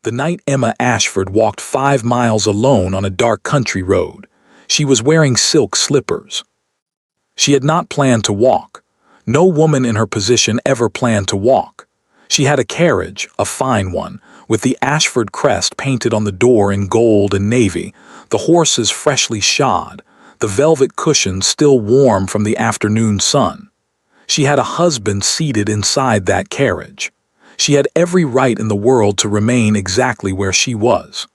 The night Emma Ashford walked 5 miles alone on a dark country road, she was wearing silk slippers. She had not planned to walk. No woman in her position ever planned to walk. She had a carriage, a fine one, with the Ashford crest painted on the door in gold and navy, the horses freshly shod, the velvet cushions still warm from the afternoon sun. She had a husband seated inside that carriage. She had every right in the world to remain exactly where she was.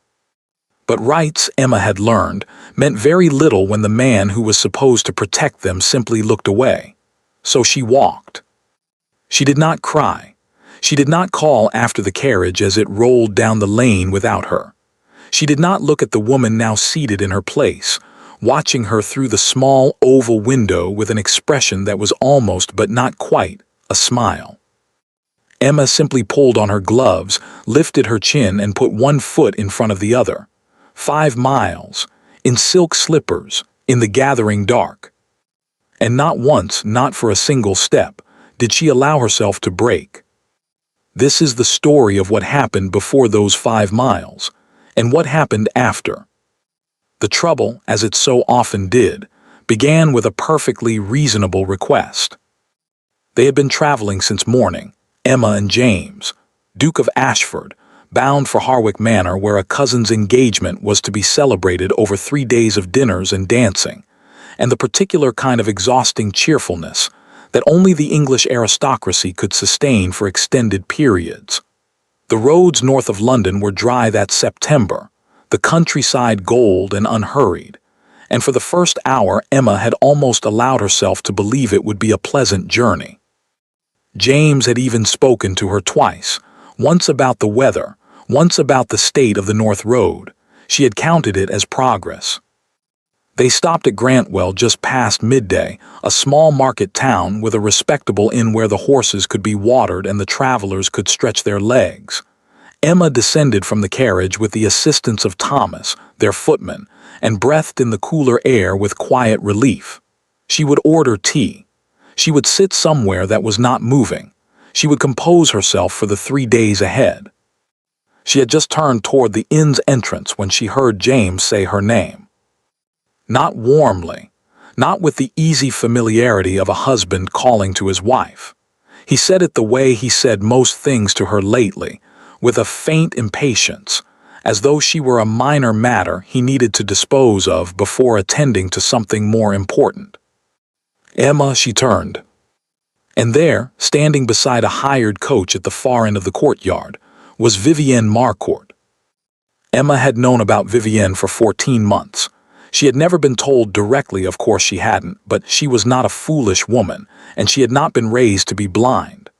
But rights, Emma had learned, meant very little when the man who was supposed to protect them simply looked away. So she walked. She did not cry. She did not call after the carriage as it rolled down the lane without her. She did not look at the woman now seated in her place, watching her through the small oval window with an expression that was almost but not quite a smile. Emma simply pulled on her gloves, lifted her chin, and put one foot in front of the other. 5 miles, in silk slippers, in the gathering dark. And not once, not for a single step, did she allow herself to break. This is the story of what happened before those 5 miles, and what happened after. The trouble, as it so often did, began with a perfectly reasonable request. They had been traveling since morning, Emma and James, Duke of Ashford, bound for Harwick Manor, where a cousin's engagement was to be celebrated over 3 days of dinners and dancing, and the particular kind of exhausting cheerfulness that only the English aristocracy could sustain for extended periods. The roads north of London were dry that September, the countryside gold and unhurried, and for the first hour Emma had almost allowed herself to believe it would be a pleasant journey. James had even spoken to her twice, once about the weather, once about the state of the North Road. She had counted it as progress. They stopped at Grantwell just past midday, a small market town with a respectable inn where the horses could be watered and the travelers could stretch their legs. Emma descended from the carriage with the assistance of Thomas, their footman, and breathed in the cooler air with quiet relief. She would order tea. She would sit somewhere that was not moving. She would compose herself for the 3 days ahead. She had just turned toward the inn's entrance when she heard James say her name. Not warmly, not with the easy familiarity of a husband calling to his wife. He said it the way he said most things to her lately, with a faint impatience, as though she were a minor matter he needed to dispose of before attending to something more important. Emma, she turned. And there, standing beside a hired coach at the far end of the courtyard, was Vivienne Marcourt. Emma had known about Vivienne for 14 months. She had never been told directly, of course she hadn't, but she was not a foolish woman, and she had not been raised to be blind.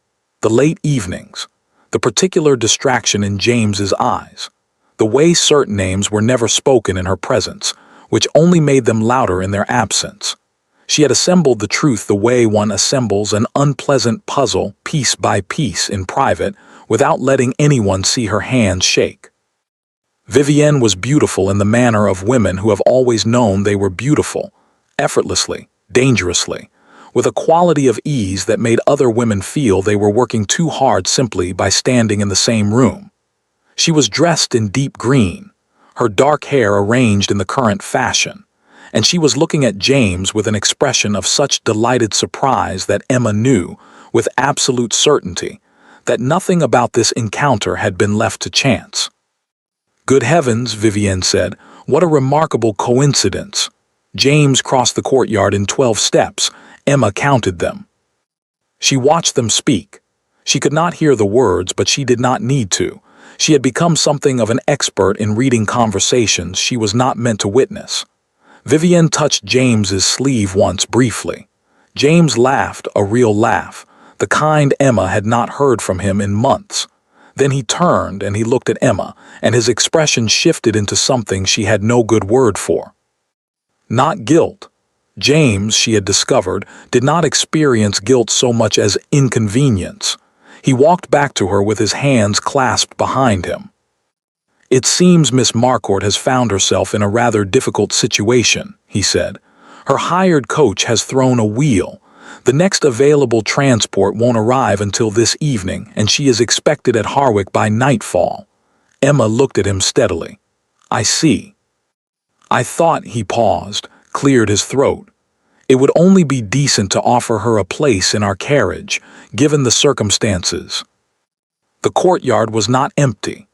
The late evenings, the particular distraction in James's eyes, the way certain names were never spoken in her presence, which only made them louder in their absence. She had assembled the truth the way one assembles an unpleasant puzzle piece by piece in private without letting anyone see her hands shake. Vivienne was beautiful in the manner of women who have always known they were beautiful, effortlessly, dangerously, with a quality of ease that made other women feel they were working too hard simply by standing in the same room. She was dressed in deep green, her dark hair arranged in the current fashion, and she was looking at James with an expression of such delighted surprise that Emma knew, with absolute certainty, that nothing about this encounter had been left to chance. "Good heavens," Vivienne said, "what a remarkable coincidence." James crossed the courtyard in 12 steps. Emma counted them. She watched them speak. She could not hear the words, but she did not need to. She had become something of an expert in reading conversations she was not meant to witness. Vivienne touched James's sleeve once briefly. James laughed, a real laugh, the kind Emma had not heard from him in months. Then he turned and he looked at Emma, and his expression shifted into something she had no good word for. Not guilt. James, she had discovered, did not experience guilt so much as inconvenience. He walked back to her with his hands clasped behind him. "It seems Miss Marcourt has found herself in a rather difficult situation," he said. "Her hired coach has thrown a wheel. The next available transport won't arrive until this evening, and she is expected at Harwick by nightfall." Emma looked at him steadily. I see. I thought, he paused, cleared his throat. It would only be decent to offer her a place in our carriage, given the circumstances. The courtyard was not empty.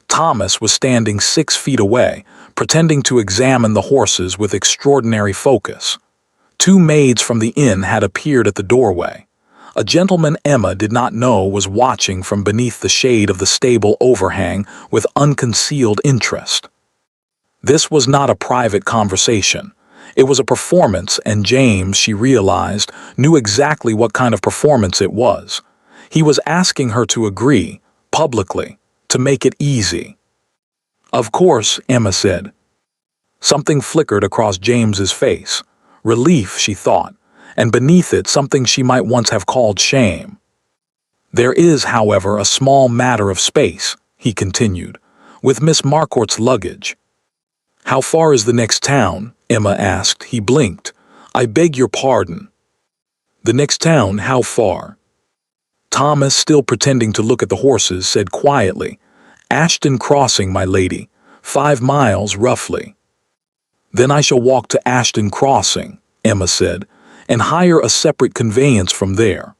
Thomas was standing 6 feet away, pretending to examine the horses with extraordinary focus. 2 maids from the inn had appeared at the doorway. A gentleman Emma did not know was watching from beneath the shade of the stable overhang with unconcealed interest. This was not a private conversation. It was a performance, and James, she realized, knew exactly what kind of performance it was. He was asking her to agree, publicly, to make it easy. Of course, Emma said. Something flickered across James's face. Relief, she thought, and beneath it something she might once have called shame. There is, however, a small matter of space, he continued, with Miss Marcourt's luggage. How far is the next town? Emma asked. He blinked. I beg your pardon. The next town, how far? Thomas, still pretending to look at the horses, said quietly, Ashton Crossing, my lady. 5 miles, roughly. Then I shall walk to Ashton Crossing, Emma said, and hire a separate conveyance from there.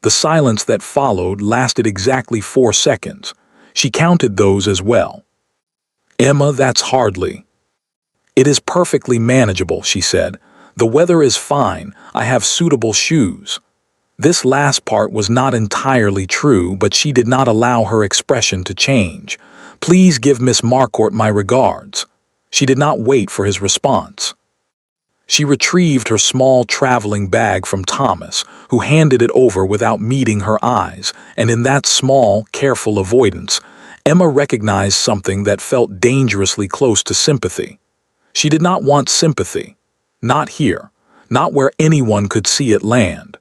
The silence that followed lasted exactly 4 seconds. She counted those as well. Emma, that's hardly. It is perfectly manageable, she said. The weather is fine. I have suitable shoes. This last part was not entirely true, but she did not allow her expression to change. Please give Miss Marcourt my regards. She did not wait for his response. She retrieved her small traveling bag from Thomas, who handed it over without meeting her eyes, and in that small, careful avoidance, Emma recognized something that felt dangerously close to sympathy. She did not want sympathy. Not here. Not where anyone could see it land.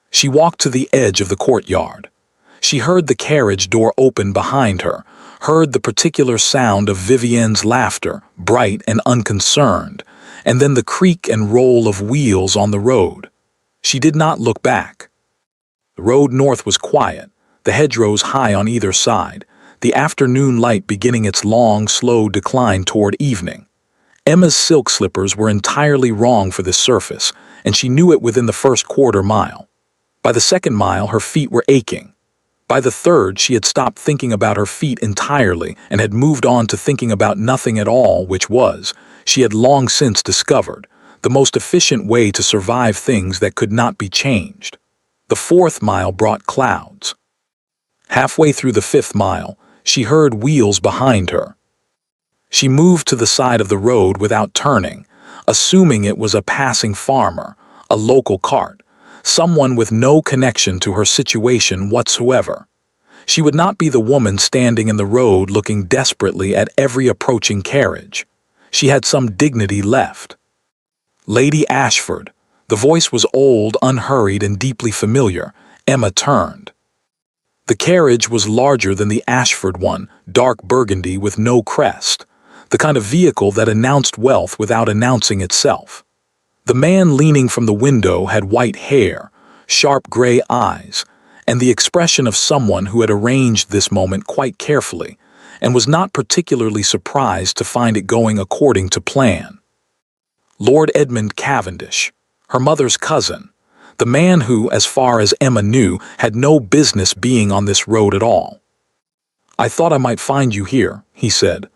She walked to the edge of the courtyard. She heard the carriage door open behind her, heard the particular sound of Vivienne's laughter, bright and unconcerned, and then the creak and roll of wheels on the road. She did not look back. The road north was quiet, the hedgerows high on either side, the afternoon light beginning its long, slow decline toward evening. Emma's silk slippers were entirely wrong for this surface, and she knew it within the first quarter mile. By the second mile, her feet were aching. By the third, she had stopped thinking about her feet entirely and had moved on to thinking about nothing at all, which was, she had long since discovered, the most efficient way to survive things that could not be changed. The 4th mile brought clouds. Halfway through the 5th mile, she heard wheels behind her. She moved to the side of the road without turning, assuming it was a passing farmer, a local cart, someone with no connection to her situation whatsoever. She would not be the woman standing in the road looking desperately at every approaching carriage. She had some dignity left. Lady Ashford. The voice was old, unhurried, and deeply familiar. Emma turned. The carriage was larger than the Ashford one, dark burgundy with no crest, the kind of vehicle that announced wealth without announcing itself. The man leaning from the window had white hair, sharp gray eyes, and the expression of someone who had arranged this moment quite carefully and was not particularly surprised to find it going according to plan. Lord Edmund Cavendish, her mother's cousin, the man who, as far as Emma knew, had no business being on this road at all. I thought I might find you here, he said.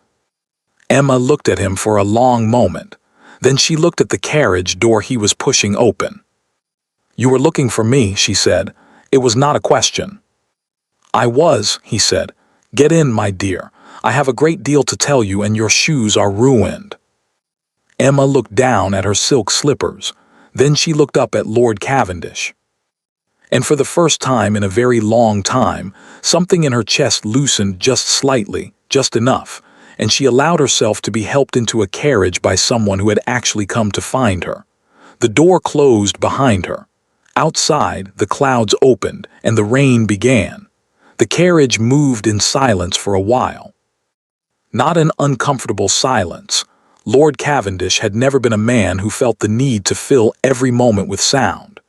Emma looked at him for a long moment. Then she looked at the carriage door he was pushing open. You were looking for me, she said. It was not a question. I was, he said. Get in, my dear. I have a great deal to tell you, and your shoes are ruined. Emma looked down at her silk slippers. Then she looked up at Lord Cavendish. And for the first time in a very long time, something in her chest loosened just slightly, just enough, and she allowed herself to be helped into a carriage by someone who had actually come to find her. The door closed behind her. Outside, the clouds opened, and the rain began. The carriage moved in silence for a while. Not an uncomfortable silence. Lord Cavendish had never been a man who felt the need to fill every moment with sound.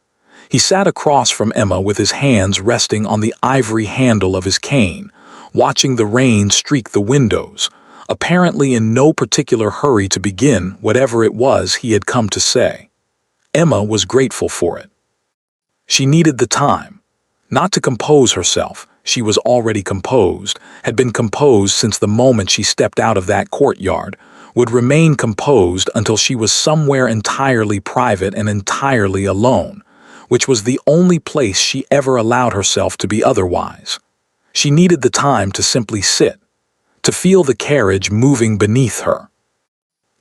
He sat across from Emma with his hands resting on the ivory handle of his cane, watching the rain streak the windows, apparently in no particular hurry to begin whatever it was he had come to say. Emma was grateful for it. She needed the time. Not to compose herself, she was already composed, had been composed since the moment she stepped out of that courtyard, would remain composed until she was somewhere entirely private and entirely alone, which was the only place she ever allowed herself to be otherwise. She needed the time to simply sit, to feel the carriage moving beneath her,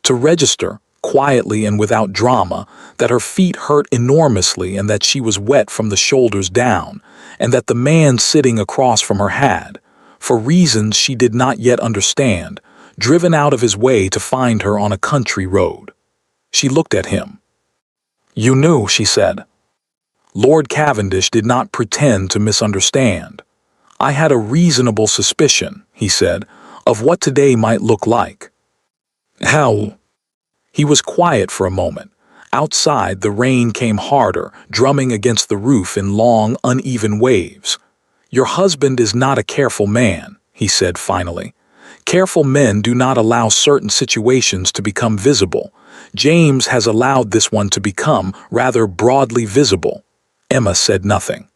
to register, quietly and without drama, that her feet hurt enormously and that she was wet from the shoulders down, and that the man sitting across from her had, for reasons she did not yet understand, driven out of his way to find her on a country road. She looked at him. "You knew," she said. Lord Cavendish did not pretend to misunderstand. "I had a reasonable suspicion," he said, "of what today might look like." "How?" He was quiet for a moment. Outside, the rain came harder, drumming against the roof in long, uneven waves. "Your husband is not a careful man," he said finally. "Careful men do not allow certain situations to become visible. James has allowed this one to become rather broadly visible." Emma said nothing.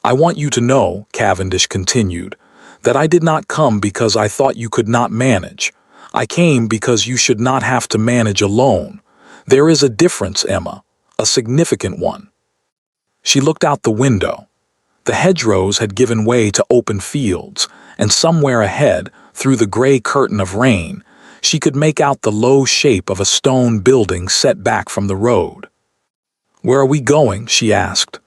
"I want you to know," Cavendish continued, "that I did not come because I thought you could not manage. I came because you should not have to manage alone. There is a difference, Emma, a significant one." She looked out the window. The hedgerows had given way to open fields, and somewhere ahead, through the gray curtain of rain, she could make out the low shape of a stone building set back from the road. "Where are we going?" she asked.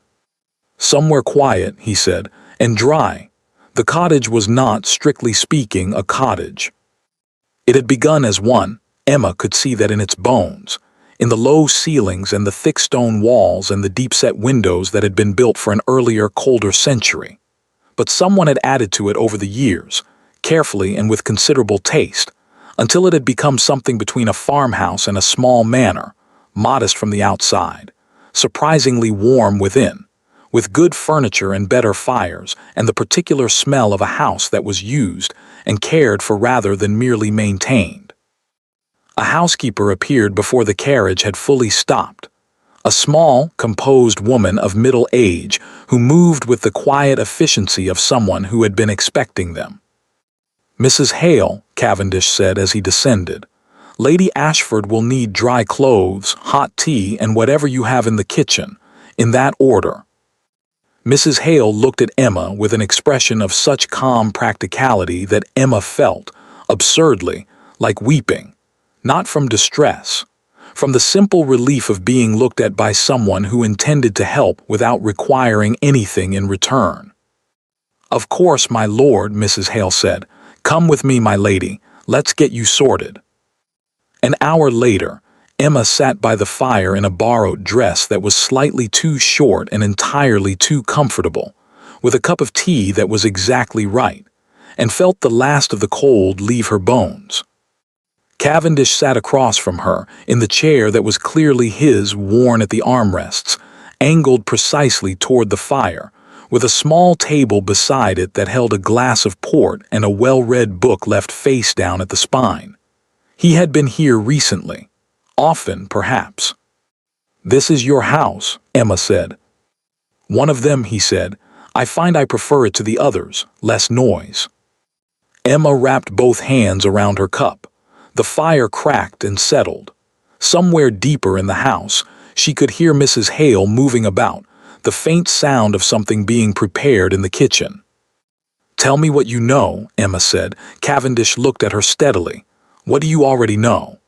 "Somewhere quiet," he said, "and dry." The cottage was not, strictly speaking, a cottage. It had begun as one. Emma could see that in its bones, in the low ceilings and the thick stone walls and the deep-set windows that had been built for an earlier, colder century. But someone had added to it over the years, carefully and with considerable taste, until it had become something between a farmhouse and a small manor, modest from the outside, surprisingly warm within, with good furniture and better fires and the particular smell of a house that was used and cared for rather than merely maintained. A housekeeper appeared before the carriage had fully stopped, a small, composed woman of middle age who moved with the quiet efficiency of someone who had been expecting them. "Mrs. Hale," Cavendish said as he descended, "Lady Ashford will need dry clothes, hot tea, and whatever you have in the kitchen, in that order." Mrs. Hale looked at Emma with an expression of such calm practicality that Emma felt, absurdly, like weeping, not from distress, from the simple relief of being looked at by someone who intended to help without requiring anything in return. "Of course, my lord," Mrs. Hale said. "Come with me, my lady. Let's get you sorted." An hour later, Emma sat by the fire in a borrowed dress that was slightly too short and entirely too comfortable, with a cup of tea that was exactly right, and felt the last of the cold leave her bones. Cavendish sat across from her, in the chair that was clearly his, worn at the armrests, angled precisely toward the fire, with a small table beside it that held a glass of port and a well-read book left face down at the spine. He had been here recently. Often, perhaps. "This is your house," Emma said. "One of them," he said. "I find I prefer it to the others, less noise." Emma wrapped both hands around her cup. The fire cracked and settled. Somewhere deeper in the house, she could hear Mrs. Hale moving about, the faint sound of something being prepared in the kitchen. "Tell me what you know," Emma said. Cavendish looked at her steadily. "What do you already know?"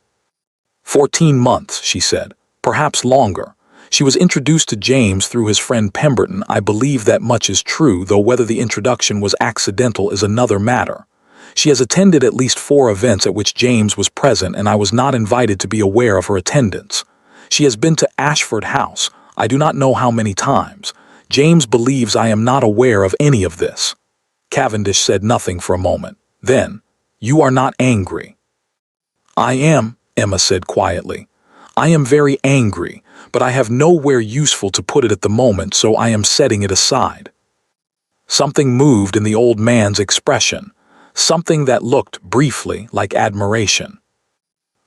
14 months, she said. "Perhaps longer. She was introduced to James through his friend Pemberton. I believe that much is true, though whether the introduction was accidental is another matter. She has attended at least 4 events at which James was present, and I was not invited to be aware of her attendance. She has been to Ashford House, I do not know how many times. James believes I am not aware of any of this." Cavendish said nothing for a moment. Then, "You are not angry." "I am," Emma said quietly. "I am very angry, but I have nowhere useful to put it at the moment, so I am setting it aside." Something moved in the old man's expression, something that looked briefly like admiration.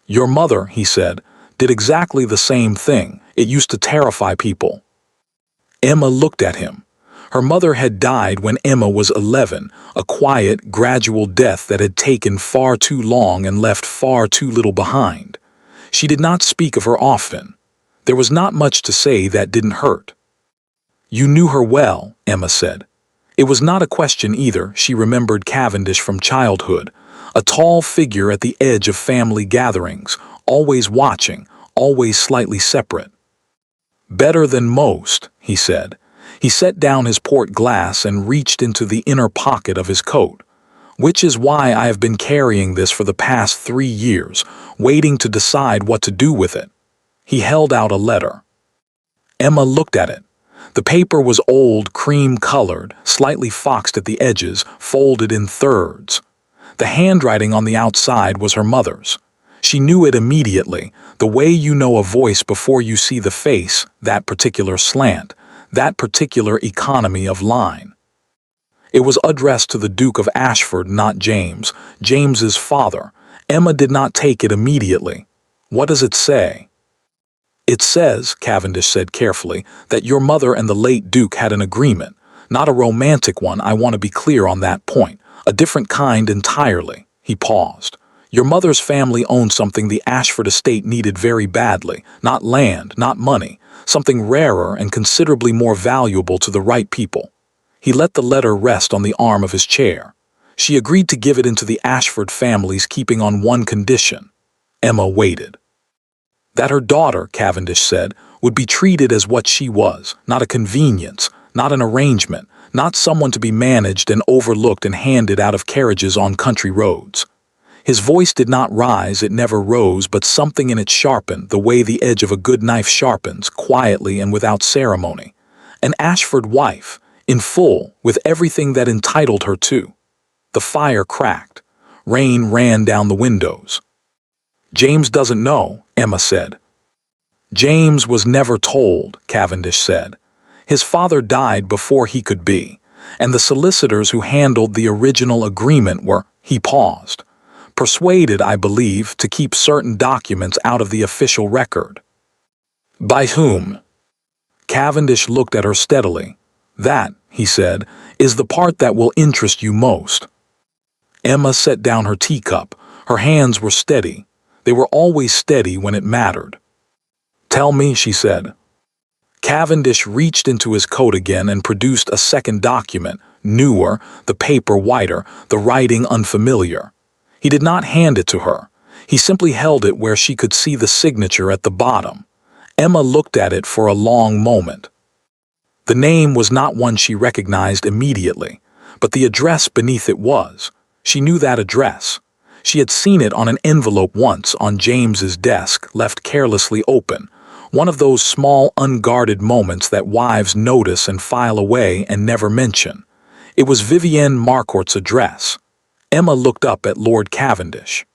"Your mother," he said, "did exactly the same thing. It used to terrify people." Emma looked at him. Her mother had died when Emma was 11, a quiet, gradual death that had taken far too long and left far too little behind. She did not speak of her often. There was not much to say that didn't hurt. "You knew her well," Emma said. It was not a question either. She remembered Cavendish from childhood, a tall figure at the edge of family gatherings, always watching, always slightly separate. "Better than most," he said. He set down his port glass and reached into the inner pocket of his coat. "Which is why I have been carrying this for the past 3 years, waiting to decide what to do with it." He held out a letter. Emma looked at it. The paper was old, cream-colored, slightly foxed at the edges, folded in thirds. The handwriting on the outside was her mother's. She knew it immediately, the way you know a voice before you see the face, that particular slant, that particular economy of line. It was addressed to the Duke of Ashford, not James, James's father. Emma did not take it immediately. "What does it say?" "It says," Cavendish said carefully, "that your mother and the late Duke had an agreement. Not a romantic one, I want to be clear on that point. A different kind entirely." He paused. "Your mother's family owned something the Ashford estate needed very badly. Not land, not money. Something rarer and considerably more valuable to the right people." He let the letter rest on the arm of his chair. "She agreed to give it into the Ashford family's keeping on one condition." Emma waited. "That her daughter," Cavendish said, "would be treated as what she was, not a convenience, not an arrangement, not someone to be managed and overlooked and handed out of carriages on country roads." His voice did not rise, it never rose, but something in it sharpened, the way the edge of a good knife sharpens, quietly and without ceremony. An Ashford wife, in full, with everything that entitled her to. The fire cracked. Rain ran down the windows. "James doesn't know," Emma said. "James was never told," Cavendish said. "His father died before he could be, and the solicitors who handled the original agreement were," he paused, "persuaded, I believe, to keep certain documents out of the official record." "By whom?" Cavendish looked at her steadily. "That," he said, "is the part that will interest you most." Emma set down her teacup. Her hands were steady. They were always steady when it mattered. "Tell me," she said. Cavendish reached into his coat again and produced a second document, newer, the paper whiter, the writing unfamiliar. He did not hand it to her. He simply held it where she could see the signature at the bottom. Emma looked at it for a long moment. The name was not one she recognized immediately, but the address beneath it was. She knew that address. She had seen it on an envelope once on James's desk, left carelessly open, one of those small, unguarded moments that wives notice and file away and never mention. It was Vivienne Marcourt's address. Emma looked up at Lord Cavendish.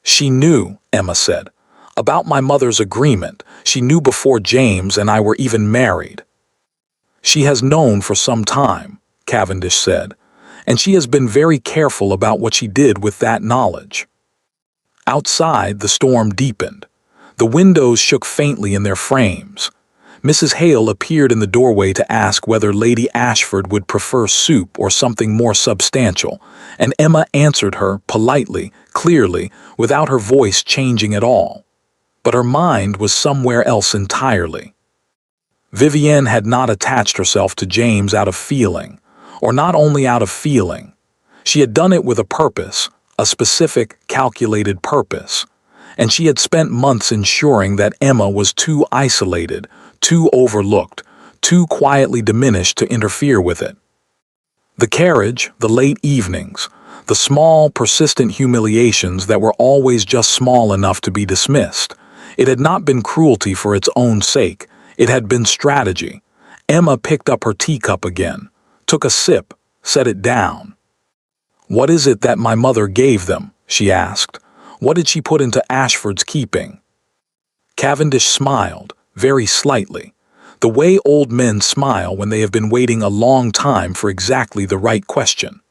"She knew," Emma said, "about my mother's agreement. She knew before James and I were even married." "She has known for some time," Cavendish said, "and she has been very careful about what she did with that knowledge." Outside, the storm deepened. The windows shook faintly in their frames. Mrs. Hale appeared in the doorway to ask whether Lady Ashford would prefer soup or something more substantial, and Emma answered her politely, clearly, without her voice changing at all. But her mind was somewhere else entirely. Vivienne had not attached herself to James out of feeling, or not only out of feeling. She had done it with a purpose, a specific, calculated purpose. And she had spent months ensuring that Emma was too isolated, too overlooked, too quietly diminished to interfere with it. The carriage, the late evenings, the small, persistent humiliations that were always just small enough to be dismissed. It had not been cruelty for its own sake. It had been strategy. Emma picked up her teacup again, took a sip, set it down. "What is it that my mother gave them?" she asked. "What did she put into Ashford's keeping?" Cavendish smiled, very slightly. The way old men smile when they have been waiting a long time for exactly the right question.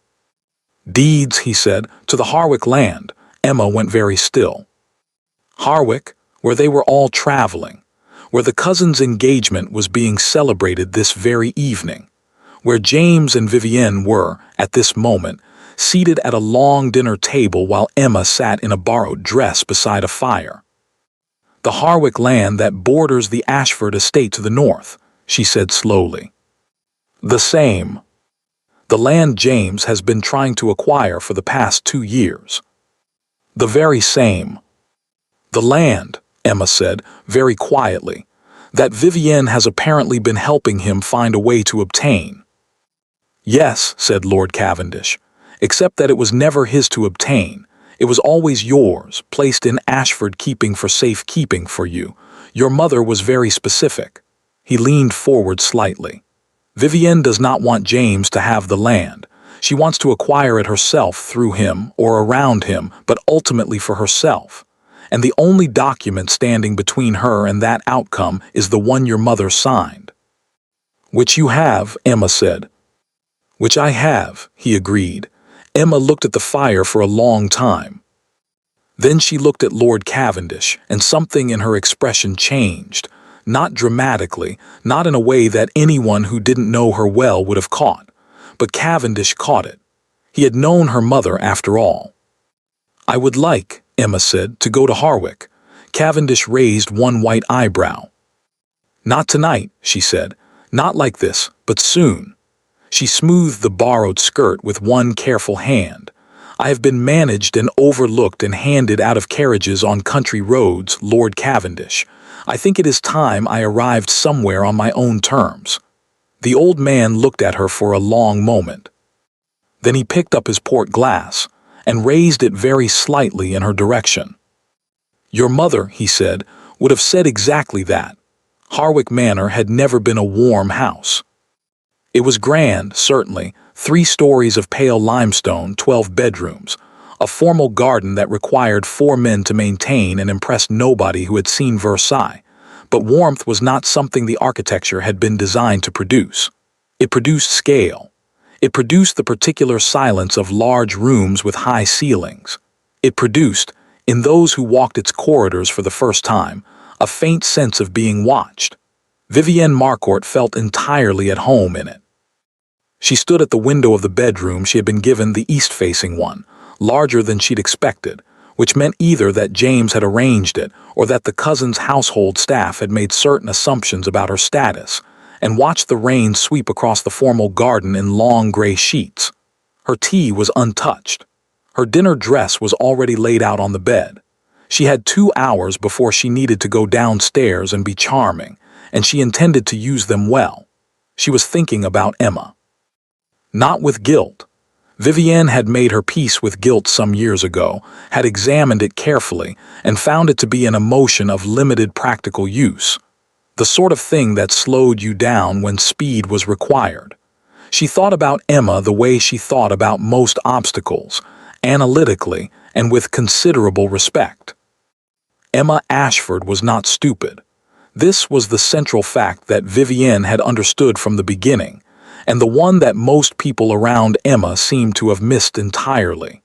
"Deeds," he said, "to the Harwick land." Emma went very still. Harwick, where they were all traveling, where the cousins' engagement was being celebrated this very evening, where James and Vivienne were, at this moment, seated at a long dinner table while Emma sat in a borrowed dress beside a fire. "The Harwick land that borders the Ashford estate to the north," she said slowly. "The same. The land James has been trying to acquire for the past 2 years. The very same. The land," Emma said, very quietly, "that Vivienne has apparently been helping him find a way to obtain." "Yes," said Lord Cavendish, "except that it was never his to obtain. It was always yours, placed in Ashford keeping for safekeeping for you. Your mother was very specific." He leaned forward slightly. "Vivienne does not want James to have the land. She wants to acquire it herself through him or around him, but ultimately for herself. And the only document standing between her and that outcome is the one your mother signed." "Which you have," Emma said. "Which I have," he agreed. Emma looked at the fire for a long time. Then she looked at Lord Cavendish, and something in her expression changed. Not dramatically, not in a way that anyone who didn't know her well would have caught. But Cavendish caught it. He had known her mother after all. "I would like," Emma said, "to go to Harwick." Cavendish raised one white eyebrow. "Not tonight," she said. "Not like this, but soon." She smoothed the borrowed skirt with one careful hand. "I have been managed and overlooked and handed out of carriages on country roads, Lord Cavendish. I think it is time I arrived somewhere on my own terms." The old man looked at her for a long moment. Then he picked up his port glass and raised it very slightly in her direction. "Your mother," he said, "would have said exactly that. Harwick Manor had never been a warm house. It was grand, certainly, 3 stories of pale limestone, 12 bedrooms, a formal garden that required 4 men to maintain and impressed nobody who had seen Versailles. But warmth was not something the architecture had been designed to produce. It produced scale. It produced the particular silence of large rooms with high ceilings. It produced, in those who walked its corridors for the first time, a faint sense of being watched. Vivienne Marcourt felt entirely at home in it. She stood at the window of the bedroom she had been given, the east-facing one, larger than she'd expected, which meant either that James had arranged it or that the cousin's household staff had made certain assumptions about her status, and watched the rain sweep across the formal garden in long gray sheets. Her tea was untouched. Her dinner dress was already laid out on the bed. She had 2 hours before she needed to go downstairs and be charming, and she intended to use them well. She was thinking about Emma. Not with guilt. Vivienne had made her peace with guilt some years ago, had examined it carefully, and found it to be an emotion of limited practical use. The sort of thing that slowed you down when speed was required. She thought about Emma the way she thought about most obstacles, analytically and with considerable respect. Emma Ashford was not stupid. This was the central fact that Vivienne had understood from the beginning, and the one that most people around Emma seemed to have missed entirely.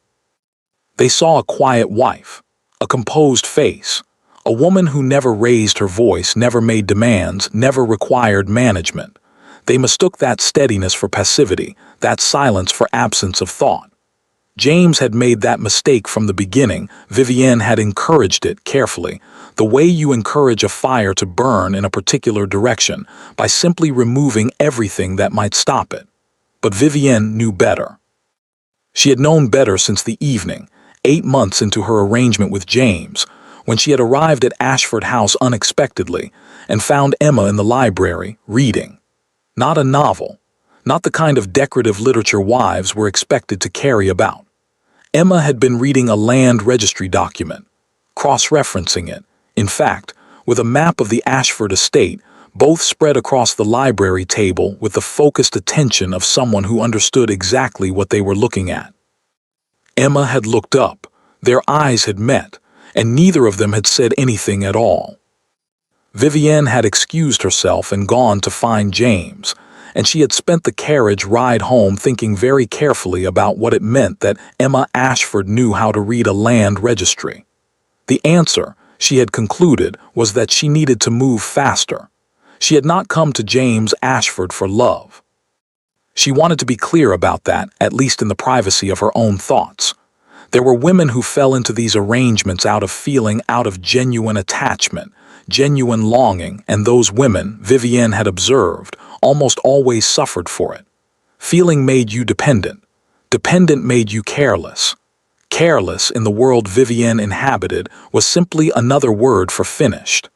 They saw a quiet wife, a composed face, a woman who never raised her voice, never made demands, never required management. They mistook that steadiness for passivity, that silence for absence of thought. James had made that mistake from the beginning. Vivienne had encouraged it carefully, the way you encourage a fire to burn in a particular direction, by simply removing everything that might stop it. But Vivienne knew better. She had known better since the evening, 8 months into her arrangement with James, when she had arrived at Ashford House unexpectedly and found Emma in the library, reading. Not a novel, not the kind of decorative literature wives were expected to carry about. Emma had been reading a land registry document, cross-referencing it, in fact, with a map of the Ashford estate, both spread across the library table with the focused attention of someone who understood exactly what they were looking at. Emma had looked up, their eyes had met, and neither of them had said anything at all. Vivienne had excused herself and gone to find James, and she had spent the carriage ride home thinking very carefully about what it meant that Emma Ashford knew how to read a land registry. The answer, she had concluded, was that she needed to move faster. She had not come to James Ashford for love. She wanted to be clear about that, at least in the privacy of her own thoughts. There were women who fell into these arrangements out of genuine attachment, genuine longing, and those women, Vivienne had observed, almost always suffered for it. Feeling made you dependent. Dependent made you careless. Careless, in the world Vivienne inhabited, was simply another word for finished.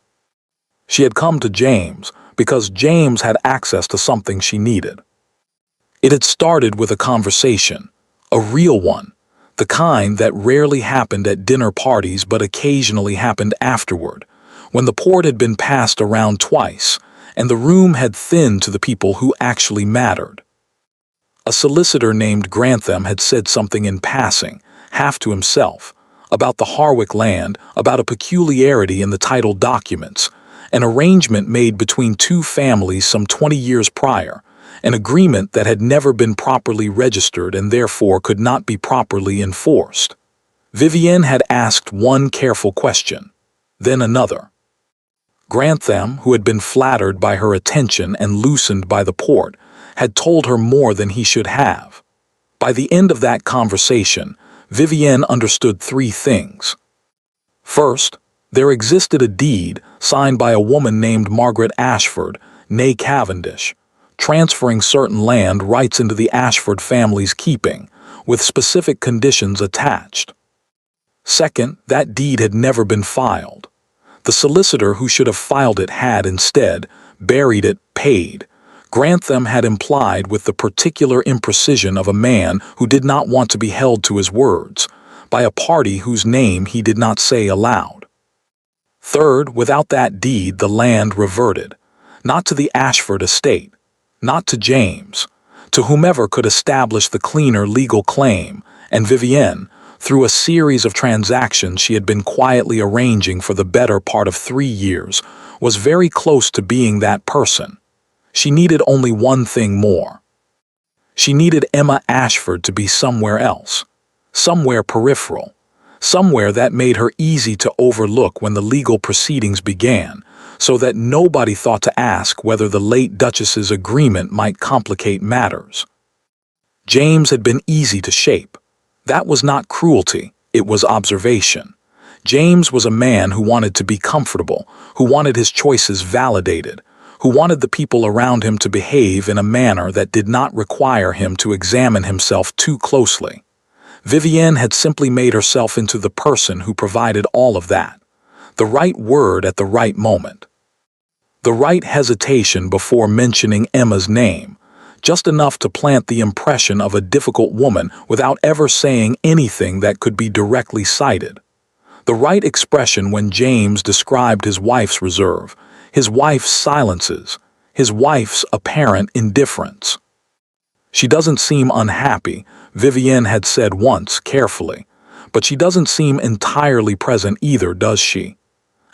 She had come to James because James had access to something she needed. It had started with a conversation, a real one, the kind that rarely happened at dinner parties but occasionally happened afterward, when the port had been passed around twice, and the room had thinned to the people who actually mattered. A solicitor named Grantham had said something in passing, half to himself, about the Harwick land, about a peculiarity in the title documents, an arrangement made between two families some 20 years prior, an agreement that had never been properly registered and therefore could not be properly enforced. Vivienne had asked one careful question, then another. Grantham, who had been flattered by her attention and loosened by the port, had told her more than he should have. By the end of that conversation, Vivienne understood three things. First, there existed a deed signed by a woman named Margaret Ashford, née Cavendish, transferring certain land rights into the Ashford family's keeping, with specific conditions attached. Second, that deed had never been filed. The solicitor who should have filed it had instead buried it, paid. Grantham had implied with the particular imprecision of a man who did not want to be held to his words, by a party whose name he did not say aloud. Third, without that deed the land reverted, not to the Ashford estate, not to James, to whomever could establish the cleaner legal claim, and Vivienne, through a series of transactions she had been quietly arranging for the better part of 3 years, was very close to being that person. She needed only one thing more. She needed Emma Ashford to be somewhere else, somewhere peripheral, somewhere that made her easy to overlook when the legal proceedings began, so that nobody thought to ask whether the late Duchess's agreement might complicate matters. James had been easy to shape. That was not cruelty, it was observation. James was a man who wanted to be comfortable, who wanted his choices validated, who wanted the people around him to behave in a manner that did not require him to examine himself too closely. Vivienne had simply made herself into the person who provided all of that. The right word at the right moment. The right hesitation before mentioning Emma's name, just enough to plant the impression of a difficult woman without ever saying anything that could be directly cited. The right expression when James described his wife's reserve, his wife's silences, his wife's apparent indifference. She doesn't seem unhappy, Vivienne had said once, carefully, but she doesn't seem entirely present either, does she?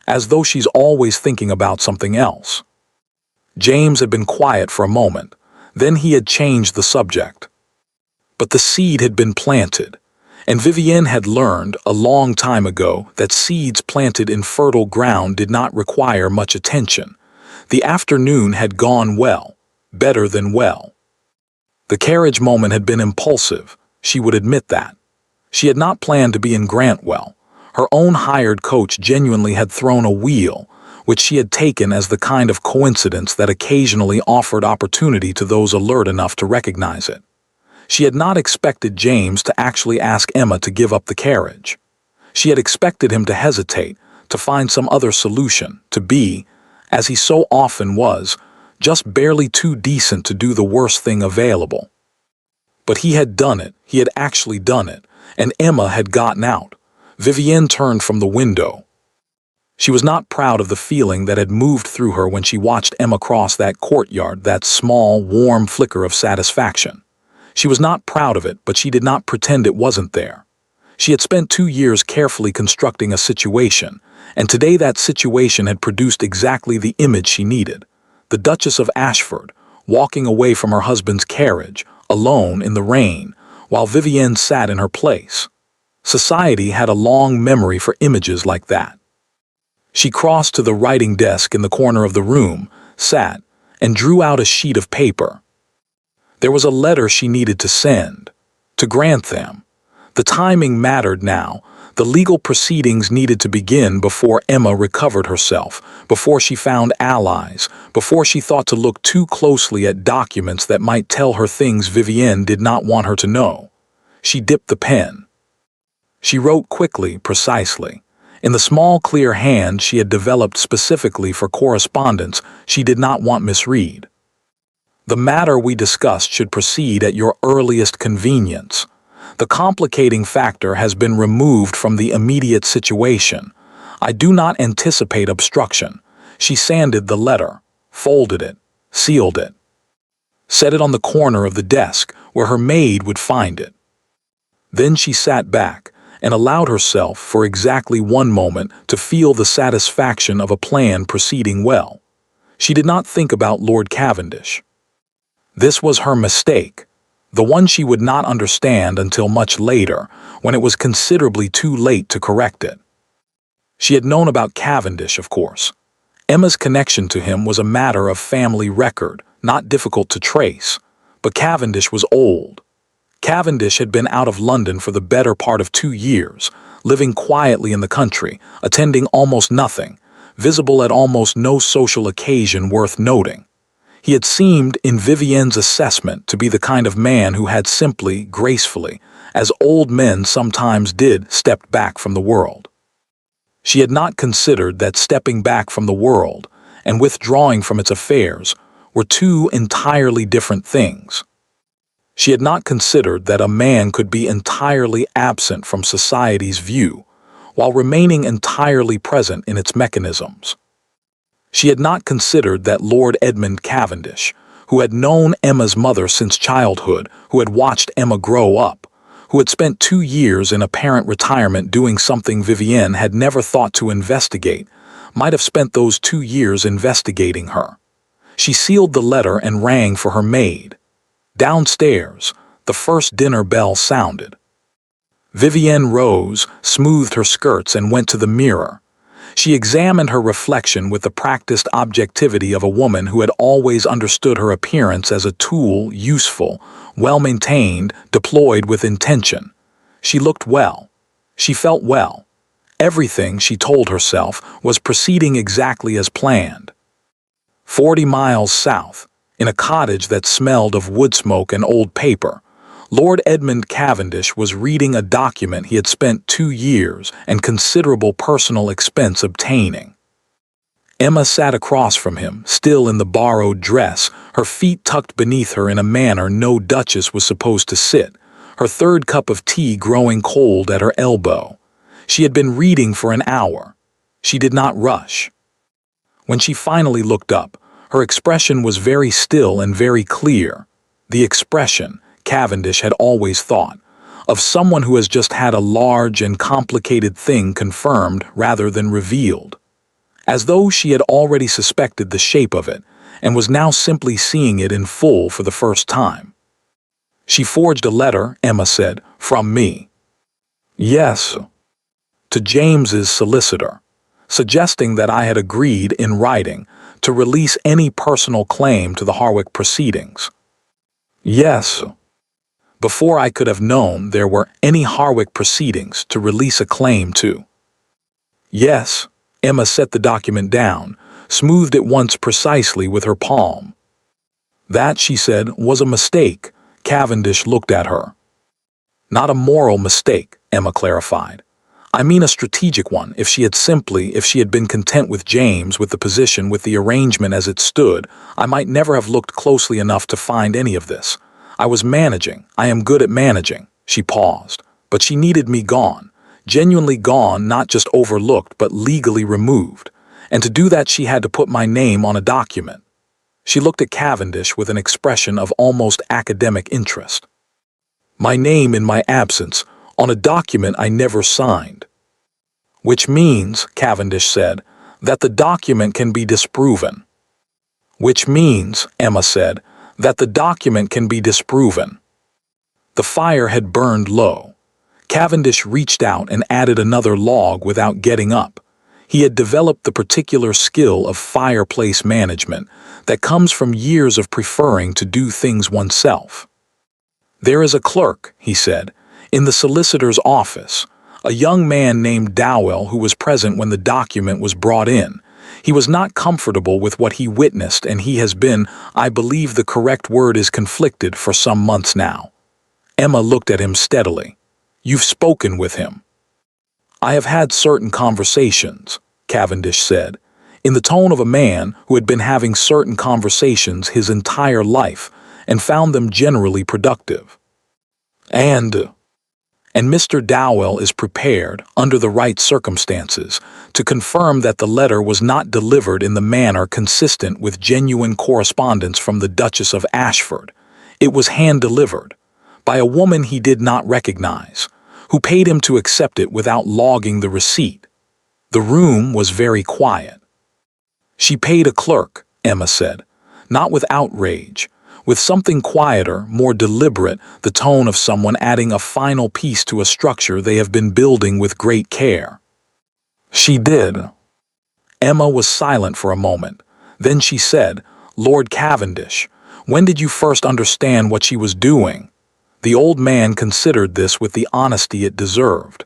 As though she's always thinking about something else. James had been quiet for a moment, then he had changed the subject. But the seed had been planted, and Vivienne had learned a long time ago that seeds planted in fertile ground did not require much attention. The afternoon had gone well, better than well. The carriage moment had been impulsive, she would admit that. She had not planned to be in Grantwell. Her own hired coach genuinely had thrown a wheel, which she had taken as the kind of coincidence that occasionally offered opportunity to those alert enough to recognize it. She had not expected James to actually ask Emma to give up the carriage. She had expected him to hesitate, to find some other solution, to be, as he so often was, just barely too decent to do the worst thing available. But he had done it, he had actually done it, and Emma had gotten out. Vivienne turned from the window. She was not proud of the feeling that had moved through her when she watched Emma cross that courtyard, that small, warm flicker of satisfaction. She was not proud of it, but she did not pretend it wasn't there. She had spent 2 years carefully constructing a situation, and today that situation had produced exactly the image she needed. The Duchess of Ashford, walking away from her husband's carriage, alone in the rain, while Vivienne sat in her place. Society had a long memory for images like that. She crossed to the writing desk in the corner of the room, sat, and drew out a sheet of paper. There was a letter she needed to send, to Grantham. The timing mattered now. The legal proceedings needed to begin before Emma recovered herself, before she found allies, before she thought to look too closely at documents that might tell her things Vivienne did not want her to know. She dipped the pen. She wrote quickly, precisely. In the small, clear hand she had developed specifically for correspondence she did not want misread. The matter we discussed should proceed at your earliest convenience. The complicating factor has been removed from the immediate situation. I do not anticipate obstruction. She sanded the letter, folded it, sealed it. Set it on the corner of the desk where her maid would find it. Then she sat back and allowed herself for exactly 1 moment to feel the satisfaction of a plan proceeding well. She did not think about Lord Cavendish. This was her mistake, the one she would not understand until much later, when it was considerably too late to correct it. She had known about Cavendish, of course. Emma's connection to him was a matter of family record, not difficult to trace, but Cavendish was old. Cavendish had been out of London for the better part of 2 years, living quietly in the country, attending almost nothing, visible at almost no social occasion worth noting. He had seemed, in Vivienne's assessment, to be the kind of man who had simply, gracefully, as old men sometimes did, stepped back from the world. She had not considered that stepping back from the world and withdrawing from its affairs were 2 entirely different things. She had not considered that a man could be entirely absent from society's view, while remaining entirely present in its mechanisms. She had not considered that Lord Edmund Cavendish, who had known Emma's mother since childhood, who had watched Emma grow up, who had spent 2 years in apparent retirement doing something Vivienne had never thought to investigate, might have spent those 2 years investigating her. She sealed the letter and rang for her maid. Downstairs, the first dinner bell sounded. Vivienne rose, smoothed her skirts, and went to the mirror. She examined her reflection with the practiced objectivity of a woman who had always understood her appearance as a tool, useful, well-maintained, deployed with intention. She looked well. She felt well. Everything, she told herself, was proceeding exactly as planned. 40 miles south, in a cottage that smelled of wood smoke and old paper, Lord Edmund Cavendish was reading a document he had spent 2 years and considerable personal expense obtaining. Emma sat across from him, still in the borrowed dress, her feet tucked beneath her in a manner no duchess was supposed to sit, her 3rd cup of tea growing cold at her elbow. She had been reading for an hour. She did not rush. When she finally looked up, her expression was very still and very clear. The expression, Cavendish had always thought, of someone who has just had a large and complicated thing confirmed rather than revealed. As though she had already suspected the shape of it, and was now simply seeing it in full for the first time. She forged a letter, Emma said, from me. Yes, to James's solicitor, suggesting that I had agreed in writing to release any personal claim to the Harwick proceedings. Yes, before I could have known there were any Harwick proceedings to release a claim to. Yes, Emma set the document down, smoothed it once precisely with her palm. That, she said, was a mistake. Cavendish looked at her. Not a moral mistake, Emma clarified. I mean a strategic one. If she had been content with James, with the position, with the arrangement as it stood, I might never have looked closely enough to find any of this. I was managing. I am good at managing. She paused. But she needed me gone. Genuinely gone, not just overlooked, but legally removed. And to do that she had to put my name on a document. She looked at Cavendish with an expression of almost academic interest. My name in my absence, on a document I never signed. Which means, Cavendish said, that the document can be disproven. Which means, Emma said, that the document can be disproven. The fire had burned low. Cavendish reached out and added another log without getting up. He had developed the particular skill of fireplace management that comes from years of preferring to do things oneself. "There is a clerk," he said, "in the solicitor's office, a young man named Dowell who was present when the document was brought in. He was not comfortable with what he witnessed, and he has been, I believe the correct word is conflicted, for some months now." Emma looked at him steadily. "You've spoken with him?" "I have had certain conversations," Cavendish said, in the tone of a man who had been having certain conversations his entire life and found them generally productive. And Mr. Dowell is prepared, under the right circumstances, to confirm that the letter was not delivered in the manner consistent with genuine correspondence from the Duchess of Ashford. It was hand-delivered, by a woman he did not recognize, who paid him to accept it without logging the receipt. The room was very quiet. "She paid a clerk," Emma said, not with outrage, with something quieter, more deliberate, the tone of someone adding a final piece to a structure they have been building with great care. "She did." Emma was silent for a moment. Then she said, "Lord Cavendish, when did you first understand what she was doing?" The old man considered this with the honesty it deserved.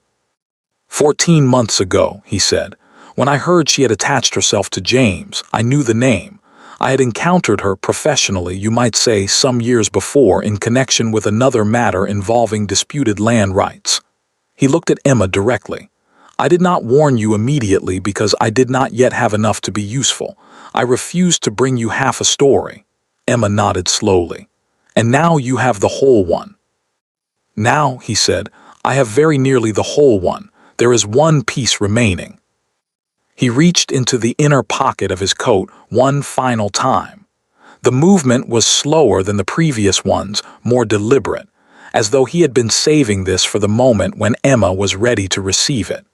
14 months ago, he said. "When I heard she had attached herself to James, I knew the name. I had encountered her professionally, you might say, some years before in connection with another matter involving disputed land rights." He looked at Emma directly. "I did not warn you immediately because I did not yet have enough to be useful. I refused to bring you half a story." Emma nodded slowly. "And now you have the whole one." "Now," he said, "I have very nearly the whole one. There is one piece remaining." He reached into the inner pocket of his coat one final time. The movement was slower than the previous ones, more deliberate, as though he had been saving this for the moment when Emma was ready to receive it.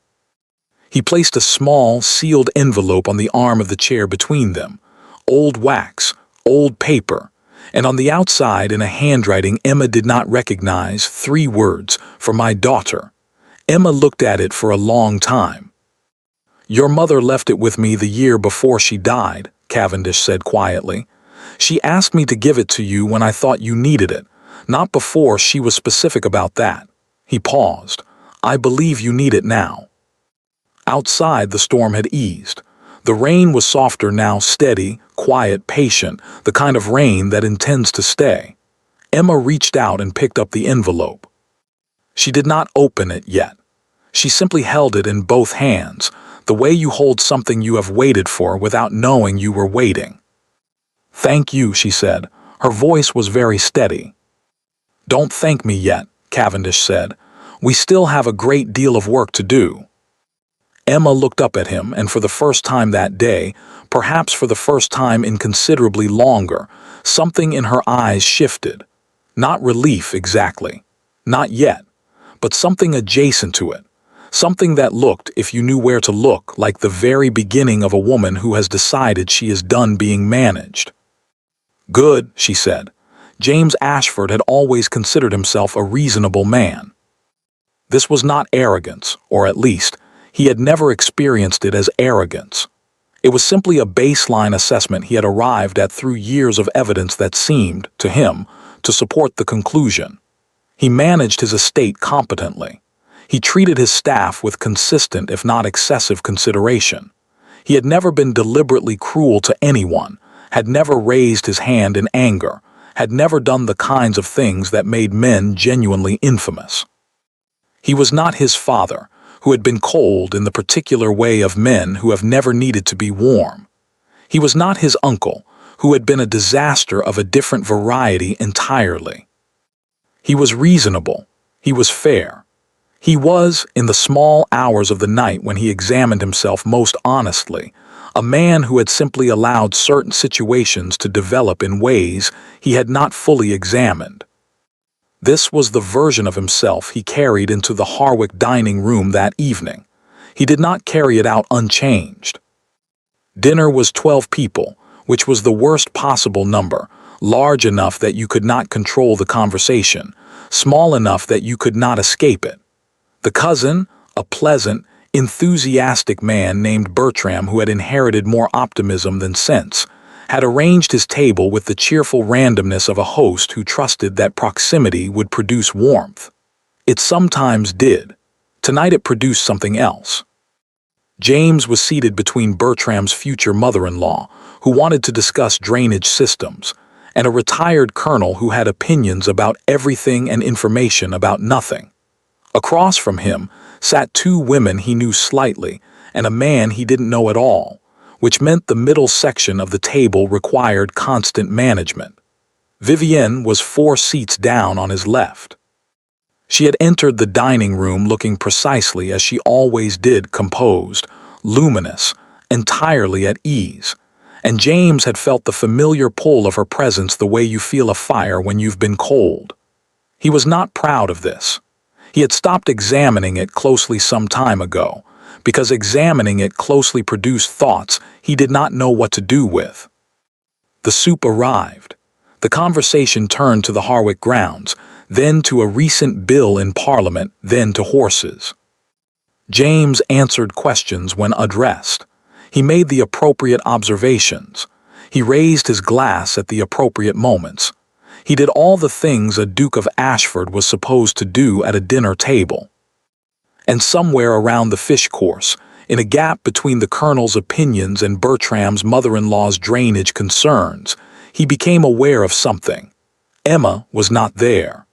He placed a small, sealed envelope on the arm of the chair between them. Old wax, old paper, and on the outside, in a handwriting Emma did not recognize, 3 words, "For my daughter." Emma looked at it for a long time. "Your mother left it with me the year before she died," Cavendish said quietly. "She asked me to give it to you when I thought you needed it, not before. She was specific about that." He paused. "I believe you need it now." Outside, the storm had eased. The rain was softer now, steady, quiet, patient, the kind of rain that intends to stay. Emma reached out and picked up the envelope. She did not open it yet. She simply held it in both hands, the way you hold something you have waited for without knowing you were waiting. "Thank you," she said. Her voice was very steady. "Don't thank me yet," Cavendish said. "We still have a great deal of work to do." Emma looked up at him, and for the first time that day, perhaps for the first time in considerably longer, something in her eyes shifted. Not relief exactly. Not yet. But something adjacent to it. Something that looked, if you knew where to look, like the very beginning of a woman who has decided she is done being managed. "Good," she said. James Ashford had always considered himself a reasonable man. This was not arrogance, or at least, he had never experienced it as arrogance. It was simply a baseline assessment he had arrived at through years of evidence that seemed, to him, to support the conclusion. He managed his estate competently. He treated his staff with consistent, if not excessive, consideration. He had never been deliberately cruel to anyone, had never raised his hand in anger, had never done the kinds of things that made men genuinely infamous. He was not his father, who had been cold in the particular way of men who have never needed to be warm. He was not his uncle, who had been a disaster of a different variety entirely. He was reasonable. He was fair. He was, in the small hours of the night when he examined himself most honestly, a man who had simply allowed certain situations to develop in ways he had not fully examined. This was the version of himself he carried into the Harwick dining room that evening. He did not carry it out unchanged. Dinner was 12 people, which was the worst possible number, large enough that you could not control the conversation, small enough that you could not escape it. The cousin, a pleasant, enthusiastic man named Bertram who had inherited more optimism than sense, had arranged his table with the cheerful randomness of a host who trusted that proximity would produce warmth. It sometimes did. Tonight it produced something else. James was seated between Bertram's future mother-in-law, who wanted to discuss drainage systems, and a retired colonel who had opinions about everything and information about nothing. Across from him sat two women he knew slightly and a man he didn't know at all, which meant the middle section of the table required constant management. Vivienne was 4 seats down on his left. She had entered the dining room looking precisely as she always did, composed, luminous, entirely at ease, and James had felt the familiar pull of her presence the way you feel a fire when you've been cold. He was not proud of this. He had stopped examining it closely some time ago, because examining it closely produced thoughts he did not know what to do with. The soup arrived. The conversation turned to the Harwick grounds, then to a recent bill in Parliament, then to horses. James answered questions when addressed. He made the appropriate observations. He raised his glass at the appropriate moments. He did all the things a Duke of Ashford was supposed to do at a dinner table. And somewhere around the fish course, in a gap between the colonel's opinions and Bertram's mother-in-law's drainage concerns, he became aware of something. Emma was not there.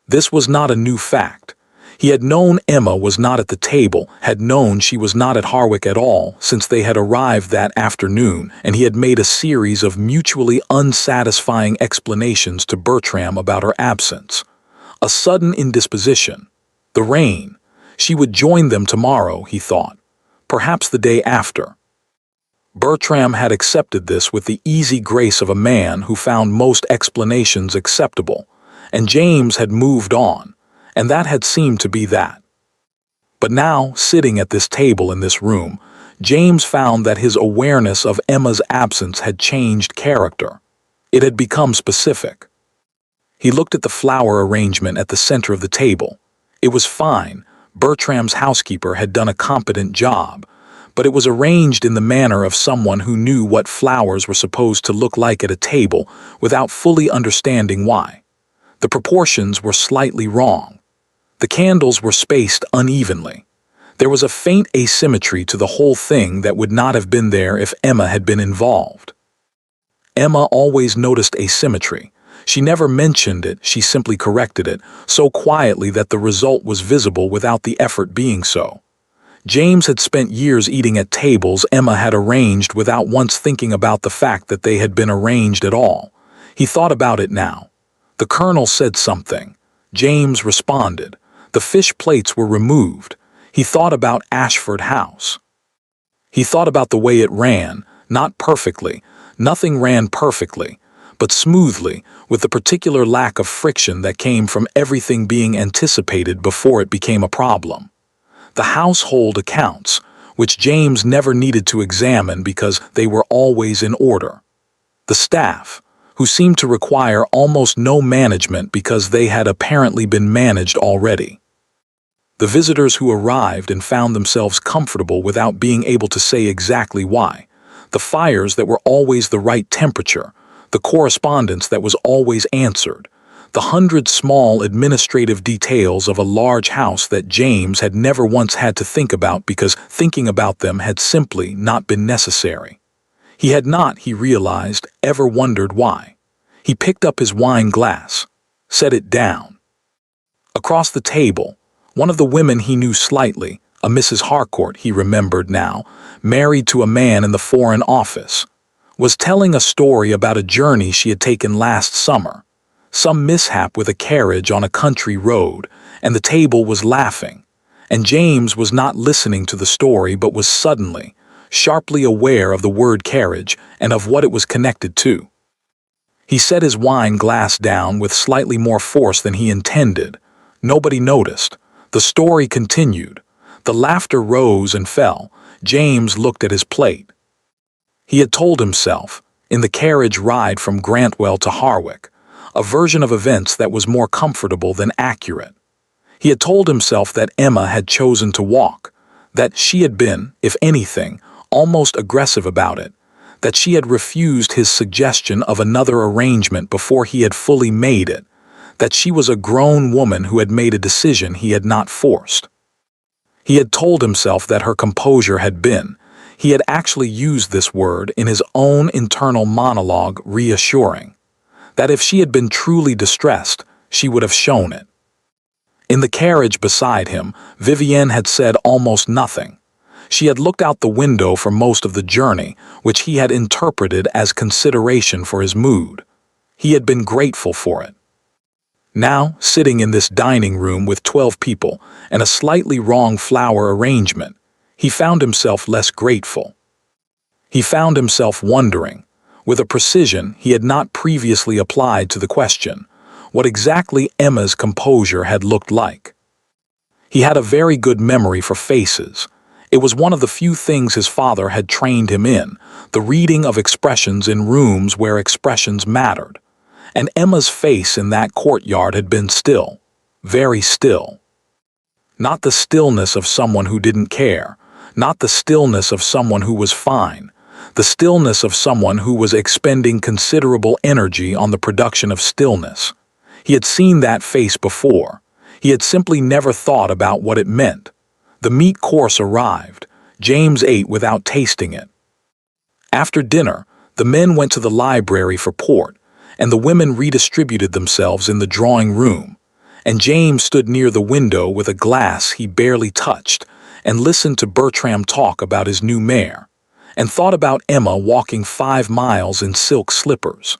This was not a new fact. He had known Emma was not at the table, had known she was not at Harwick at all since they had arrived that afternoon, and he had made a series of mutually unsatisfying explanations to Bertram about her absence. A sudden indisposition. The rain. She would join them tomorrow, he thought. Perhaps the day after. Bertram had accepted this with the easy grace of a man who found most explanations acceptable, and James had moved on, and that had seemed to be that. But now, sitting at this table in this room, James found that his awareness of Emma's absence had changed character. It had become specific. He looked at the flower arrangement at the center of the table. It was fine. Bertram's housekeeper had done a competent job, but it was arranged in the manner of someone who knew what flowers were supposed to look like at a table without fully understanding why. The proportions were slightly wrong. The candles were spaced unevenly. There was a faint asymmetry to the whole thing that would not have been there if Emma had been involved. Emma always noticed asymmetry. She never mentioned it, she simply corrected it, so quietly that the result was visible without the effort being so. James had spent years eating at tables Emma had arranged without once thinking about the fact that they had been arranged at all. He thought about it now. The colonel said something. James responded. The fish plates were removed. He thought about Ashford House. He thought about the way it ran, not perfectly. Nothing ran perfectly, but smoothly, with the particular lack of friction that came from everything being anticipated before it became a problem. The household accounts, which James never needed to examine because they were always in order. The staff, who seemed to require almost no management because they had apparently been managed already. The visitors who arrived and found themselves comfortable without being able to say exactly why. The fires that were always the right temperature. The correspondence that was always answered. The 100 small administrative details of a large house that James had never once had to think about because thinking about them had simply not been necessary. He had not, he realized, ever wondered why. He picked up his wine glass, set it down. Across the table, one of the women he knew slightly, a Mrs. Harcourt he remembered now, married to a man in the Foreign Office, was telling a story about a journey she had taken last summer. Some mishap with a carriage on a country road, and the table was laughing, and James was not listening to the story but was suddenly, sharply aware of the word carriage and of what it was connected to. He set his wine glass down with slightly more force than he intended. Nobody noticed. The story continued. The laughter rose and fell. James looked at his plate. He had told himself, in the carriage ride from Grantwell to Harwick, a version of events that was more comfortable than accurate. He had told himself that Emma had chosen to walk, that she had been, if anything, almost aggressive about it, that she had refused his suggestion of another arrangement before he had fully made it, that she was a grown woman who had made a decision he had not forced. He had told himself that her composure had been, he had actually used this word in his own internal monologue, reassuring, that if she had been truly distressed, she would have shown it. In the carriage beside him, Vivienne had said almost nothing. She had looked out the window for most of the journey, which he had interpreted as consideration for his mood. He had been grateful for it. Now, sitting in this dining room with 12 people and a slightly wrong flower arrangement, he found himself less grateful. He found himself wondering, with a precision he had not previously applied to the question, what exactly Emma's composure had looked like. He had a very good memory for faces. It was one of the few things his father had trained him in, the reading of expressions in rooms where expressions mattered. And Emma's face in that courtyard had been still, very still. Not the stillness of someone who didn't care, not the stillness of someone who was fine, the stillness of someone who was expending considerable energy on the production of stillness. He had seen that face before. He had simply never thought about what it meant. The meat course arrived. James ate without tasting it. After dinner, the men went to the library for port, and the women redistributed themselves in the drawing room, and James stood near the window with a glass he barely touched, and listened to Bertram talk about his new mare, and thought about Emma walking 5 miles in silk slippers.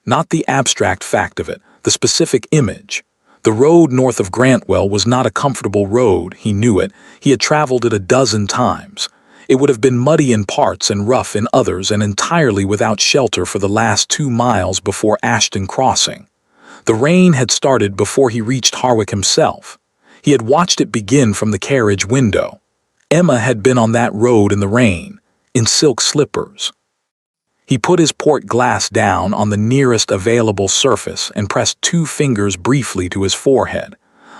Not the abstract fact of it, the specific image. The road north of Grantwell was not a comfortable road, he knew it. He had traveled it a dozen times. It would have been muddy in parts and rough in others and entirely without shelter for the last 2 miles before Ashton Crossing. The rain had started before he reached Harwick himself. He had watched it begin from the carriage window. Emma had been on that road in the rain, in silk slippers. He put his port glass down on the nearest available surface and pressed 2 fingers briefly to his forehead,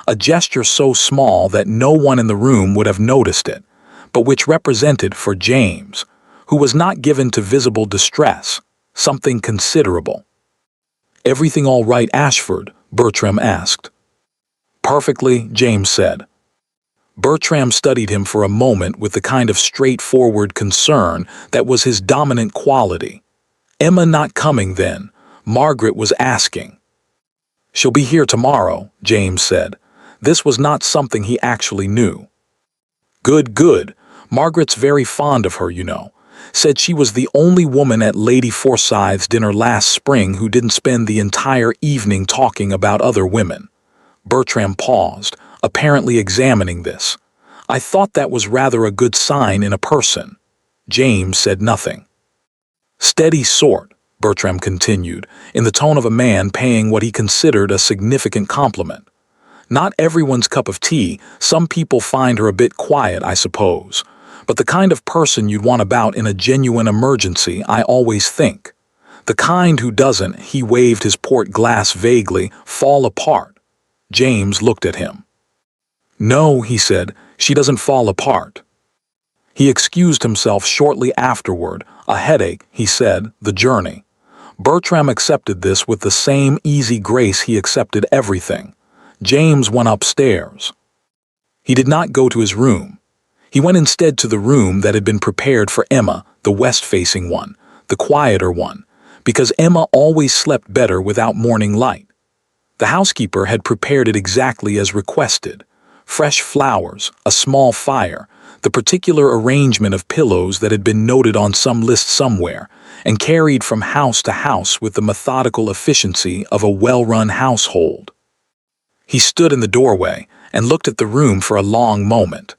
a gesture so small that no one in the room would have noticed it, but which represented for James, who was not given to visible distress, something considerable. "Everything all right, Ashford?" Bertram asked. "Perfectly," James said. Bertram studied him for a moment with the kind of straightforward concern that was his dominant quality. Emma not coming then, Margaret was asking. "She'll be here tomorrow," James said. This was not something he actually knew. "Good, good. Margaret's very fond of her, you know. Said she was the only woman at Lady Forsyth's dinner last spring who didn't spend the entire evening talking about other women." Bertram paused, apparently examining this. "I thought that was rather a good sign in a person." James said nothing. "Steady sort," Bertram continued, in the tone of a man paying what he considered a significant compliment. "Not everyone's cup of tea. Some people find her a bit quiet, I suppose. But the kind of person you'd want about in a genuine emergency, I always think. The kind who doesn't," he waved his port glass vaguely, "fall apart." James looked at him. "No," he said, "she doesn't fall apart." He excused himself shortly afterward. "A headache," he said, "the journey." Bertram accepted this with the same easy grace he accepted everything. James went upstairs. He did not go to his room. He went instead to the room that had been prepared for Emma, the west-facing one, the quieter one, because Emma always slept better without morning light. The housekeeper had prepared it exactly as requested. Fresh flowers, a small fire, the particular arrangement of pillows that had been noted on some list somewhere, and carried from house to house with the methodical efficiency of a well-run household. He stood in the doorway and looked at the room for a long moment.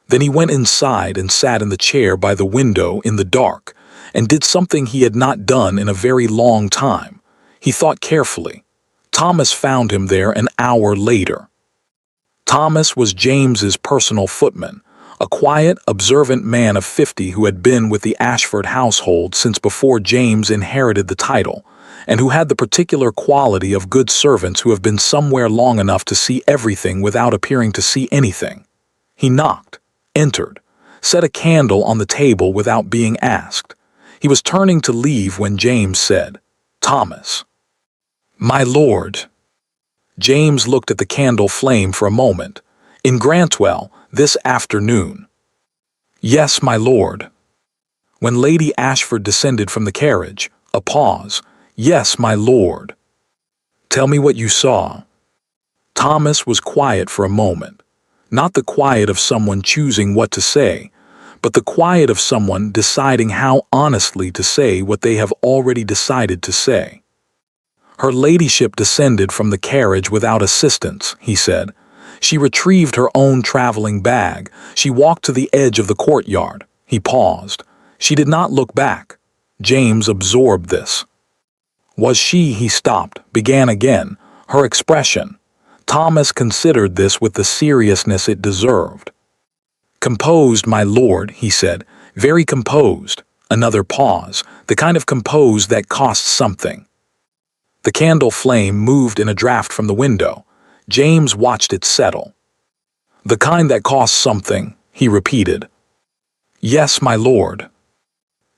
Then he went inside and sat in the chair by the window in the dark, and did something he had not done in a very long time. He thought carefully. Thomas found him there an hour later. Thomas was James's personal footman, a quiet, observant man of 50 who had been with the Ashford household since before James inherited the title, and who had the particular quality of good servants who have been somewhere long enough to see everything without appearing to see anything. He knocked, entered, set a candle on the table without being asked. He was turning to leave when James said, "Thomas." "My lord." James looked at the candle flame for a moment. "In Grantwell, this afternoon." "Yes, my lord." When Lady Ashford descended from the carriage, a pause. "Yes, my lord." "Tell me what you saw." Thomas was quiet for a moment. Not the quiet of someone choosing what to say, but the quiet of someone deciding how honestly to say what they have already decided to say. "Her ladyship descended from the carriage without assistance," he said. "She retrieved her own traveling bag. She walked to the edge of the courtyard." He paused. "She did not look back." James absorbed this. "Was she?" He stopped, began again. "Her expression." Thomas considered this with the seriousness it deserved. "Composed, my lord," he said. "Very composed." Another pause, the kind of composed that costs something. The candle flame moved in a draft from the window. James watched it settle. "The kind that costs something," he repeated. "Yes, my lord."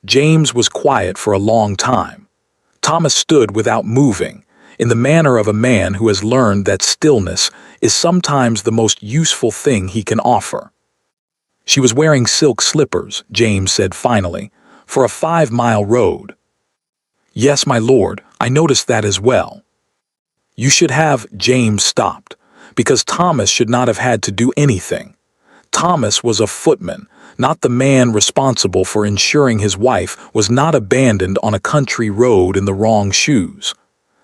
James was quiet for a long time. Thomas stood without moving, in the manner of a man who has learned that stillness is sometimes the most useful thing he can offer. "She was wearing silk slippers," James said finally, "for a 5-mile road." "Yes, my lord, I noticed that as well." "You should have—" James stopped, because Thomas should not have had to do anything. Thomas was a footman, not the man responsible for ensuring his wife was not abandoned on a country road in the wrong shoes.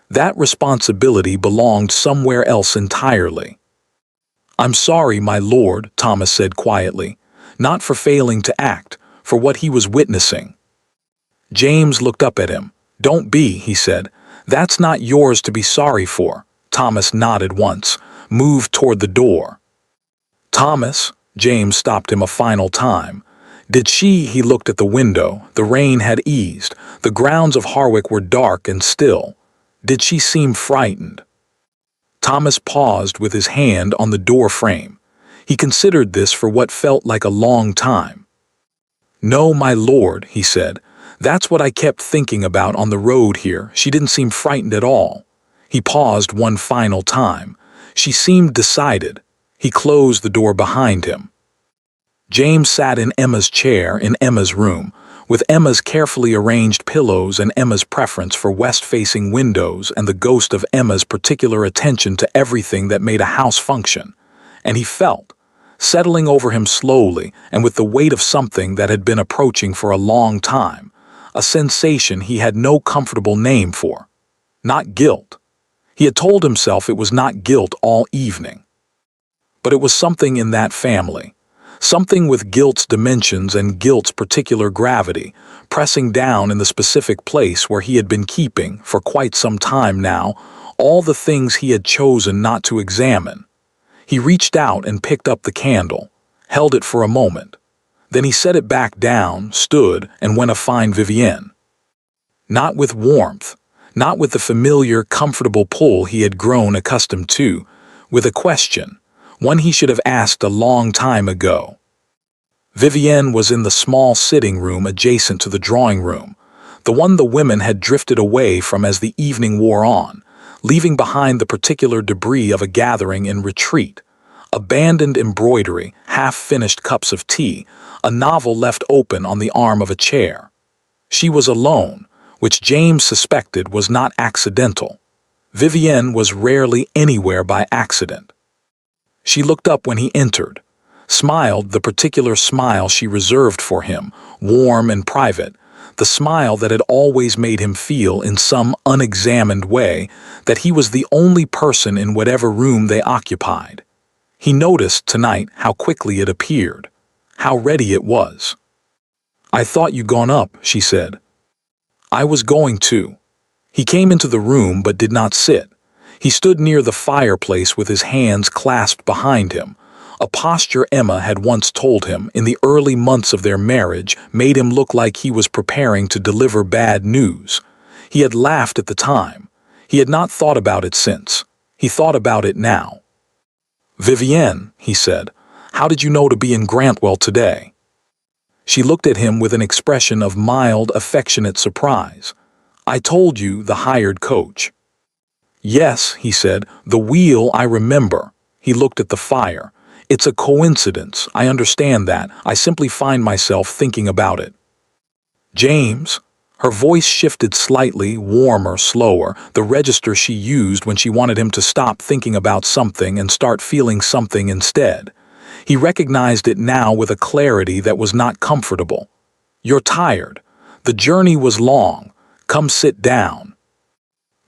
That responsibility belonged somewhere else entirely. "I'm sorry, my lord," Thomas said quietly, "not for failing to act, for what he was witnessing." James looked up at him. "Don't be," he said. "That's not yours to be sorry for." Thomas nodded once, moved toward the door. "Thomas," James stopped him a final time. "Did she?" He looked at the window. The rain had eased. The grounds of Harwick were dark and still. "Did she seem frightened?" Thomas paused with his hand on the door frame. He considered this for what felt like a long time. "No, my lord," he said. "That's what I kept thinking about on the road here. She didn't seem frightened at all." He paused one final time. "She seemed decided." He closed the door behind him. James sat in Emma's chair in Emma's room, with Emma's carefully arranged pillows and Emma's preference for west-facing windows and the ghost of Emma's particular attention to everything that made a house function. And he felt, settling over him slowly and with the weight of something that had been approaching for a long time, a sensation he had no comfortable name for. Not guilt. He had told himself it was not guilt all evening. But it was something in that family. Something with guilt's dimensions and guilt's particular gravity, pressing down in the specific place where he had been keeping, for quite some time now, all the things he had chosen not to examine. He reached out and picked up the candle, held it for a moment. Then he set it back down, stood, and went to find Vivienne. Not with warmth, not with the familiar, comfortable pull he had grown accustomed to, with a question, one he should have asked a long time ago. Vivienne was in the small sitting room adjacent to the drawing room, the one the women had drifted away from as the evening wore on, leaving behind the particular debris of a gathering in retreat, abandoned embroidery, half-finished cups of tea, a novel left open on the arm of a chair. She was alone, which James suspected was not accidental. Vivienne was rarely anywhere by accident. She looked up when he entered, smiled the particular smile she reserved for him, warm and private, the smile that had always made him feel in some unexamined way that he was the only person in whatever room they occupied. He noticed tonight how quickly it appeared, how ready it was. "I thought you'd gone up," she said. I was going to. He came into the room but did not sit. He stood near the fireplace with his hands clasped behind him, a posture Emma had once told him in the early months of their marriage made him look like he was preparing to deliver bad news. He had laughed at the time. He had not thought about it since. He thought about it now. "Vivienne," he said, "how did you know to be in Grantwell today?" She looked at him with an expression of mild, affectionate surprise. "I told you, the hired coach." "Yes," he said, "the wheel I remember." He looked at the fire. "It's a coincidence, I understand that. I simply find myself thinking about it." "James?" Her voice shifted slightly, warmer, slower, the register she used when she wanted him to stop thinking about something and start feeling something instead. He recognized it now with a clarity that was not comfortable. "You're tired. The journey was long. Come sit down."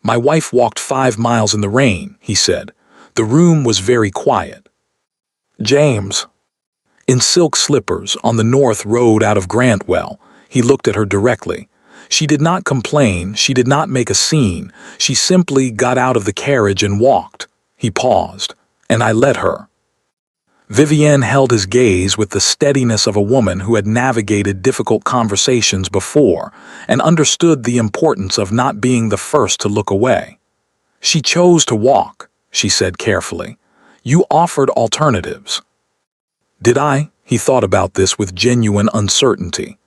"My wife walked 5 miles in the rain," he said. The room was very quiet. "James." In silk slippers on the north road out of Grantwell, he looked at her directly. She did not complain, she did not make a scene, she simply got out of the carriage and walked. He paused, and I let her. Vivienne held his gaze with the steadiness of a woman who had navigated difficult conversations before and understood the importance of not being the first to look away. "She chose to walk," she said carefully. "You offered alternatives." "Did I?" He thought about this with genuine uncertainty.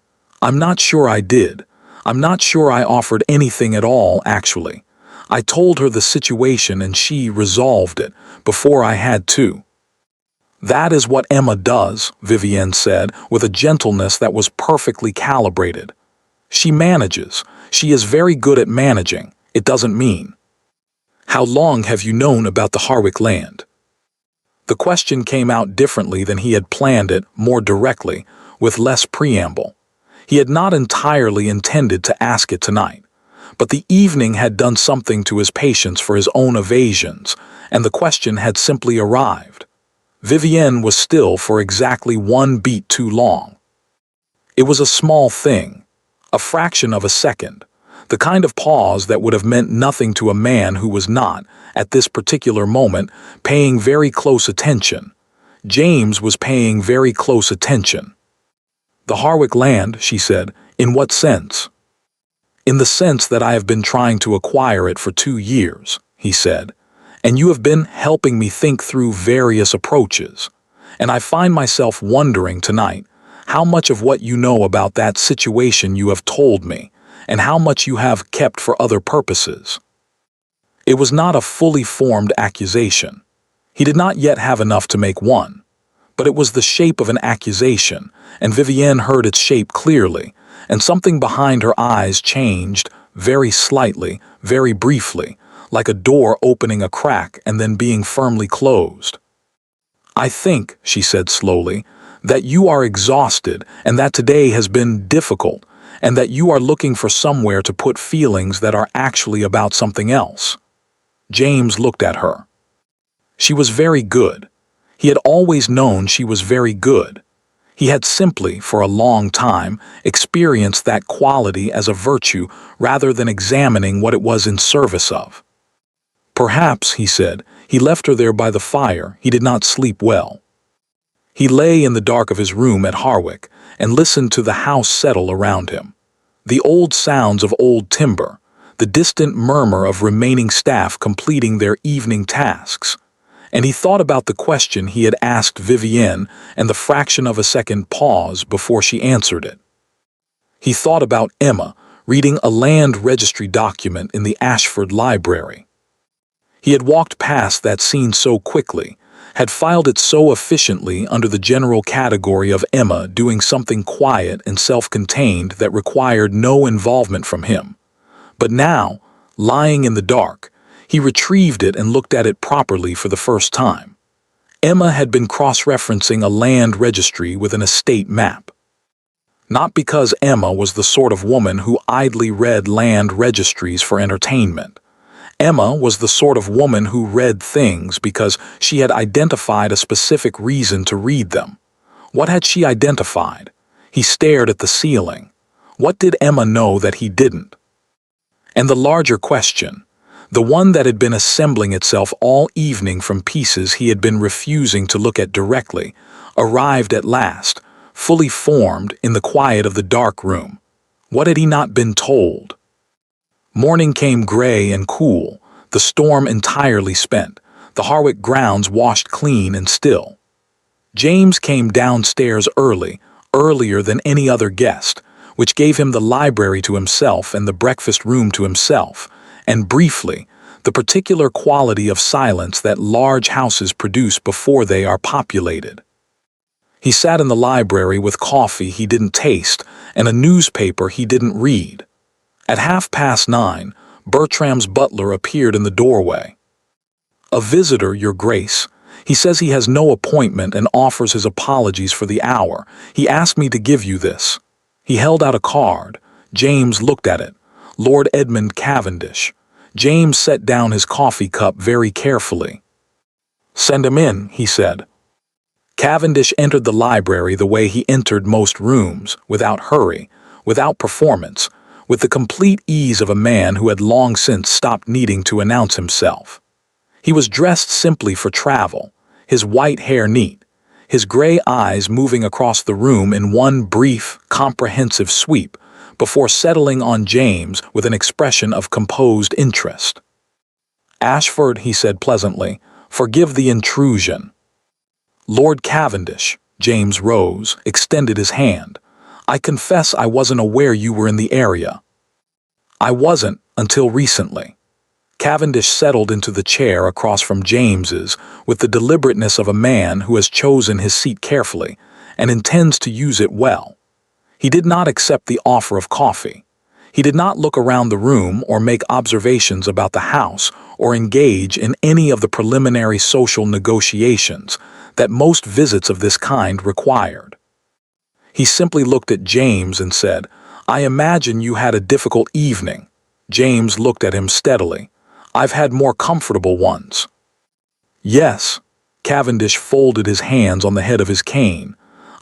"I'm not sure I did. I'm not sure I offered anything at all, actually. I told her the situation and she resolved it before I had to." "That is what Emma does," Vivienne said, with a gentleness that was perfectly calibrated. "She manages. She is very good at managing. It doesn't mean." "How long have you known about the Harwick land?" The question came out differently than he had planned it, more directly, with less preamble. He had not entirely intended to ask it tonight, but the evening had done something to his patience for his own evasions, and the question had simply arrived. Vivienne was still for exactly 1 beat too long. It was a small thing, a fraction of a second, the kind of pause that would have meant nothing to a man who was not, at this particular moment, paying very close attention. James was paying very close attention. "The Harwick land," she said, "in what sense?" "In the sense that I have been trying to acquire it for 2 years," he said, "and you have been helping me think through various approaches. And I find myself wondering tonight how much of what you know about that situation you have told me, and how much you have kept for other purposes." It was not a fully formed accusation. He did not yet have enough to make one. But it was the shape of an accusation, and Vivienne heard its shape clearly, and something behind her eyes changed, very slightly, very briefly, like a door opening a crack and then being firmly closed. "I think," she said slowly, "that you are exhausted and that today has been difficult, and that you are looking for somewhere to put feelings that are actually about something else." James looked at her. She was very good. He had always known she was very good. He had simply, for a long time, experienced that quality as a virtue rather than examining what it was in service of. "Perhaps," he said, "he left her there by the fire. He did not sleep well." He lay in the dark of his room at Harwick and listened to the house settle around him. The old sounds of old timber, the distant murmur of remaining staff completing their evening tasks. And he thought about the question he had asked Vivienne and the fraction of a second pause before she answered it. He thought about Emma reading a land registry document in the Ashford Library. He had walked past that scene so quickly, had filed it so efficiently under the general category of Emma doing something quiet and self-contained that required no involvement from him. But now, lying in the dark, he retrieved it and looked at it properly for the first time. Emma had been cross-referencing a land registry with an estate map. Not because Emma was the sort of woman who idly read land registries for entertainment. Emma was the sort of woman who read things because she had identified a specific reason to read them. What had she identified? He stared at the ceiling. What did Emma know that he didn't? And the larger question, the one that had been assembling itself all evening from pieces he had been refusing to look at directly, arrived at last, fully formed in the quiet of the dark room. What had he not been told? Morning came gray and cool, the storm entirely spent, the Harwick grounds washed clean and still. James came downstairs early, earlier than any other guest, which gave him the library to himself and the breakfast room to himself, and briefly, the particular quality of silence that large houses produce before they are populated. He sat in the library with coffee he didn't taste and a newspaper he didn't read. At 9:30, Bertram's butler appeared in the doorway. "A visitor, Your Grace. He says he has no appointment and offers his apologies for the hour. He asked me to give you this." He held out a card. James looked at it. Lord Edmund Cavendish. James set down his coffee cup very carefully. "Send him in," he said. Cavendish entered the library the way he entered most rooms, without hurry, without performance, with the complete ease of a man who had long since stopped needing to announce himself. He was dressed simply for travel, his white hair neat, his gray eyes moving across the room in one brief, comprehensive sweep, before settling on James with an expression of composed interest. "Ashford," he said pleasantly, "forgive the intrusion." "Lord Cavendish," James rose, extended his hand. "I confess I wasn't aware you were in the area." "I wasn't until recently." Cavendish settled into the chair across from James's with the deliberateness of a man who has chosen his seat carefully and intends to use it well. He did not accept the offer of coffee. He did not look around the room or make observations about the house or engage in any of the preliminary social negotiations that most visits of this kind required. He simply looked at James and said, "I imagine you had a difficult evening." James looked at him steadily. "I've had more comfortable ones." "Yes." Cavendish folded his hands on the head of his cane.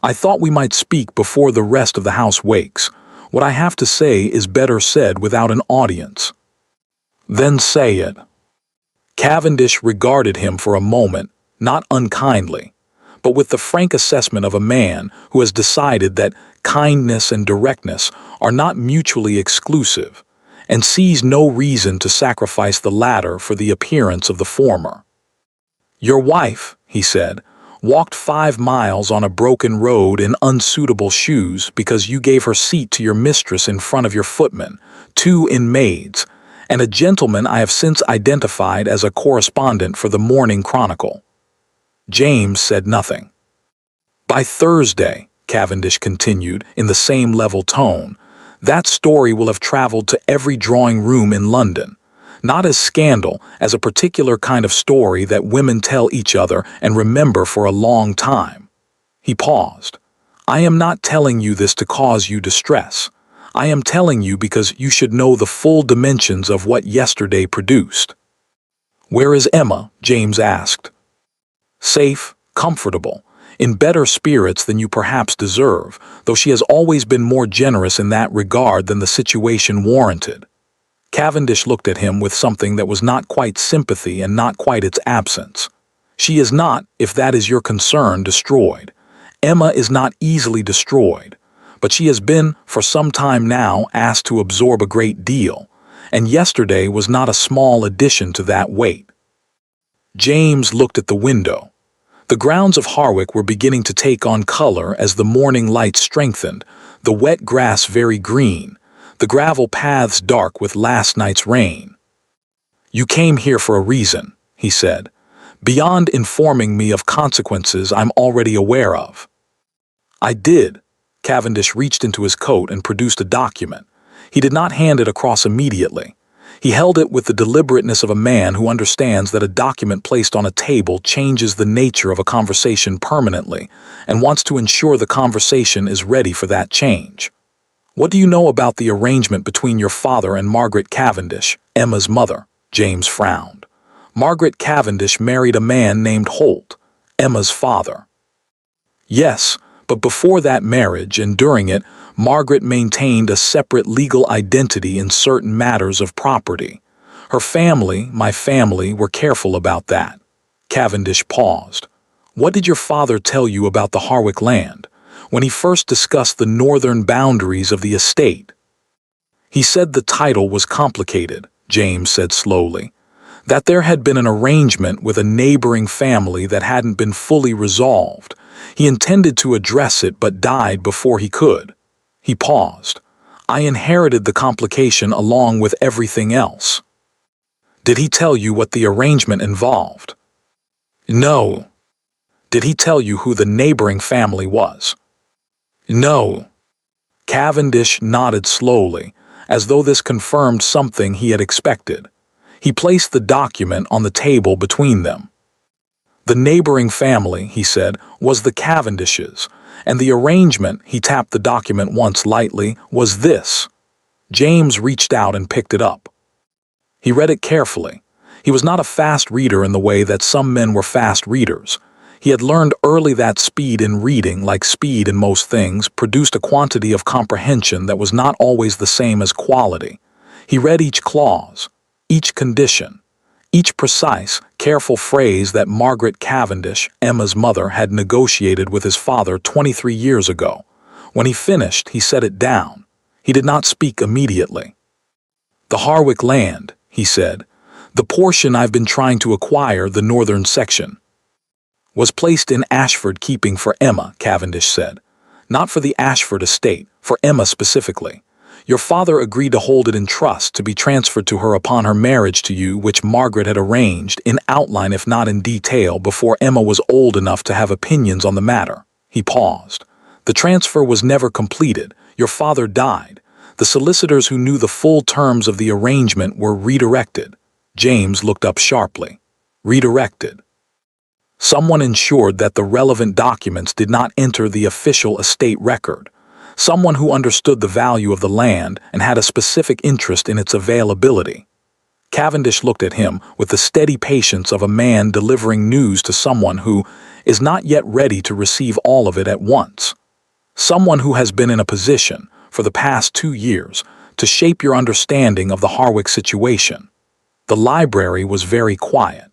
"I thought we might speak before the rest of the house wakes. What I have to say is better said without an audience." "Then say it." Cavendish regarded him for a moment, not unkindly, but with the frank assessment of a man who has decided that kindness and directness are not mutually exclusive, and sees no reason to sacrifice the latter for the appearance of the former. "Your wife," he said, "walked 5 miles on a broken road in unsuitable shoes because you gave her seat to your mistress in front of your footman, 2 in maids, and a gentleman I have since identified as a correspondent for the Morning Chronicle." James said nothing. "By Thursday," Cavendish continued in the same level tone, "that story will have traveled to every drawing room in London, not as scandal, as a particular kind of story that women tell each other and remember for a long time." He paused. "I am not telling you this to cause you distress. I am telling you because you should know the full dimensions of what yesterday produced." "Where is Emma?" James asked. "Safe, comfortable, in better spirits than you perhaps deserve, though she has always been more generous in that regard than the situation warranted." Cavendish looked at him with something that was not quite sympathy and not quite its absence. "She is not, if that is your concern, destroyed. Emma is not easily destroyed, but she has been, for some time now, asked to absorb a great deal, and yesterday was not a small addition to that weight." James looked at the window. The grounds of Harwick were beginning to take on color as the morning light strengthened, the wet grass very green, the gravel paths dark with last night's rain. "You came here for a reason," he said, "beyond informing me of consequences I'm already aware of." "I did." Cavendish reached into his coat and produced a document. He did not hand it across immediately. He held it with the deliberateness of a man who understands that a document placed on a table changes the nature of a conversation permanently and wants to ensure the conversation is ready for that change. "What do you know about the arrangement between your father and Margaret Cavendish, Emma's mother?" James frowned. "Margaret Cavendish married a man named Holt, Emma's father." "Yes, But before that marriage and during it, Margaret maintained a separate legal identity in certain matters of property. Her family, my family, were careful about that. Cavendish paused. What did your father tell you about the Harwick land, when he first discussed the northern boundaries of the estate? He said the title was complicated, James said slowly. That there had been an arrangement with a neighboring family that hadn't been fully resolved. He intended to address it but died before he could. He paused. I inherited the complication along with everything else. Did he tell you what the arrangement involved? No. Did he tell you who the neighboring family was? No. Cavendish nodded slowly, as though this confirmed something he had expected. He placed the document on the table between them. The neighboring family, he said, was the Cavendishes, and the arrangement, he tapped the document once lightly, was this. James reached out and picked it up. He read it carefully. He was not a fast reader in the way that some men were fast readers. He had learned early that speed in reading, like speed in most things, produced a quantity of comprehension that was not always the same as quality. He read each clause, each condition, each precise, careful phrase that Margaret Cavendish, Emma's mother, had negotiated with his father 23 years ago. When he finished, he set it down. He did not speak immediately. The Harwick land, he said, the portion I've been trying to acquire, the northern section, was placed in Ashford keeping for Emma, Cavendish said. Not for the Ashford estate, for Emma specifically. Your father agreed to hold it in trust to be transferred to her upon her marriage to you, which Margaret had arranged, in outline if not in detail, before Emma was old enough to have opinions on the matter. He paused. The transfer was never completed. Your father died. The solicitors who knew the full terms of the arrangement were redirected. James looked up sharply. Redirected. Someone ensured that the relevant documents did not enter the official estate record. Someone who understood the value of the land and had a specific interest in its availability. Cavendish looked at him with the steady patience of a man delivering news to someone who is not yet ready to receive all of it at once. Someone who has been in a position, for the past 2 years, to shape your understanding of the Harwick situation. The library was very quiet.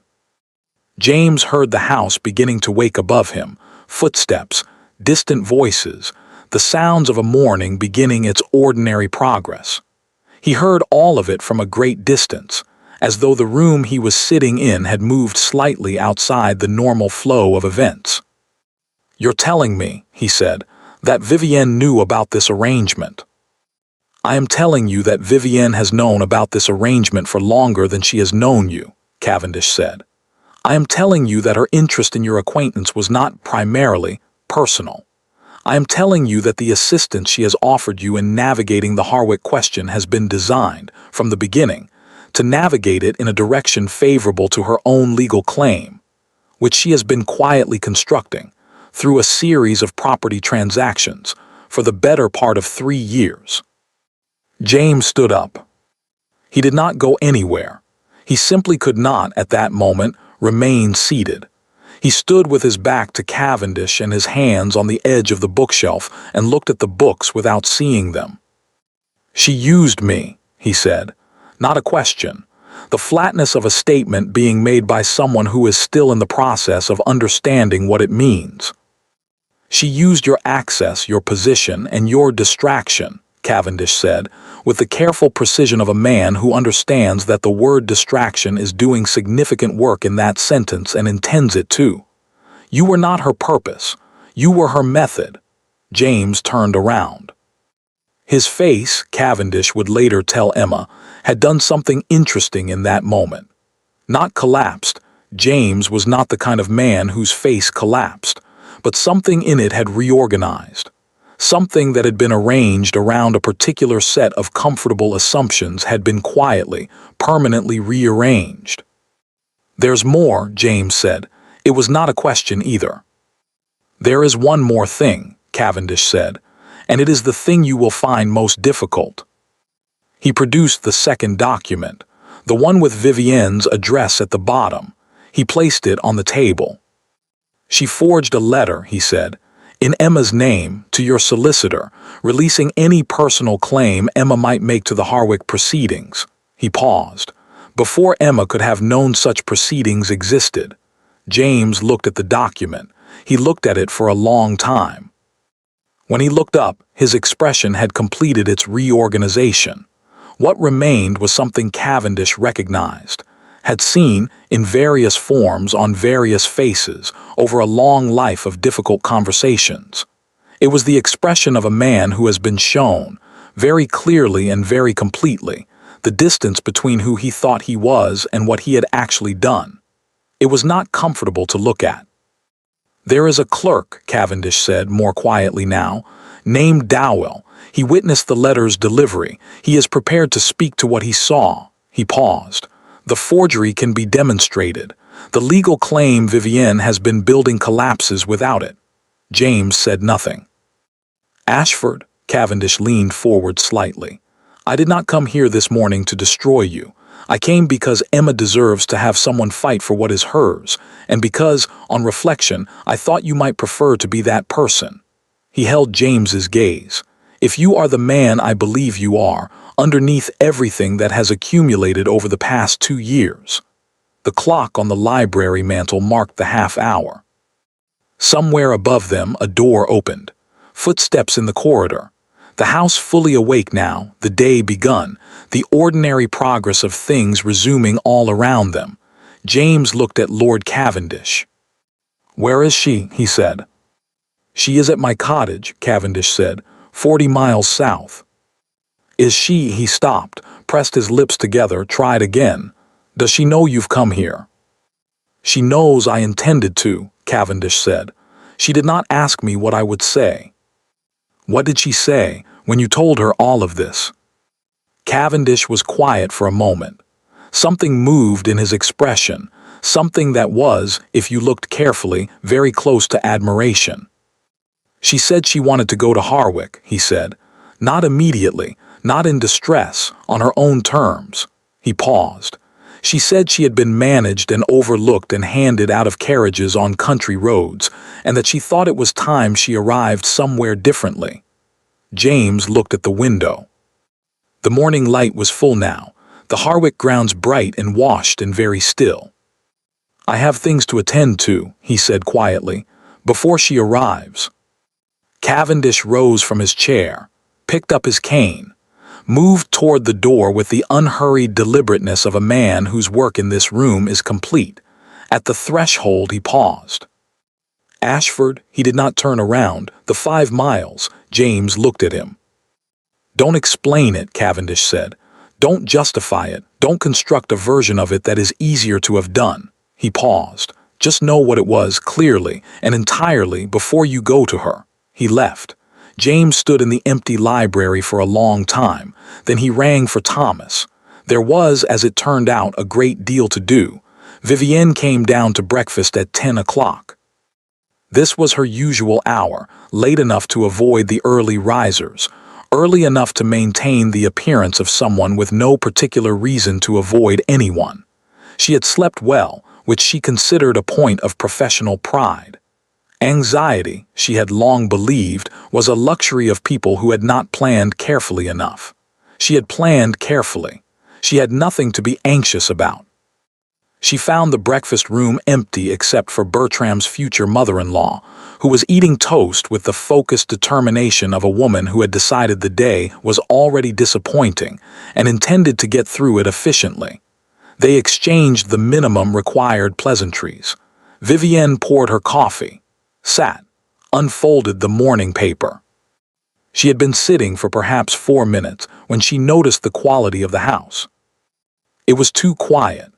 James heard the house beginning to wake above him, footsteps, distant voices, the sounds of a morning beginning its ordinary progress. He heard all of it from a great distance, as though the room he was sitting in had moved slightly outside the normal flow of events. You're telling me, he said, that Vivienne knew about this arrangement. I am telling you that Vivienne has known about this arrangement for longer than she has known you, Cavendish said. I am telling you that her interest in your acquaintance was not primarily personal. I am telling you that the assistance she has offered you in navigating the Harwick question has been designed, from the beginning, to navigate it in a direction favorable to her own legal claim, which she has been quietly constructing, through a series of property transactions, for the better part of 3 years. James stood up. He did not go anywhere. He simply could not, at that moment, remain seated. He stood with his back to Cavendish and his hands on the edge of the bookshelf and looked at the books without seeing them. She used me, he said. Not a question. The flatness of a statement being made by someone who is still in the process of understanding what it means. She used your access, your position, and your distraction, Cavendish said, with the careful precision of a man who understands that the word distraction is doing significant work in that sentence and intends it to. You were not her purpose. You were her method. James turned around. His face, Cavendish would later tell Emma, had done something interesting in that moment. Not collapsed. James was not the kind of man whose face collapsed, but something in it had reorganized. Something that had been arranged around a particular set of comfortable assumptions had been quietly, permanently rearranged. There's more, James said. It was not a question either. There is one more thing, Cavendish said, and it is the thing you will find most difficult. He produced the second document, the one with Vivienne's address at the bottom. He placed it on the table. She forged a letter, he said, In Emma's name, to your solicitor, releasing any personal claim Emma might make to the Harwick proceedings. He paused. Before Emma could have known such proceedings existed. James looked at the document. He looked at it for a long time. When he looked up, his expression had completed its reorganization. What remained was something Cavendish recognized, had seen in various forms on various faces over a long life of difficult conversations. It was the expression of a man who has been shown, very clearly and very completely, the distance between who he thought he was and what he had actually done. It was not comfortable to look at. There is a clerk, Cavendish said more quietly now, named Dowell. He witnessed the letter's delivery. He is prepared to speak to what he saw. He paused. The forgery can be demonstrated. The legal claim Vivienne has been building collapses without it. James said nothing. Ashford, Cavendish leaned forward slightly. I did not come here this morning to destroy you. I came because Emma deserves to have someone fight for what is hers, and because, on reflection, I thought you might prefer to be that person. He held James's gaze. If you are the man I believe you are, underneath everything that has accumulated over the past 2 years. The clock on the library mantel marked the half-hour. Somewhere above them, a door opened. Footsteps in the corridor. The house fully awake now, the day begun, the ordinary progress of things resuming all around them. James looked at Lord Cavendish. Where is she? He said. She is at my cottage, Cavendish said, 40 miles south. Is she? He stopped, pressed his lips together, tried again. Does she know you've come here? She knows I intended to, Cavendish said. She did not ask me what I would say. What did she say when you told her all of this? Cavendish was quiet for a moment. Something moved in his expression, something that was, if you looked carefully, very close to admiration. She said she wanted to go to Harwick, he said. Not immediately, not in distress, on her own terms. He paused. She said she had been managed and overlooked and handed out of carriages on country roads, and that she thought it was time she arrived somewhere differently. James looked at the window. The morning light was full now, the Harwick grounds bright and washed and very still. I have things to attend to, he said quietly, before she arrives. Cavendish rose from his chair, picked up his cane, moved toward the door with the unhurried deliberateness of a man whose work in this room is complete. At the threshold he paused. Ashford, he did not turn around, the 5 miles. James looked at him. Don't explain it, Cavendish said. Don't justify it, don't construct a version of it that is easier to have done. He paused. Just know what it was clearly and entirely before you go to her. He left. James stood in the empty library for a long time. Then he rang for Thomas. There was, as it turned out, a great deal to do. Vivienne came down to breakfast at 10 o'clock. This was her usual hour, late enough to avoid the early risers, early enough to maintain the appearance of someone with no particular reason to avoid anyone. She had slept well, which she considered a point of professional pride. Anxiety, she had long believed, was a luxury of people who had not planned carefully enough. She had planned carefully. She had nothing to be anxious about. She found the breakfast room empty except for Bertram's future mother-in-law, who was eating toast with the focused determination of a woman who had decided the day was already disappointing and intended to get through it efficiently. They exchanged the minimum required pleasantries. Vivienne poured her coffee, sat, unfolded the morning paper. She had been sitting for perhaps 4 minutes when she noticed the quality of the house. It was too quiet.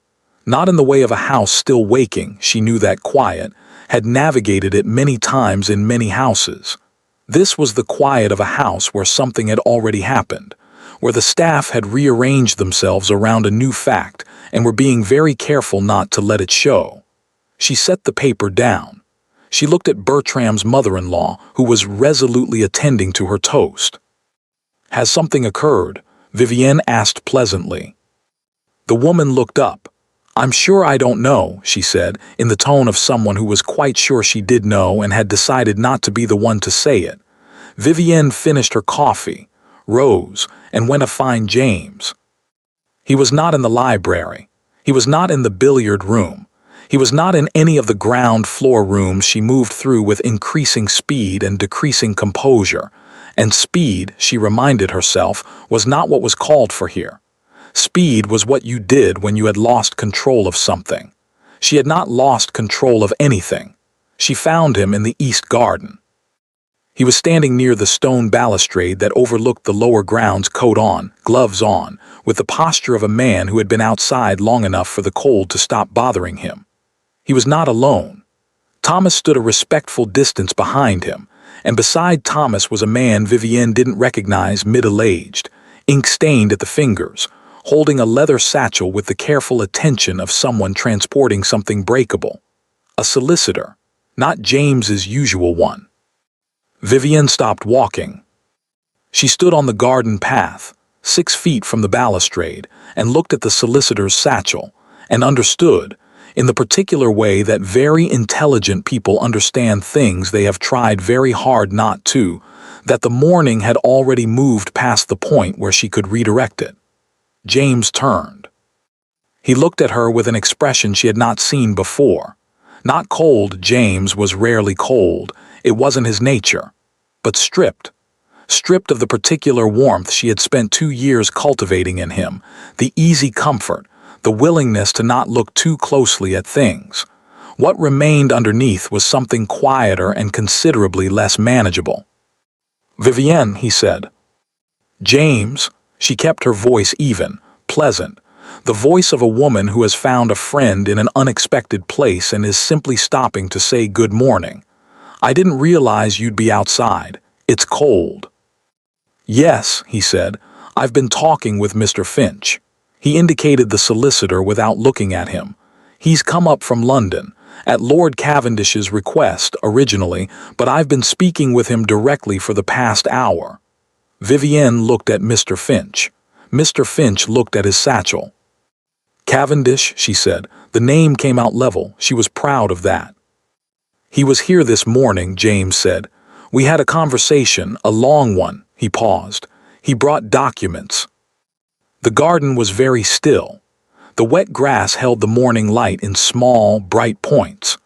Not in the way of a house still waking, she knew that quiet, had navigated it many times in many houses. This was the quiet of a house where something had already happened, where the staff had rearranged themselves around a new fact and were being very careful not to let it show. She set the paper down. She looked at Bertram's mother-in-law, who was resolutely attending to her toast. Has something occurred? Vivienne asked pleasantly. The woman looked up. "I'm sure I don't know," she said, in the tone of someone who was quite sure she did know and had decided not to be the one to say it. Vivienne finished her coffee, rose, and went to find James. He was not in the library. He was not in the billiard room. He was not in any of the ground floor rooms she moved through with increasing speed and decreasing composure. And speed, she reminded herself, was not what was called for here. Speed was what you did when you had lost control of something. She had not lost control of anything. She found him in the East Garden. He was standing near the stone balustrade that overlooked the lower grounds, coat on, gloves on, with the posture of a man who had been outside long enough for the cold to stop bothering him. He was not alone. Thomas stood a respectful distance behind him, and beside Thomas was a man Vivienne didn't recognize, middle-aged, ink-stained at the fingers, holding a leather satchel with the careful attention of someone transporting something breakable. A solicitor, not James's usual one. Vivienne stopped walking. She stood on the garden path, 6 feet from the balustrade, and looked at the solicitor's satchel, and understood, in the particular way that very intelligent people understand things they have tried very hard not to, that the morning had already moved past the point where she could redirect it. James turned. He looked at her with an expression she had not seen before. Not cold. James was rarely cold. It wasn't his nature. But stripped of the particular warmth she had spent 2 years cultivating in him, the easy comfort, the willingness to not look too closely at things. What remained underneath was something quieter and considerably less manageable. "Vivienne," he said. "James," she kept her voice even, pleasant, the voice of a woman who has found a friend in an unexpected place and is simply stopping to say good morning. "I didn't realize you'd be outside. It's cold." "Yes," he said, "I've been talking with Mr. Finch." He indicated the solicitor without looking at him. "He's come up from London, at Lord Cavendish's request originally, but I've been speaking with him directly for the past hour." Vivienne looked at Mr. Finch. Mr. Finch looked at his satchel. "Cavendish," she said. The name came out level. She was proud of that. "He was here this morning," James said. "We had a conversation, a long one." He paused. "He brought documents." The garden was very still. The wet grass held the morning light in small, bright points.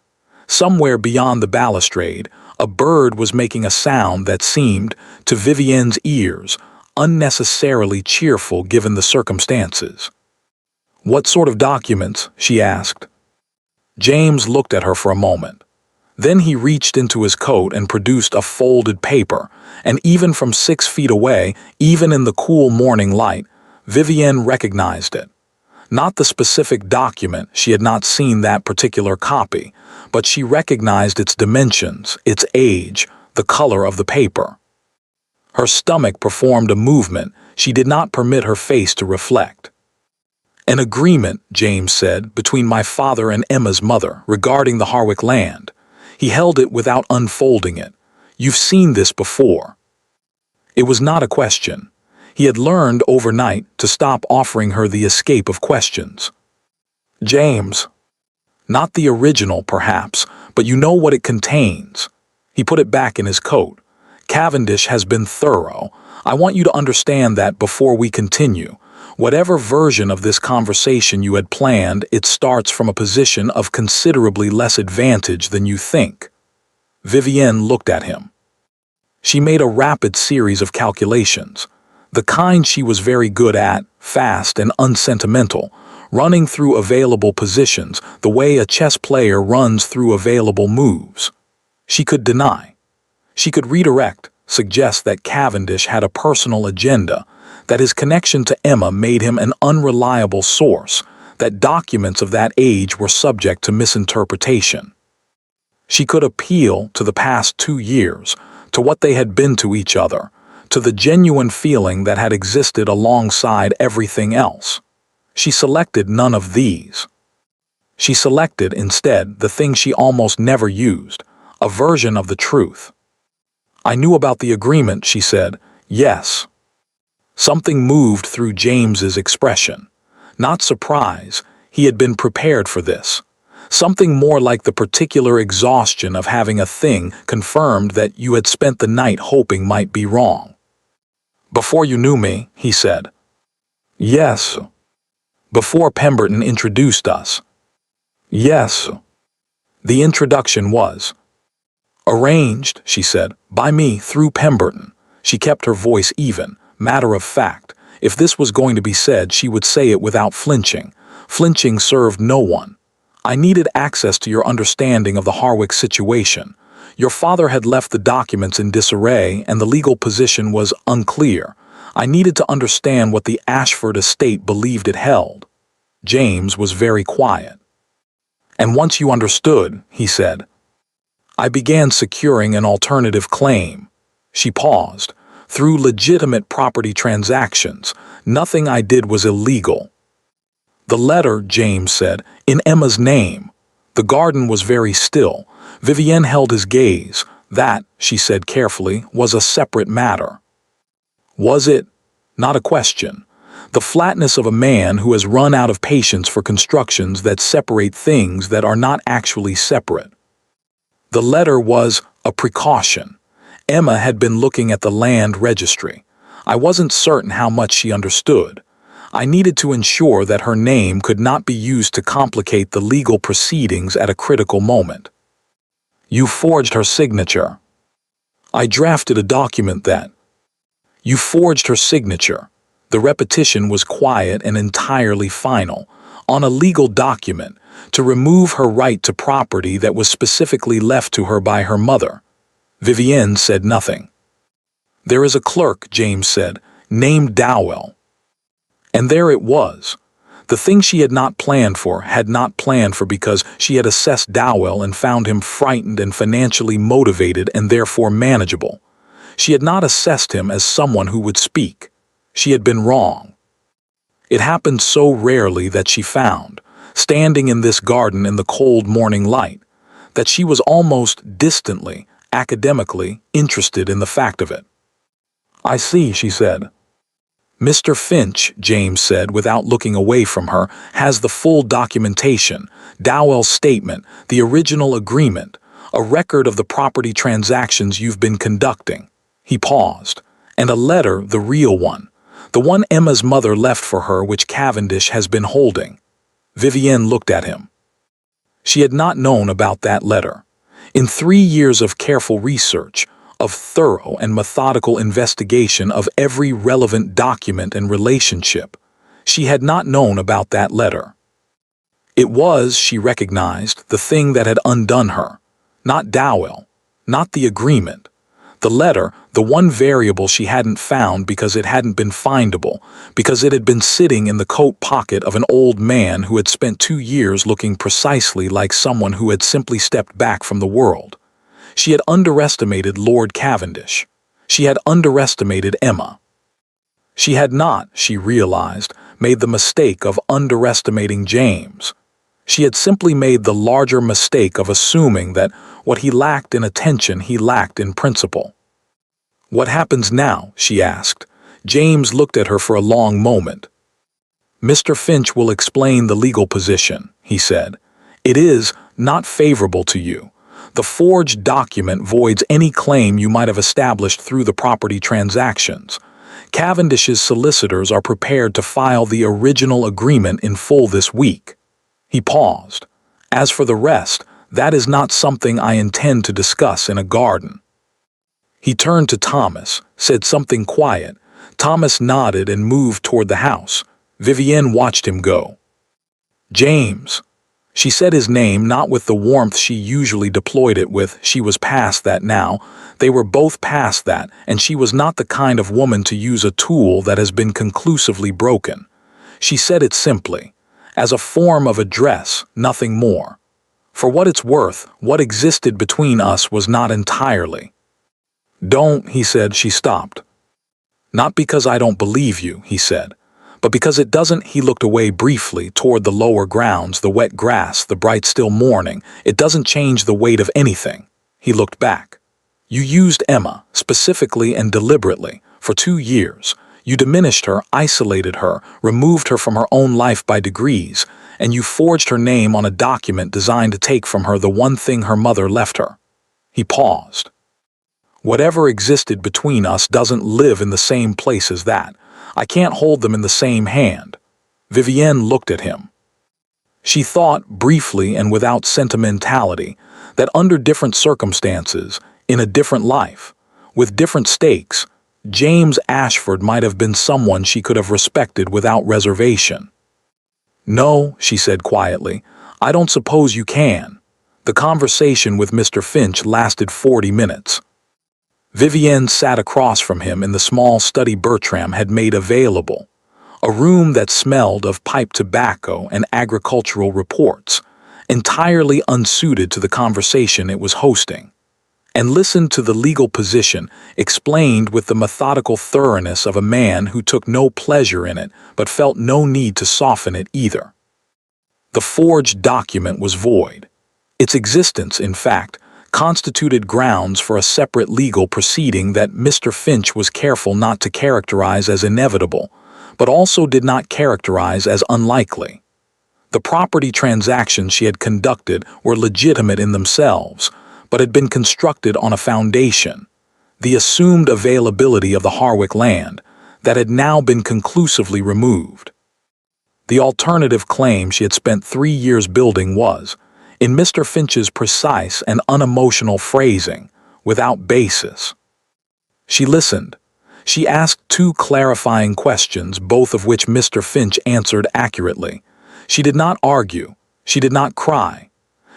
Somewhere beyond the balustrade, a bird was making a sound that seemed, to Vivienne's ears, unnecessarily cheerful given the circumstances. "What sort of documents?" she asked. James looked at her for a moment. Then he reached into his coat and produced a folded paper, and even from 6 feet away, even in the cool morning light, Vivienne recognized it. Not the specific document, she had not seen that particular copy, but she recognized its dimensions, its age, the color of the paper. Her stomach performed a movement she did not permit her face to reflect. "An agreement," James said, "between my father and Emma's mother regarding the Harwick land." He held it without unfolding it. "You've seen this before." It was not a question. He had learned overnight to stop offering her the escape of questions. "James, not the original perhaps, but you know what it contains." He put it back in his coat. "Cavendish has been thorough. I want you to understand that before we continue. Whatever version of this conversation you had planned, it starts from a position of considerably less advantage than you think." Vivienne looked at him. She made a rapid series of calculations, the kind she was very good at, fast and unsentimental, running through available positions the way a chess player runs through available moves. She could deny. She could redirect, suggest that Cavendish had a personal agenda, that his connection to Emma made him an unreliable source, that documents of that age were subject to misinterpretation. She could appeal to the past 2 years, to what they had been to each other, to the genuine feeling that had existed alongside everything else. She selected none of these. She selected, instead, the thing she almost never used, a version of the truth. "I knew about the agreement," she said. "Yes." Something moved through James's expression. Not surprise. He had been prepared for this. Something more like the particular exhaustion of having a thing confirmed that you had spent the night hoping might be wrong. "Before you knew me," he said. "Yes." "Before Pemberton introduced us." "Yes." The introduction was arranged, she said, by me through Pemberton. She kept her voice even, matter of fact. If this was going to be said, she would say it without flinching. Flinching served no one. "I needed access to your understanding of the Harwick situation. Your father had left the documents in disarray and the legal position was unclear. I needed to understand what the Ashford estate believed it held." James was very quiet. "And once you understood," he said, "I began securing an alternative claim." She paused. "Through legitimate property transactions. Nothing I did was illegal." "The letter," James said, "in Emma's name." The garden was very still. Vivienne held his gaze. "That," she said carefully, "was a separate matter." "Was it?" Not a question. The flatness of a man who has run out of patience for constructions that separate things that are not actually separate. "The letter was a precaution. Emma had been looking at the land registry. I wasn't certain how much she understood. I needed to ensure that her name could not be used to complicate the legal proceedings at a critical moment." "You forged her signature." "I drafted a document that—" "You forged her signature." The repetition was quiet and entirely final. "On a legal document, to remove her right to property that was specifically left to her by her mother." Vivienne said nothing. "There is a clerk," James said, "named Dowell." And there it was. The thing she had not planned for because she had assessed Dowell and found him frightened and financially motivated and therefore manageable. She had not assessed him as someone who would speak. She had been wrong. It happened so rarely that she found, standing in this garden in the cold morning light, that she was almost distantly, academically interested in the fact of it. "I see," she said. "Mr. Finch," James said without looking away from her, "has the full documentation, Dowell's statement, the original agreement, a record of the property transactions you've been conducting." He paused. "And a letter, the real one, the one Emma's mother left for her, which Cavendish has been holding." Vivienne looked at him. She had not known about that letter. In 3 years of careful research, of thorough and methodical investigation of every relevant document and relationship, she had not known about that letter. It was, she recognized, the thing that had undone her. Not Dowell, not the agreement. The letter, the one variable she hadn't found because it hadn't been findable, because it had been sitting in the coat pocket of an old man who had spent 2 years looking precisely like someone who had simply stepped back from the world. She had underestimated Lord Cavendish. She had underestimated Emma. She had not, she realized, made the mistake of underestimating James. She had simply made the larger mistake of assuming that what he lacked in attention he lacked in principle. "What happens now?" she asked. James looked at her for a long moment. "Mr. Finch will explain the legal position," he said. "It is not favorable to you. The forged document voids any claim you might have established through the property transactions. Cavendish's solicitors are prepared to file the original agreement in full this week." He paused. "As for the rest, that is not something I intend to discuss in a garden." He turned to Thomas, said something quiet. Thomas nodded and moved toward the house. Vivienne watched him go. "James." She said his name not with the warmth she usually deployed it with. She was past that now. They were both past that, and she was not the kind of woman to use a tool that has been conclusively broken. She said it simply, as a form of address, nothing more. For what it's worth, what existed between us was not entirely. "Don't," he said. She stopped. "Not because I don't believe you," he said, "but because it doesn't." He looked away briefly toward the lower grounds, the wet grass, the bright still morning. "It doesn't change the weight of anything." He looked back. "You used Emma, specifically and deliberately, for 2 years. You diminished her, isolated her, removed her from her own life by degrees, and you forged her name on a document designed to take from her the one thing her mother left her. He paused. Whatever existed between us doesn't live in the same place as that. I can't hold them in the same hand. Vivienne looked at him. She thought, briefly and without sentimentality, that under different circumstances, in a different life, with different stakes, James Ashford might have been someone she could have respected without reservation. "No," she said quietly, "I don't suppose you can." The conversation with Mr. Finch lasted 40 minutes. Vivienne sat across from him in the small study Bertram had made available, a room that smelled of pipe tobacco and agricultural reports, entirely unsuited to the conversation it was hosting, and listened to the legal position explained with the methodical thoroughness of a man who took no pleasure in it but felt no need to soften it either. The forged document was void. Its existence, in fact, constituted grounds for a separate legal proceeding that Mr. Finch was careful not to characterize as inevitable, but also did not characterize as unlikely. The property transactions she had conducted were legitimate in themselves, but had been constructed on a foundation, the assumed availability of the Harwick land, that had now been conclusively removed. The alternative claim she had spent 3 years building was, in Mr. Finch's precise and unemotional phrasing, without basis. She listened. She asked 2 clarifying questions, both of which Mr. Finch answered accurately. She did not argue. She did not cry.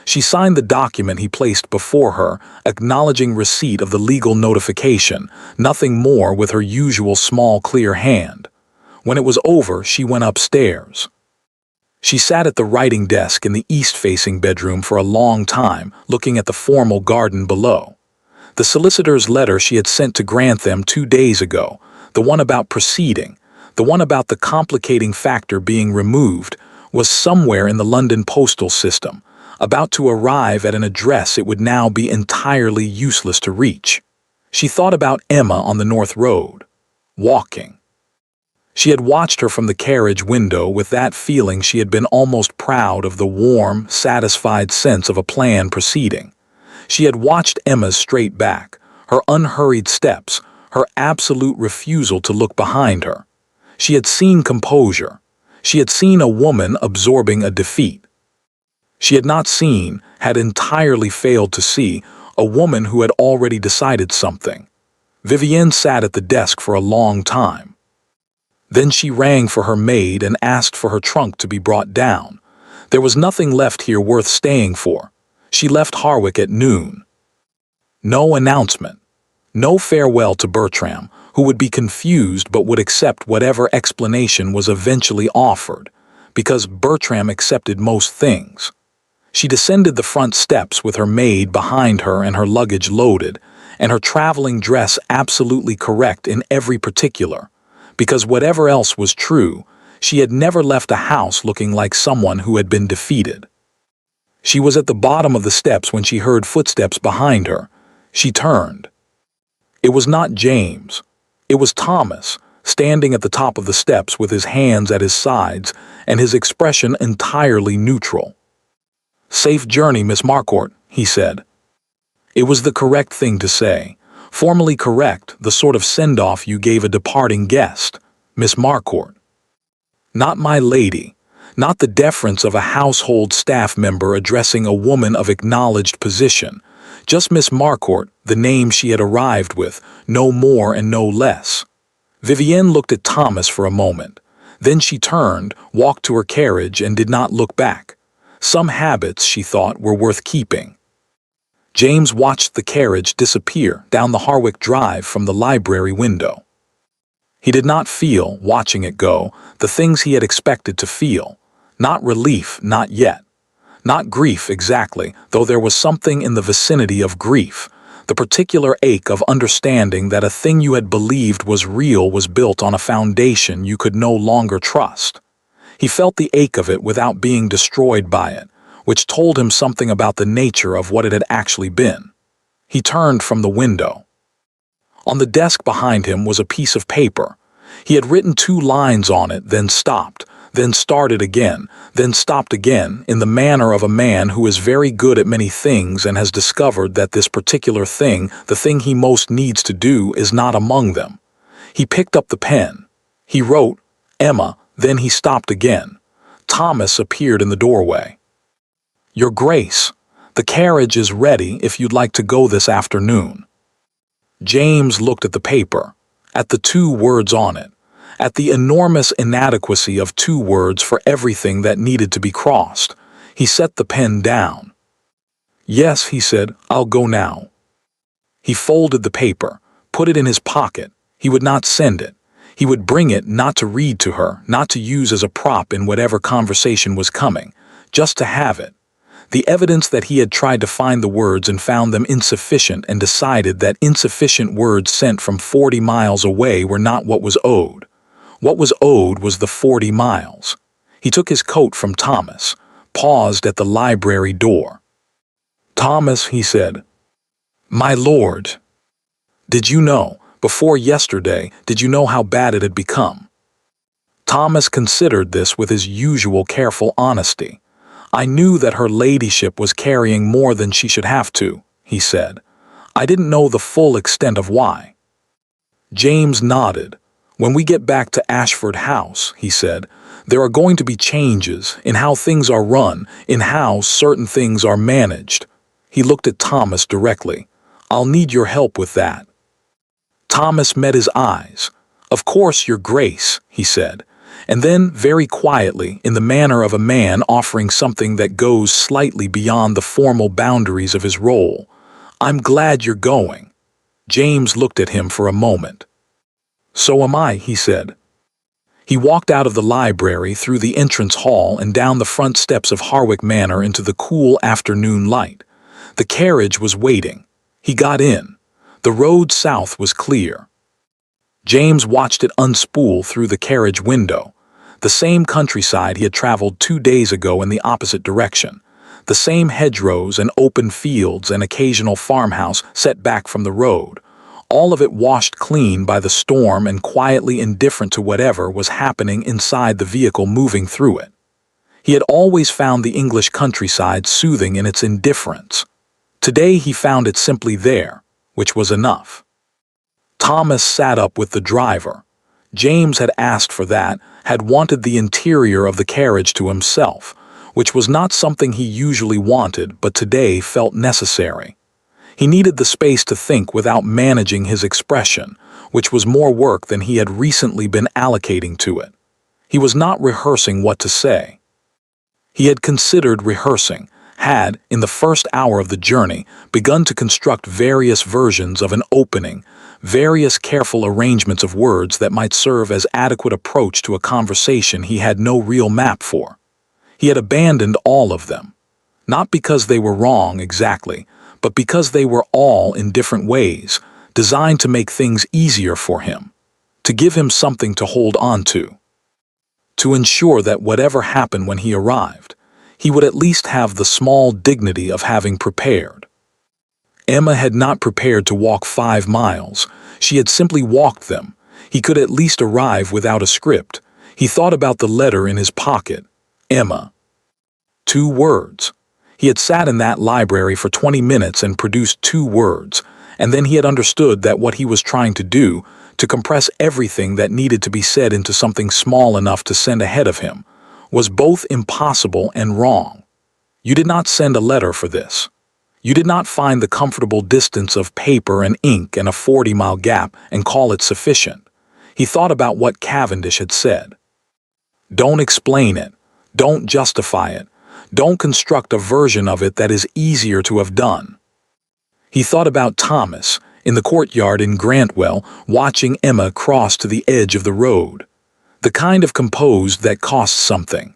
She signed the document he placed before her, acknowledging receipt of the legal notification, nothing more, with her usual small, clear hand. When it was over, she went upstairs. She sat at the writing desk in the east-facing bedroom for a long time, looking at the formal garden below. The solicitor's letter she had sent to Grantham 2 days ago, the one about proceeding, the one about the complicating factor being removed, was somewhere in the London postal system, about to arrive at an address it would now be entirely useless to reach. She thought about Emma on the North Road, walking. She had watched her from the carriage window with that feeling she had been almost proud of, the warm, satisfied sense of a plan proceeding. She had watched Emma's straight back, her unhurried steps, her absolute refusal to look behind her. She had seen composure. She had seen a woman absorbing a defeat. She had not seen, had entirely failed to see, a woman who had already decided something. Vivienne sat at the desk for a long time. Then she rang for her maid and asked for her trunk to be brought down. There was nothing left here worth staying for. She left Harwick at noon. No announcement. No farewell to Bertram, who would be confused but would accept whatever explanation was eventually offered, because Bertram accepted most things. She descended the front steps with her maid behind her and her luggage loaded, and her traveling dress absolutely correct in every particular, because whatever else was true, she had never left a house looking like someone who had been defeated. She was at the bottom of the steps when she heard footsteps behind her. She turned. It was not James. It was Thomas, standing at the top of the steps with his hands at his sides and his expression entirely neutral. "Safe journey, Miss Marcourt," he said. It was the correct thing to say. Formally correct, the sort of send-off you gave a departing guest. Miss Marcourt. Not my lady. Not the deference of a household staff member addressing a woman of acknowledged position. Just Miss Marcourt, the name she had arrived with, no more and no less. Vivienne looked at Thomas for a moment. Then she turned, walked to her carriage, and did not look back. Some habits, she thought, were worth keeping. James watched the carriage disappear down the Harwick Drive from the library window. He did not feel, watching it go, the things he had expected to feel. Not relief, not yet. Not grief exactly, though there was something in the vicinity of grief, the particular ache of understanding that a thing you had believed was real was built on a foundation you could no longer trust. He felt the ache of it without being destroyed by it, which told him something about the nature of what it had actually been. He turned from the window. On the desk behind him was a piece of paper. He had written 2 lines on it, then stopped, then started again, then stopped again, in the manner of a man who is very good at many things and has discovered that this particular thing, the thing he most needs to do, is not among them. He picked up the pen. He wrote, "Emma," then he stopped again. Thomas appeared in the doorway. "Your Grace, the carriage is ready if you'd like to go this afternoon." James looked at the paper, at the 2 words on it, at the enormous inadequacy of 2 words for everything that needed to be crossed. He set the pen down. "Yes," he said, "I'll go now." He folded the paper, put it in his pocket. He would not send it. He would bring it not to read to her, not to use as a prop in whatever conversation was coming, just to have it. The evidence that he had tried to find the words and found them insufficient and decided that insufficient words sent from 40 miles away were not what was owed. What was owed was the 40 miles. He took his coat from Thomas, paused at the library door. "Thomas," he said. "My lord. Did you know, before yesterday, did you know how bad it had become?" Thomas considered this with his usual careful honesty. "I knew that her ladyship was carrying more than she should have to," he said. "I didn't know the full extent of why." James nodded. "When we get back to Ashford House," he said, "there are going to be changes in how things are run, in how certain things are managed." He looked at Thomas directly. "I'll need your help with that." Thomas met his eyes. "Of course, Your Grace," he said. And then, very quietly, in the manner of a man offering something that goes slightly beyond the formal boundaries of his role, "I'm glad you're going." James looked at him for a moment. "So am I," he said. He walked out of the library, through the entrance hall and down the front steps of Harwick Manor into the cool afternoon light. The carriage was waiting. He got in. The road south was clear. James watched it unspool through the carriage window. The same countryside he had traveled 2 days ago in the opposite direction. The same hedgerows and open fields and occasional farmhouse set back from the road. All of it washed clean by the storm and quietly indifferent to whatever was happening inside the vehicle moving through it. He had always found the English countryside soothing in its indifference. Today he found it simply there, which was enough. Thomas sat up with the driver. James had asked for that, had wanted the interior of the carriage to himself, which was not something he usually wanted but today felt necessary. He needed the space to think without managing his expression, which was more work than he had recently been allocating to it. He was not rehearsing what to say. He had considered rehearsing, had, in the first hour of the journey, begun to construct various versions of an opening, various careful arrangements of words that might serve as adequate approach to a conversation he had no real map for. He had abandoned all of them, not because they were wrong exactly, but because they were all in different ways, designed to make things easier for him, to give him something to hold on to ensure that whatever happened when he arrived, he would at least have the small dignity of having prepared. Emma had not prepared to walk 5 miles. She had simply walked them. He could at least arrive without a script. He thought about the letter in his pocket. Emma. 2 words. He had sat in that library for 20 minutes and produced 2 words, and then he had understood that what he was trying to do, to compress everything that needed to be said into something small enough to send ahead of him, was both impossible and wrong. You did not send a letter for this. You did not find the comfortable distance of paper and ink and a 40-mile gap and call it sufficient. He thought about what Cavendish had said. Don't explain it. Don't justify it. Don't construct a version of it that is easier to have done. He thought about Thomas, in the courtyard in Grantwell, watching Emma cross to the edge of the road. The kind of composed that costs something.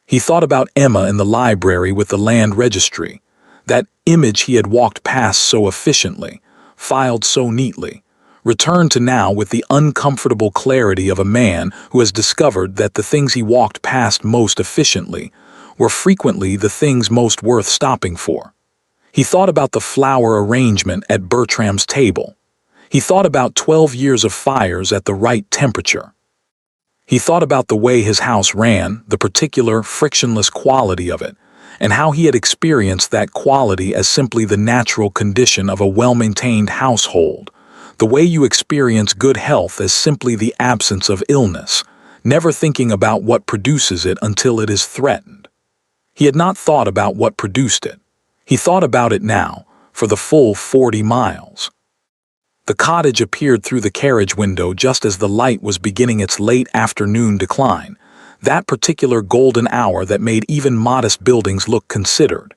He thought about Emma in the library with the land registry, that image he had walked past so efficiently, filed so neatly, returned to now with the uncomfortable clarity of a man who has discovered that the things he walked past most efficiently were frequently the things most worth stopping for. He thought about the flower arrangement at Bertram's table. He thought about 12 years of fires at the right temperature. He thought about the way his house ran, the particular frictionless quality of it, and how he had experienced that quality as simply the natural condition of a well-maintained household, the way you experience good health as simply the absence of illness, never thinking about what produces it until it is threatened. He had not thought about what produced it. He thought about it now, for the full 40 miles. The cottage appeared through the carriage window just as the light was beginning its late afternoon decline, that particular golden hour that made even modest buildings look considered.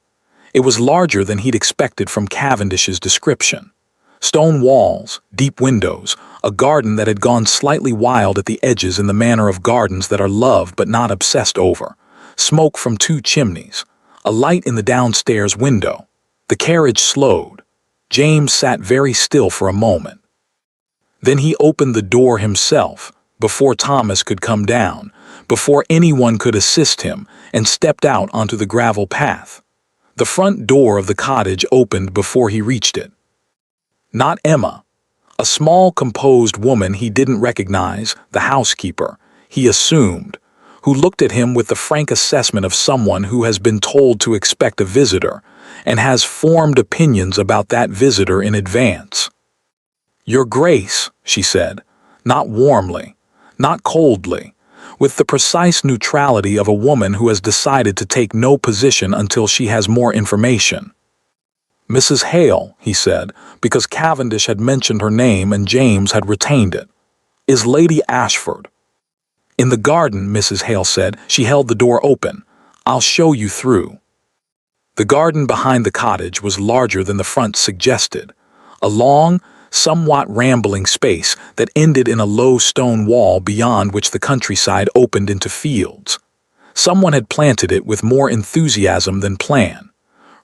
It was larger than he'd expected from Cavendish's description. Stone walls, deep windows, a garden that had gone slightly wild at the edges in the manner of gardens that are loved but not obsessed over, smoke from 2 chimneys, a light in the downstairs window. The carriage slowed. James sat very still for a moment. Then he opened the door himself, before Thomas could come down, before anyone could assist him, and stepped out onto the gravel path. The front door of the cottage opened before he reached it. Not Emma. A small, composed woman he didn't recognize, the housekeeper, he assumed, who looked at him with the frank assessment of someone who has been told to expect a visitor, and has formed opinions about that visitor in advance. "Your Grace," she said, not warmly, not coldly, with the precise neutrality of a woman who has decided to take no position until she has more information. "Mrs. Hale," he said, because Cavendish had mentioned her name and James had retained it, "is Lady Ashford." "In the garden," Mrs. Hale said. She held the door open. "I'll show you through." The garden behind the cottage was larger than the front suggested, a long, somewhat rambling space that ended in a low stone wall beyond which the countryside opened into fields. Someone had planted it with more enthusiasm than plan.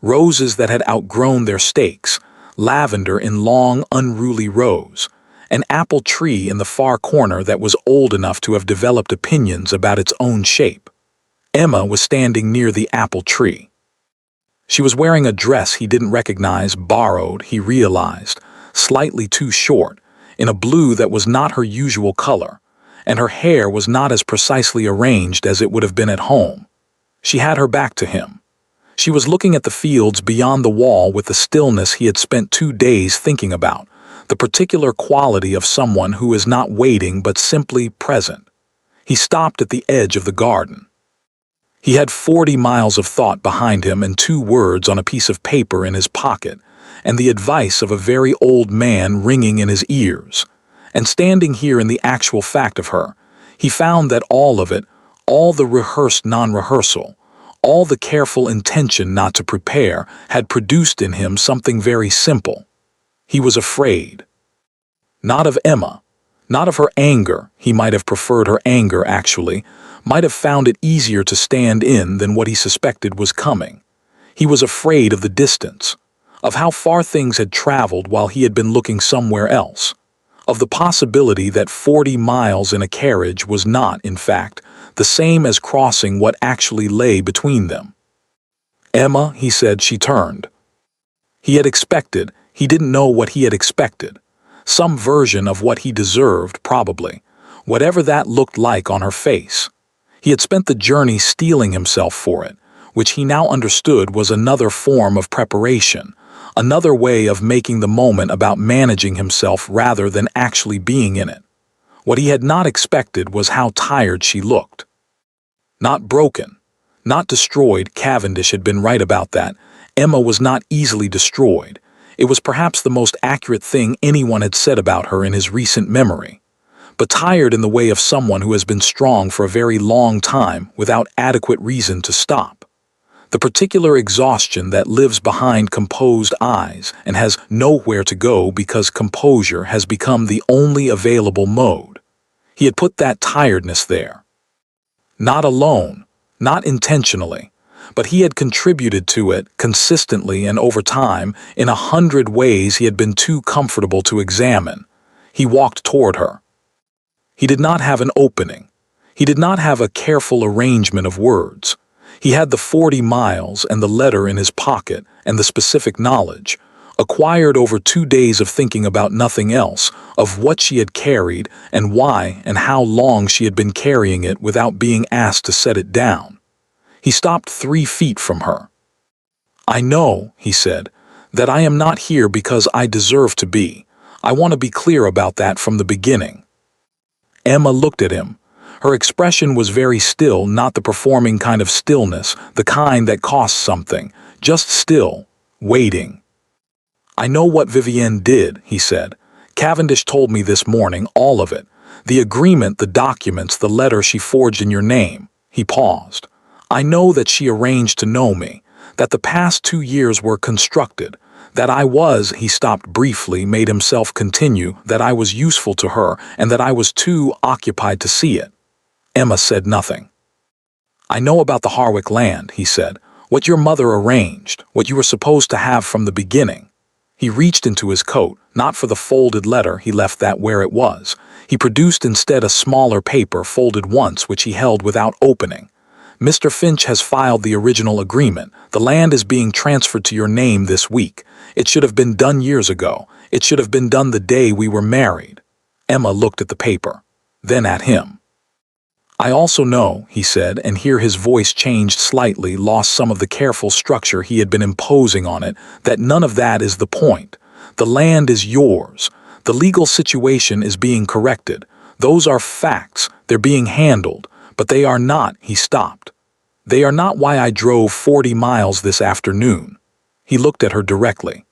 Roses that had outgrown their stakes, lavender in long, unruly rows, an apple tree in the far corner that was old enough to have developed opinions about its own shape. Emma was standing near the apple tree. She was wearing a dress he didn't recognize, borrowed, he realized, slightly too short, in a blue that was not her usual color, and her hair was not as precisely arranged as it would have been at home. She had her back to him. She was looking at the fields beyond the wall with the stillness he had spent 2 days thinking about, the particular quality of someone who is not waiting but simply present. He stopped at the edge of the garden. He had 40 miles of thought behind him and 2 words on a piece of paper in his pocket, and the advice of a very old man ringing in his ears. And standing here in the actual fact of her, he found that all of it, all the rehearsed non-rehearsal, all the careful intention not to prepare, had produced in him something very simple. He was afraid. Not of Emma, not of her anger. He might have preferred her anger, actually, might have found it easier to stand in than what he suspected was coming. He was afraid of the distance, of how far things had traveled while he had been looking somewhere else, of the possibility that 40 miles in a carriage was not, in fact, the same as crossing what actually lay between them. "Emma," he said. She turned. He had expected, he didn't know what he had expected. Some version of what he deserved, probably, whatever that looked like on her face. He had spent the journey steeling himself for it, which he now understood was another form of preparation, another way of making the moment about managing himself rather than actually being in it. What he had not expected was how tired she looked. Not broken, not destroyed. Cavendish had been right about that. Emma was not easily destroyed. It was perhaps the most accurate thing anyone had said about her in his recent memory. But tired in the way of someone who has been strong for a very long time without adequate reason to stop. The particular exhaustion that lives behind composed eyes and has nowhere to go because composure has become the only available mode. He had put that tiredness there. Not alone, not intentionally, but he had contributed to it consistently and over time in 100 ways he had been too comfortable to examine. He walked toward her. He did not have an opening. He did not have a careful arrangement of words. He had the 40 miles and the letter in his pocket and the specific knowledge, acquired over 2 days of thinking about nothing else, of what she had carried and why and how long she had been carrying it without being asked to set it down. He stopped 3 feet from her. "I know," he said, "that I am not here because I deserve to be. I want to be clear about that from the beginning." Emma looked at him. Her expression was very still, not the performing kind of stillness, the kind that costs something, just still, waiting. "I know what Vivienne did," he said. "Cavendish told me this morning, all of it. The agreement, the documents, the letter she forged in your name." He paused. "I know that she arranged to know me, that the past 2 years were constructed, that I was," he stopped briefly, made himself continue, "that I was useful to her, and that I was too occupied to see it." Emma said nothing. "I know about the Harwick land," he said, "what your mother arranged, what you were supposed to have from the beginning." He reached into his coat, not for the folded letter, he left that where it was. He produced instead a smaller paper folded once, which he held without opening. "Mr. Finch has filed the original agreement. The land is being transferred to your name this week. It should have been done years ago. It should have been done the day we were married." Emma looked at the paper, then at him. "I also know," he said, and here his voice changed slightly, lost some of the careful structure he had been imposing on it, "that none of that is the point. The land is yours. The legal situation is being corrected. Those are facts. They're being handled. But they are not," he stopped. "They are not why I drove 40 miles this afternoon." He looked at her directly.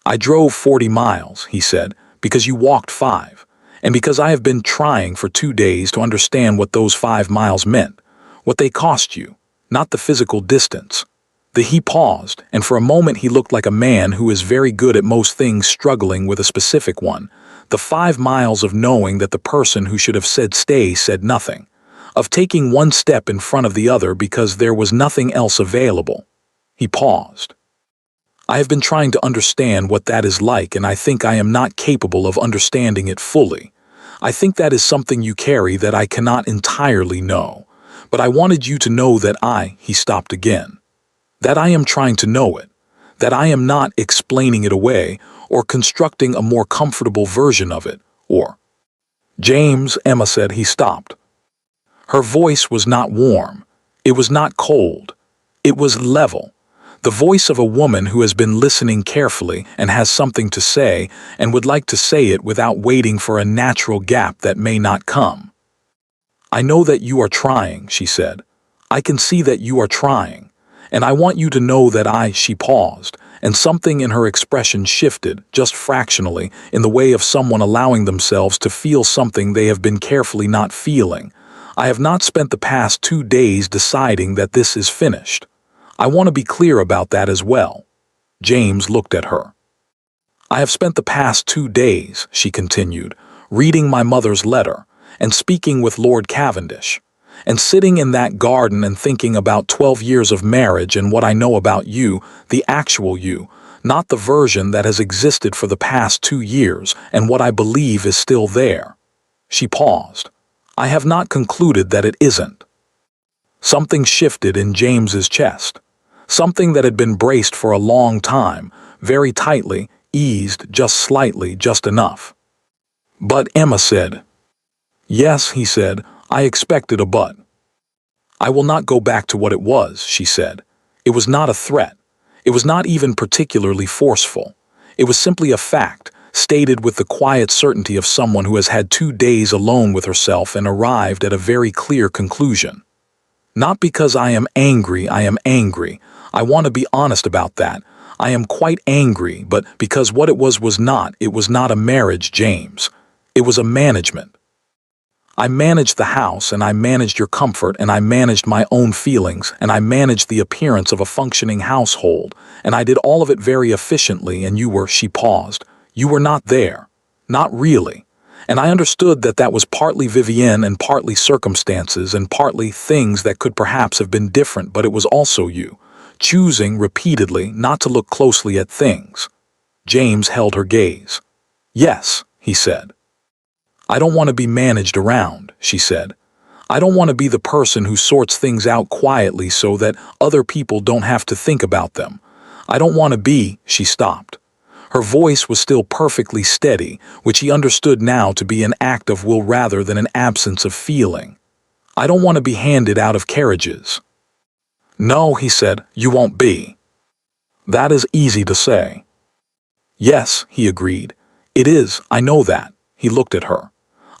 "I drove 40 miles, he said, "because you walked 5. And because I have been trying for 2 days to understand what those 5 miles meant, what they cost you, not the physical distance." He paused, and for a moment he looked like a man who is very good at most things struggling with a specific one. The 5 miles of knowing that the person who should have said stay said nothing, of taking one step in front of the other because there was nothing else available. He paused. "I have been trying to understand what that is like, and I think I am not capable of understanding it fully. I think that is something you carry that I cannot entirely know. But I wanted you to know that he stopped again, that I am trying to know it, that I am not explaining it away or constructing a more comfortable version of it, or—" "James," Emma said. He stopped. Her voice was not warm. It was not cold. It was level. The voice of a woman who has been listening carefully and has something to say and would like to say it without waiting for a natural gap that may not come. "I know that you are trying," she said. "I can see that you are trying. And I want you to know that she paused, and something in her expression shifted, just fractionally, in the way of someone allowing themselves to feel something they have been carefully not feeling. "I have not spent the past 2 days deciding that this is finished. I want to be clear about that as well." James looked at her. "I have spent the past 2 days," she continued, "reading my mother's letter, and speaking with Lord Cavendish, and sitting in that garden and thinking about 12 years of marriage and what I know about you, the actual you, not the version that has existed for the past 2 years and what I believe is still there." She paused. "I have not concluded that it isn't." Something shifted in James's chest. Something that had been braced for a long time, very tightly, eased just slightly, just enough. "But," Emma said. "Yes," he said, "I expected a but." "I will not go back to what it was," she said. "It was not a threat. It was not even particularly forceful. It was simply a fact, stated with the quiet certainty of someone who has had 2 days alone with herself and arrived at a very clear conclusion. Not because I am angry, I am angry. I want to be honest about that. I am quite angry, but because what it was not a marriage, James. It was a management. I managed the house, and I managed your comfort, and I managed my own feelings, and I managed the appearance of a functioning household, and I did all of it very efficiently, and you were—" she paused. "You were not there. Not really. And I understood that that was partly Vivienne and partly circumstances and partly things that could perhaps have been different, but it was also you, choosing repeatedly not to look closely at things." James held her gaze. "Yes," he said. "I don't want to be managed around," she said. "I don't want to be the person who sorts things out quietly so that other people don't have to think about them. I don't want to be—" she stopped. Her voice was still perfectly steady, which he understood now to be an act of will rather than an absence of feeling. "I don't want to be handed out of carriages." "No," he said, "you won't be." "That is easy to say." "Yes," he agreed. "It is, I know that." He looked at her.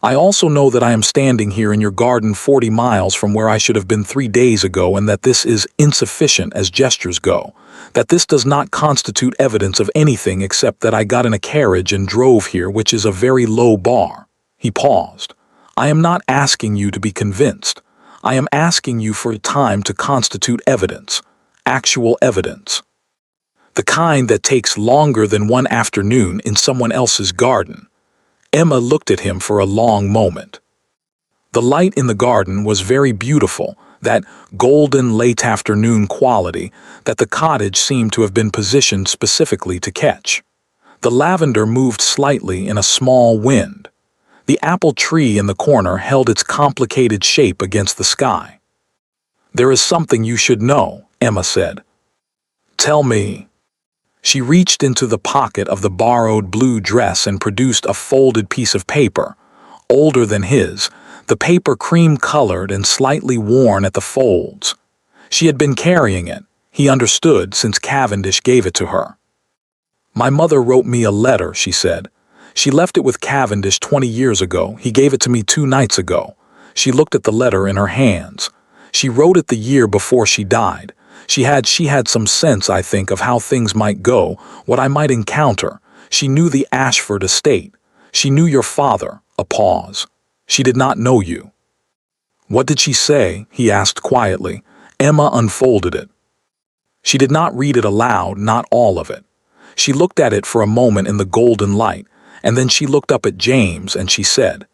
"I also know that I am standing here in your garden 40 miles from where I should have been 3 days ago, and that this is insufficient as gestures go, that this does not constitute evidence of anything except that I got in a carriage and drove here, which is a very low bar." He paused. "I am not asking you to be convinced. I am asking you for time to constitute evidence, actual evidence. The kind that takes longer than one afternoon in someone else's garden." Emma looked at him for a long moment. The light in the garden was very beautiful, that golden late afternoon quality that the cottage seemed to have been positioned specifically to catch. The lavender moved slightly in a small wind. The apple tree in the corner held its complicated shape against the sky. "There is something you should know," Emma said. "Tell me." She reached into the pocket of the borrowed blue dress and produced a folded piece of paper, older than his, the paper cream-colored and slightly worn at the folds. She had been carrying it, he understood, since Cavendish gave it to her. "My mother wrote me a letter," she said. "She left it with Cavendish 20 years ago. He gave it to me 2 nights ago." She looked at the letter in her hands. "She wrote it the year before she died. She had some sense, I think, of how things might go, what I might encounter. She knew the Ashford estate. She knew your father." A pause. "She did not know you." "What did she say?" he asked quietly. Emma unfolded it. She did not read it aloud, not all of it. She looked at it for a moment in the golden light, and then she looked up at James and she said,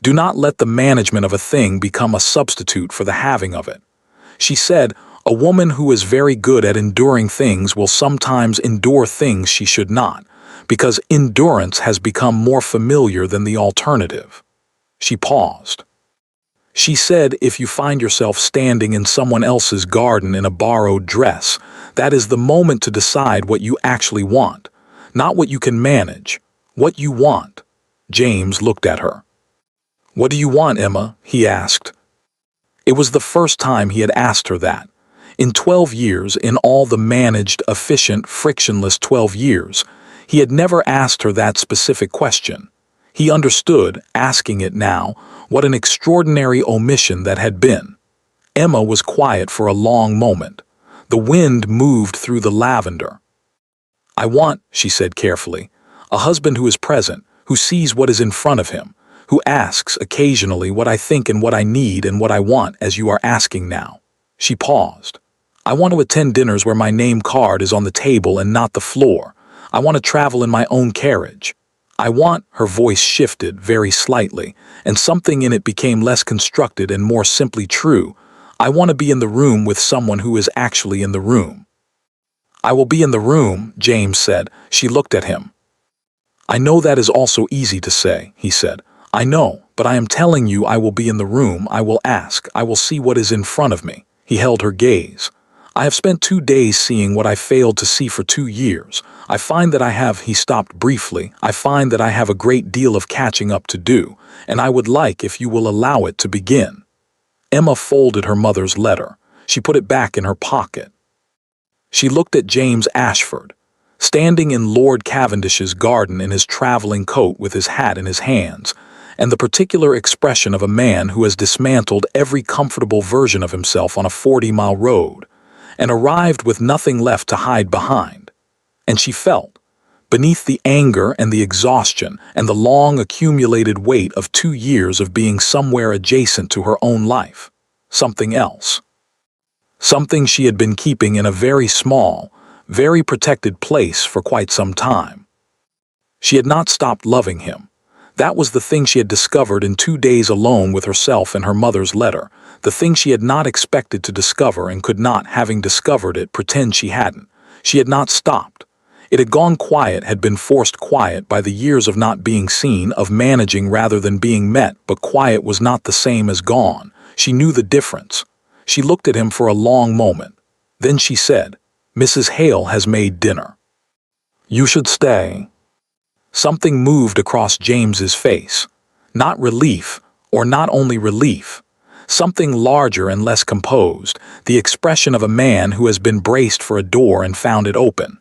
"Do not let the management of a thing become a substitute for the having of it." She said, "A woman who is very good at enduring things will sometimes endure things she should not, because endurance has become more familiar than the alternative." She paused. She said, "If you find yourself standing in someone else's garden in a borrowed dress, that is the moment to decide what you actually want, not what you can manage, what you want." James looked at her. "What do you want, Emma?" he asked. It was the first time he had asked her that. In 12 years, in all the managed, efficient, frictionless 12 years, he had never asked her that specific question. He understood, asking it now, what an extraordinary omission that had been. Emma was quiet for a long moment. The wind moved through the lavender. "I want," she said carefully, "a husband who is present, who sees what is in front of him, who asks occasionally what I think and what I need and what I want, as you are asking now." She paused. "I want to attend dinners where my name card is on the table and not the floor. I want to travel in my own carriage. I want," her voice shifted very slightly, and something in it became less constructed and more simply true. "I want to be in the room with someone who is actually in the room." "I will be in the room," James said. She looked at him. "I know that is also easy to say," he said. "I know, but I am telling you I will be in the room, I will ask, I will see what is in front of me." He held her gaze. "I have spent 2 days seeing what I failed to see for 2 years. I find that I have," he stopped briefly, "I find that I have a great deal of catching up to do, and I would like, if you will allow it, to begin." Emma folded her mother's letter. She put it back in her pocket. She looked at James Ashford, standing in Lord Cavendish's garden in his traveling coat with his hat in his hands, and the particular expression of a man who has dismantled every comfortable version of himself on a 40-mile road, and arrived with nothing left to hide behind. And she felt, beneath the anger and the exhaustion and the long accumulated weight of 2 years of being somewhere adjacent to her own life, something else. Something she had been keeping in a very small, very protected place for quite some time. She had not stopped loving him. That was the thing she had discovered in 2 days alone with herself and her mother's letter, the thing she had not expected to discover and could not, having discovered it, pretend she hadn't. She had not stopped. It had gone quiet, had been forced quiet by the years of not being seen, of managing rather than being met, but quiet was not the same as gone. She knew the difference. She looked at him for a long moment. Then she said, "Mrs. Hale has made dinner." You should stay. Something moved across James's face. Not relief, or not only relief. Something larger and less composed, the expression of a man who has been braced for a door and found it open.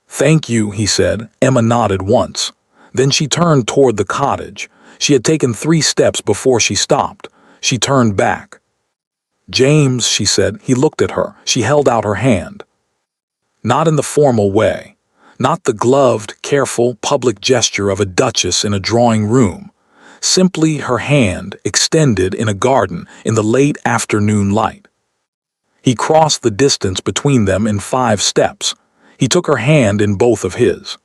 Thank you, he said. Emma nodded once. Then she turned toward the cottage. She had taken 3 steps before she stopped. She turned back. James, she said. He looked at her. She held out her hand. Not in the formal way. Not the gloved, careful, public gesture of a duchess in a drawing room. Simply her hand extended in a garden in the late afternoon light. He crossed the distance between them in 5 steps. He took her hand in both of his.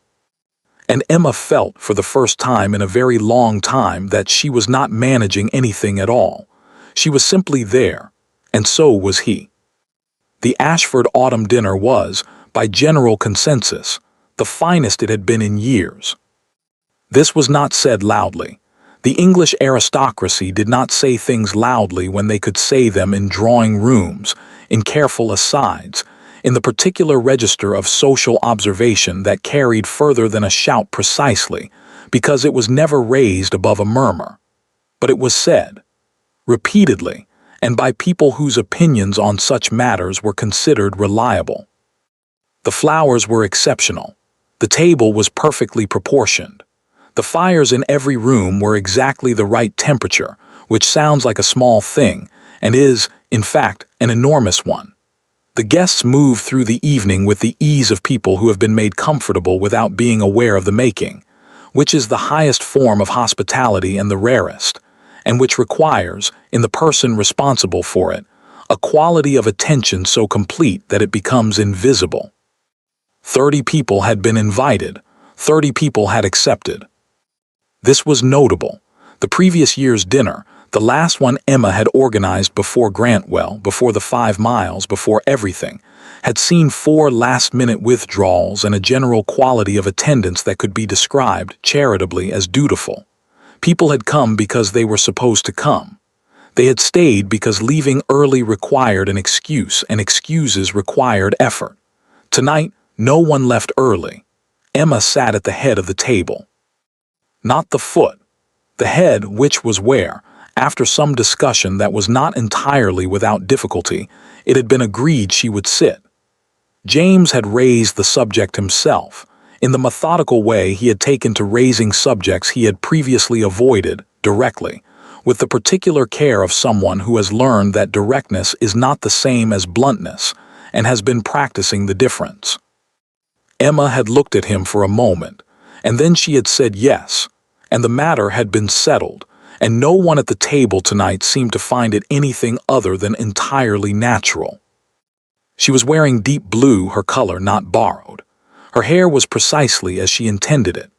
And Emma felt for the first time in a very long time that she was not managing anything at all. She was simply there, and so was he. The Ashford autumn dinner was, by general consensus, the finest it had been in years. This was not said loudly. The English aristocracy did not say things loudly when they could say them in drawing rooms, in careful asides, in the particular register of social observation that carried further than a shout precisely, because it was never raised above a murmur. But it was said, repeatedly, and by people whose opinions on such matters were considered reliable. The flowers were exceptional. The table was perfectly proportioned. The fires in every room were exactly the right temperature, which sounds like a small thing, and is, in fact, an enormous one. The guests moved through the evening with the ease of people who have been made comfortable without being aware of the making, which is the highest form of hospitality and the rarest, and which requires, in the person responsible for it, a quality of attention so complete that it becomes invisible. 30 people had been invited, 30 people had accepted. This was notable. The previous year's dinner, the last one Emma had organized before Grantwell, before the 5 miles, before everything, had seen 4 last-minute withdrawals and a general quality of attendance that could be described, charitably, as dutiful. People had come because they were supposed to come. They had stayed because leaving early required an excuse, and excuses required effort. Tonight, no one left early. Emma sat at the head of the table. Not the foot. The head, which was where, after some discussion that was not entirely without difficulty, it had been agreed she would sit. James had raised the subject himself, in the methodical way he had taken to raising subjects he had previously avoided, directly, with the particular care of someone who has learned that directness is not the same as bluntness, and has been practicing the difference. Emma had looked at him for a moment, and then she had said yes, and the matter had been settled, and no one at the table tonight seemed to find it anything other than entirely natural. She was wearing deep blue, her color not borrowed. Her hair was precisely as she intended it.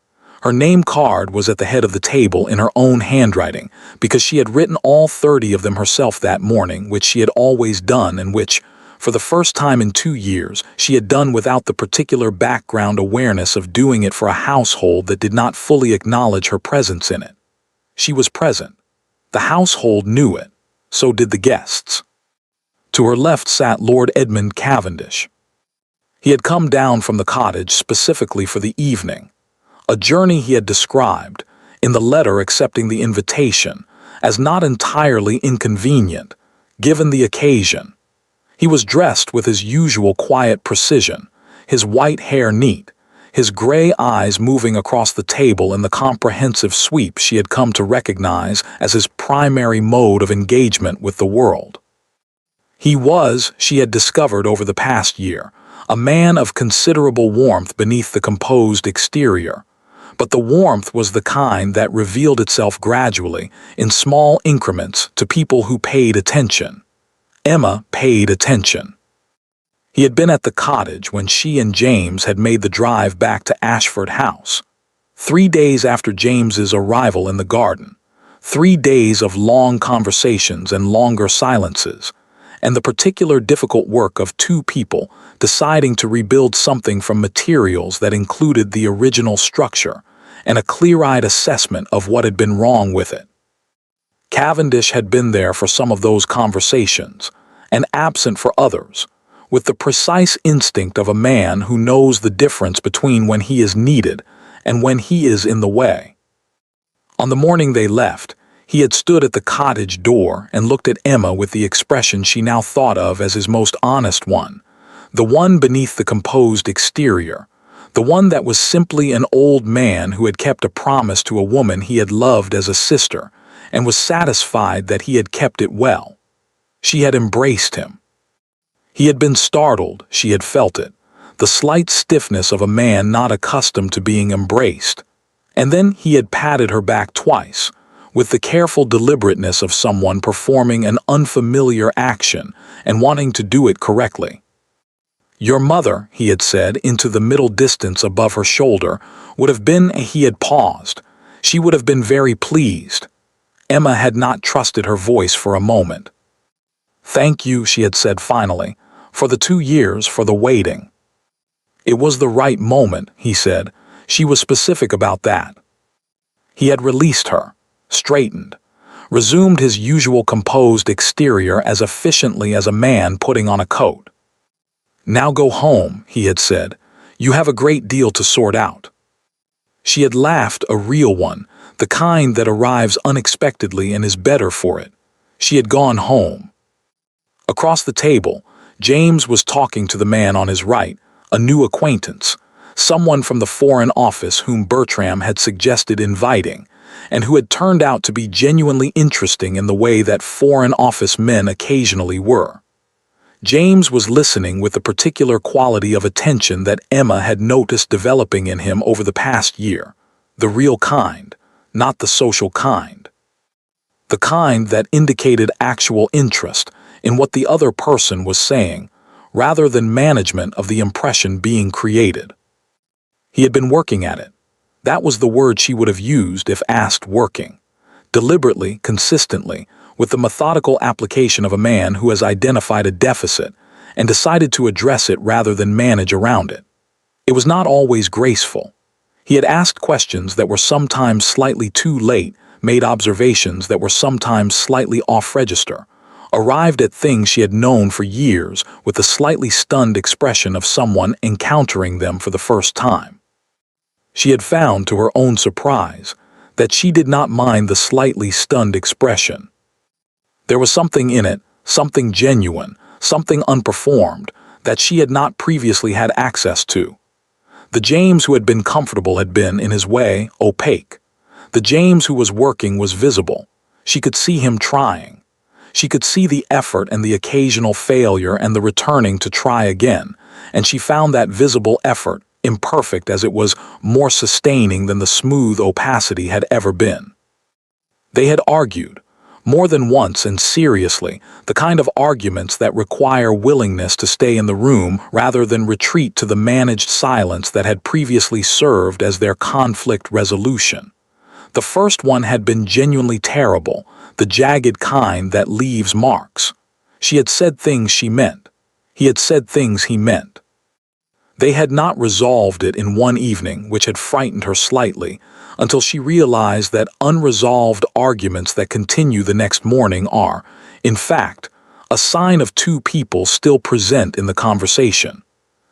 Her name card was at the head of the table in her own handwriting, because she had written all 30 of them herself that morning, which she had always done and which, for the first time in 2 years, she had done without the particular background awareness of doing it for a household that did not fully acknowledge her presence in it. She was present. The household knew it. So did the guests. To her left sat Lord Edmund Cavendish. He had come down from the cottage specifically for the evening, a journey he had described, in the letter accepting the invitation, as not entirely inconvenient, given the occasion. He was dressed with his usual quiet precision, his white hair neat, his gray eyes moving across the table in the comprehensive sweep she had come to recognize as his primary mode of engagement with the world. He was, she had discovered over the past year, a man of considerable warmth beneath the composed exterior, but the warmth was the kind that revealed itself gradually, in small increments, to people who paid attention. Emma paid attention. He had been at the cottage when she and James had made the drive back to Ashford House. 3 days after James's arrival in the garden. 3 days of long conversations and longer silences, and the particular difficult work of 2 people deciding to rebuild something from materials that included the original structure, and a clear-eyed assessment of what had been wrong with it. Cavendish had been there for some of those conversations, and absent for others, with the precise instinct of a man who knows the difference between when he is needed and when he is in the way. On the morning they left, he had stood at the cottage door and looked at Emma with the expression she now thought of as his most honest one, the one beneath the composed exterior, the one that was simply an old man who had kept a promise to a woman he had loved as a sister and was satisfied that he had kept it well. She had embraced him. He had been startled, she had felt it, the slight stiffness of a man not accustomed to being embraced. And then he had patted her back twice, with the careful deliberateness of someone performing an unfamiliar action and wanting to do it correctly. "Your mother," he had said into the middle distance above her shoulder, would have been, he had paused. She would have been very pleased. Emma had not trusted her voice for a moment. "Thank you," she had said finally, "for the 2 years, for the waiting." It was the right moment, he said. She was specific about that. He had released her, straightened, resumed his usual composed exterior as efficiently as a man putting on a coat. "Now go home," he had said. "You have a great deal to sort out." She had laughed, a real one, the kind that arrives unexpectedly and is better for it. She had gone home. Across the table, James was talking to the man on his right, a new acquaintance, someone from the Foreign Office whom Bertram had suggested inviting, and who had turned out to be genuinely interesting in the way that Foreign Office men occasionally were. James was listening with the particular quality of attention that Emma had noticed developing in him over the past year, the real kind, not the social kind. The kind that indicated actual interest in what the other person was saying, rather than management of the impression being created. He had been working at it. That was the word she would have used if asked working. Deliberately, consistently, with the methodical application of a man who has identified a deficit and decided to address it rather than manage around it. It was not always graceful. He had asked questions that were sometimes slightly too late, made observations that were sometimes slightly off-register, arrived at things she had known for years with the slightly stunned expression of someone encountering them for the first time. She had found, to her own surprise, that she did not mind the slightly stunned expression. There was something in it, something genuine, something unperformed, that she had not previously had access to. The James who had been comfortable had been, in his way, opaque. The James who was working was visible. She could see him trying. She could see the effort and the occasional failure and the returning to try again, and she found that visible effort, imperfect as it was, more sustaining than the smooth opacity had ever been. They had argued, more than once and seriously, the kind of arguments that require willingness to stay in the room rather than retreat to the managed silence that had previously served as their conflict resolution. The first one had been genuinely terrible, the jagged kind that leaves marks. She had said things she meant. He had said things he meant. They had not resolved it in one evening, which had frightened her slightly, until she realized that unresolved arguments that continue the next morning are, in fact, a sign of two people still present in the conversation.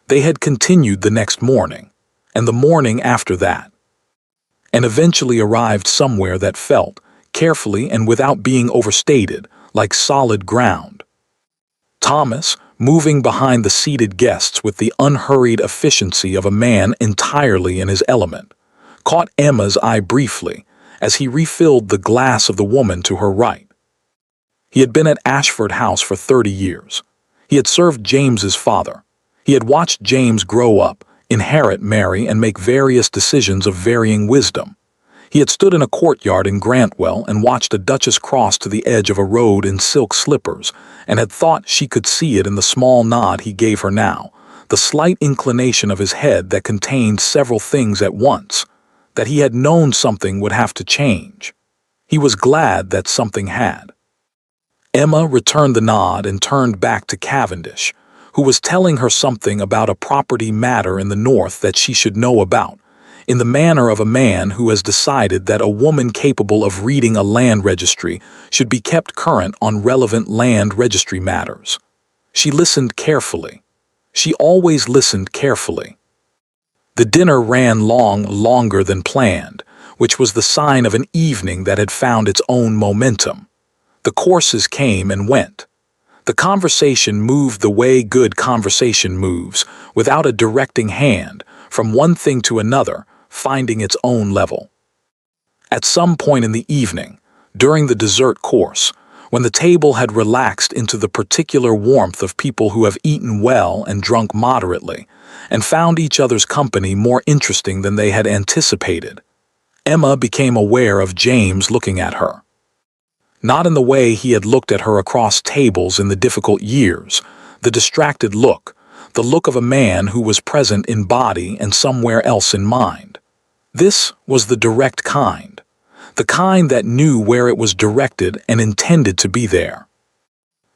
They had continued the next morning, and the morning after that, and eventually arrived somewhere that felt, carefully and without being overstated, like solid ground. Thomas, moving behind the seated guests with the unhurried efficiency of a man entirely in his element, caught Emma's eye briefly as he refilled the glass of the woman to her right. He had been at Ashford House for 30 years. He had served James's father. He had watched James grow up, inherit, marry, and make various decisions of varying wisdom. He had stood in a courtyard in Grantwell and watched a duchess cross to the edge of a road in silk slippers, and had thought she could see it in the small nod he gave her now, the slight inclination of his head that contained several things at once, that he had known something would have to change. He was glad that something had. Emma returned the nod and turned back to Cavendish, who was telling her something about a property matter in the north that she should know about, in the manner of a man who has decided that a woman capable of reading a land registry should be kept current on relevant land registry matters. She listened carefully, She always listened carefully. The dinner ran longer than planned, which was the sign of an evening that had found its own momentum. The courses came and went. The conversation moved the way good conversation moves, without a directing hand, from one thing to another, finding its own level. At some point in the evening, during the dessert course, when the table had relaxed into the particular warmth of people who have eaten well and drunk moderately, and found each other's company more interesting than they had anticipated, Emma became aware of James looking at her. Not in the way he had looked at her across tables in the difficult years, the distracted look, the look of a man who was present in body and somewhere else in mind. This was the direct kind, the kind that knew where it was directed and intended to be there.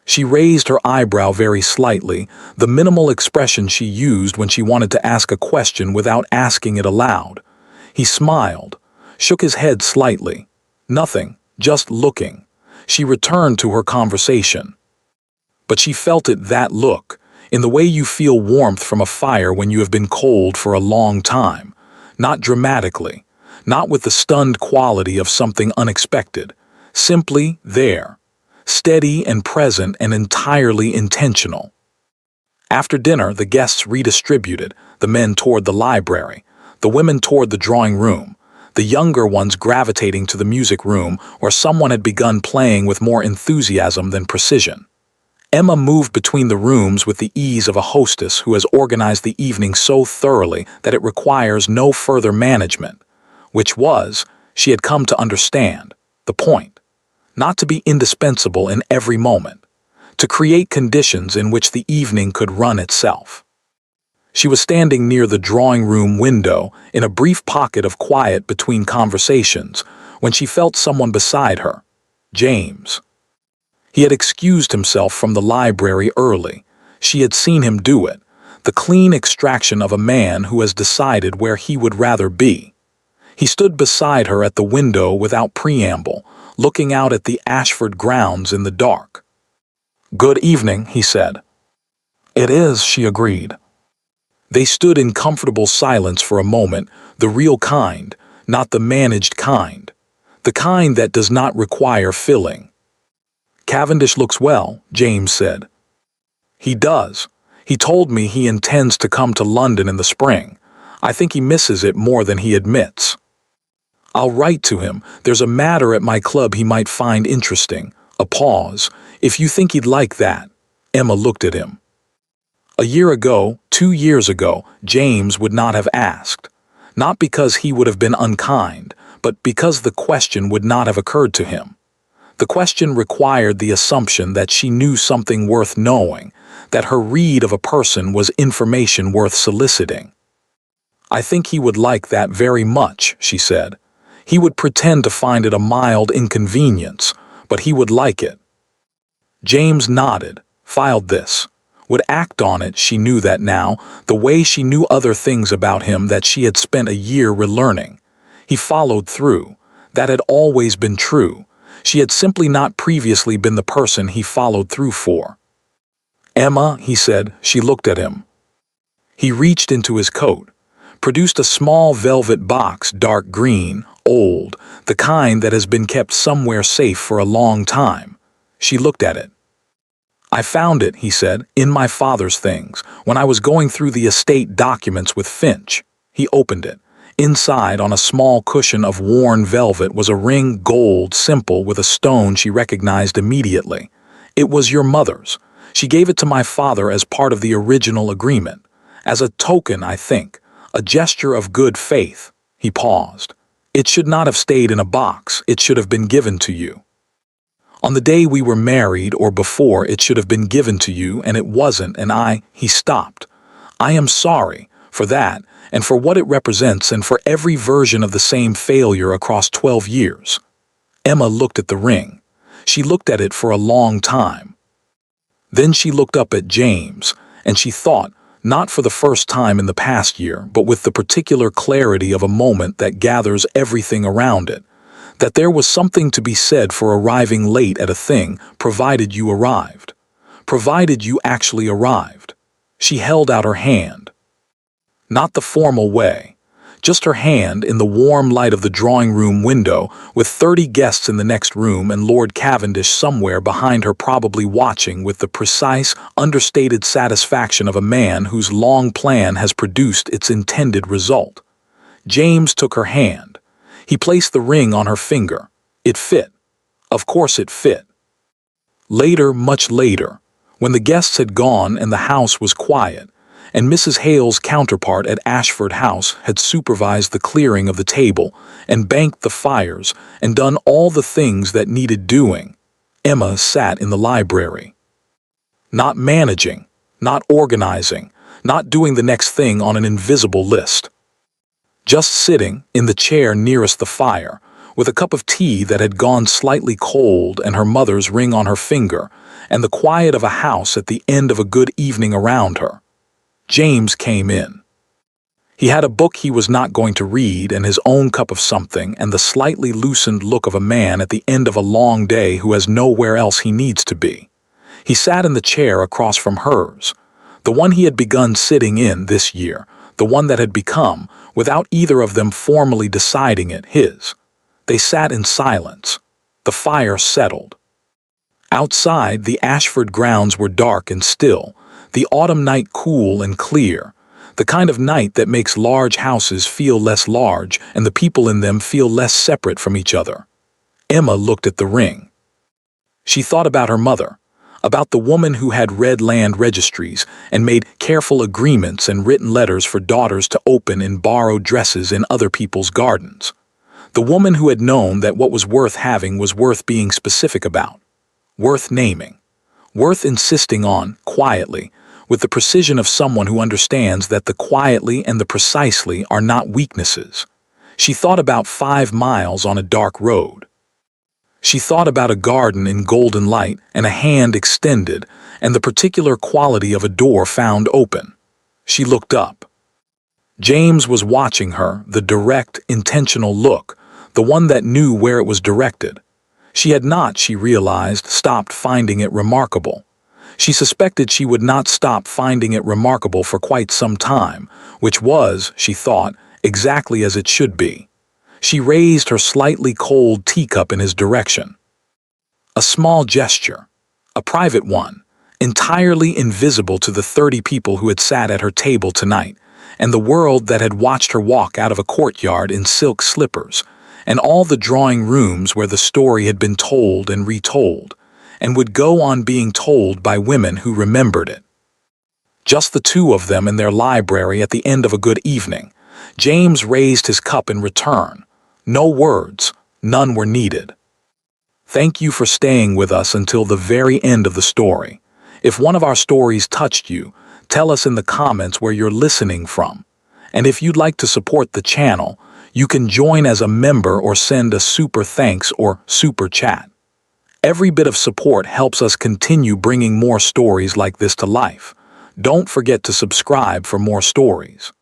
She raised her eyebrow very slightly, the minimal expression she used when she wanted to ask a question without asking it aloud. He smiled, shook his head slightly. Nothing, just looking. She returned to her conversation. But she felt it, that look, in the way you feel warmth from a fire when you have been cold for a long time. Not dramatically, not with the stunned quality of something unexpected. Simply there. Steady and present and entirely intentional. After dinner, the guests redistributed, the men toward the library, the women toward the drawing room, the younger ones gravitating to the music room where someone had begun playing with more enthusiasm than precision. Emma moved between the rooms with the ease of a hostess who has organized the evening so thoroughly that it requires no further management, which was, she had come to understand, the point. Not to be indispensable in every moment, to create conditions in which the evening could run itself. She was standing near the drawing room window in a brief pocket of quiet between conversations when she felt someone beside her, James. He had excused himself from the library early. She had seen him do it, the clean extraction of a man who has decided where he would rather be. He stood beside her at the window without preamble, looking out at the Ashford grounds in the dark. "Good evening," he said. "It is," she agreed. They stood in comfortable silence for a moment, the real kind, not the managed kind, the kind that does not require filling. "Cavendish looks well," James said. "He does. He told me he intends to come to London in the spring. I think he misses it more than he admits. I'll write to him. There's a matter at my club he might find interesting." A pause. "If you think he'd like that." Emma looked at him. A year ago, 2 years ago, James would not have asked. Not because he would have been unkind, but because the question would not have occurred to him. The question required the assumption that she knew something worth knowing, that her read of a person was information worth soliciting. "I think he would like that very much," she said. "He would pretend to find it a mild inconvenience, but he would like it." James nodded, filed this, would act on it. She knew that now, the way she knew other things about him that she had spent a year relearning. He followed through. That had always been true. She had simply not previously been the person he followed through for. "Emma," he said. She looked at him. He reached into his coat, produced a small velvet box, dark green, old, the kind that has been kept somewhere safe for a long time. She looked at it. "I found it," he said, "in my father's things, when I was going through the estate documents with Finch." He opened it. Inside, on a small cushion of worn velvet, was a ring, gold, simple, with a stone she recognized immediately. "It was your mother's. She gave it to my father as part of the original agreement. As a token, I think. A gesture of good faith." He paused. "It should not have stayed in a box. It should have been given to you. On the day we were married, or before, it should have been given to you, and it wasn't, and He stopped. "I am sorry for that, and for what it represents, and for every version of the same failure across 12 years. Emma looked at the ring. She looked at it for a long time. Then she looked up at James, and she thought, not for the first time in the past year, but with the particular clarity of a moment that gathers everything around it, that there was something to be said for arriving late at a thing, provided you arrived. Provided you actually arrived. She held out her hand. Not the formal way. Just her hand in the warm light of the drawing room window, with 30 guests in the next room and Lord Cavendish somewhere behind her, probably watching with the precise, understated satisfaction of a man whose long plan has produced its intended result. James took her hand. He placed the ring on her finger. It fit. Of course it fit. Later, much later, when the guests had gone and the house was quiet, and Mrs. Hale's counterpart at Ashford House had supervised the clearing of the table and banked the fires and done all the things that needed doing, Emma sat in the library. Not managing, not organizing, not doing the next thing on an invisible list. Just sitting in the chair nearest the fire, with a cup of tea that had gone slightly cold and her mother's ring on her finger, and the quiet of a house at the end of a good evening around her. James came in. He had a book he was not going to read and his own cup of something and the slightly loosened look of a man at the end of a long day who has nowhere else he needs to be. He sat in the chair across from hers, the one he had begun sitting in this year, the one that had become, without either of them formally deciding it, his. They sat in silence. The fire settled. Outside, the Ashford grounds were dark and still, the autumn night cool and clear, the kind of night that makes large houses feel less large and the people in them feel less separate from each other. Emma looked at the ring. She thought about her mother, about the woman who had read land registries and made careful agreements and written letters for daughters to open in borrowed dresses in other people's gardens. The woman who had known that what was worth having was worth being specific about, worth naming, worth insisting on, quietly, with the precision of someone who understands that the quietly and the precisely are not weaknesses. She thought about 5 miles on a dark road. She thought about a garden in golden light and a hand extended and the particular quality of a door found open. She looked up. James was watching her, the direct, intentional look, the one that knew where it was directed. She had not, she realized, stopped finding it remarkable. She suspected she would not stop finding it remarkable for quite some time, which was, she thought, exactly as it should be. She raised her slightly cold teacup in his direction. A small gesture, a private one, entirely invisible to the 30 people who had sat at her table tonight, and the world that had watched her walk out of a courtyard in silk slippers, and all the drawing rooms where the story had been told and retold, and would go on being told by women who remembered it. Just the two of them in their library at the end of a good evening. James raised his cup in return. No words, none were needed. Thank you for staying with us until the very end of the story. If one of our stories touched you, tell us in the comments where you're listening from. And if you'd like to support the channel, you can join as a member or send a super thanks or super chat. Every bit of support helps us continue bringing more stories like this to life. Don't forget to subscribe for more stories.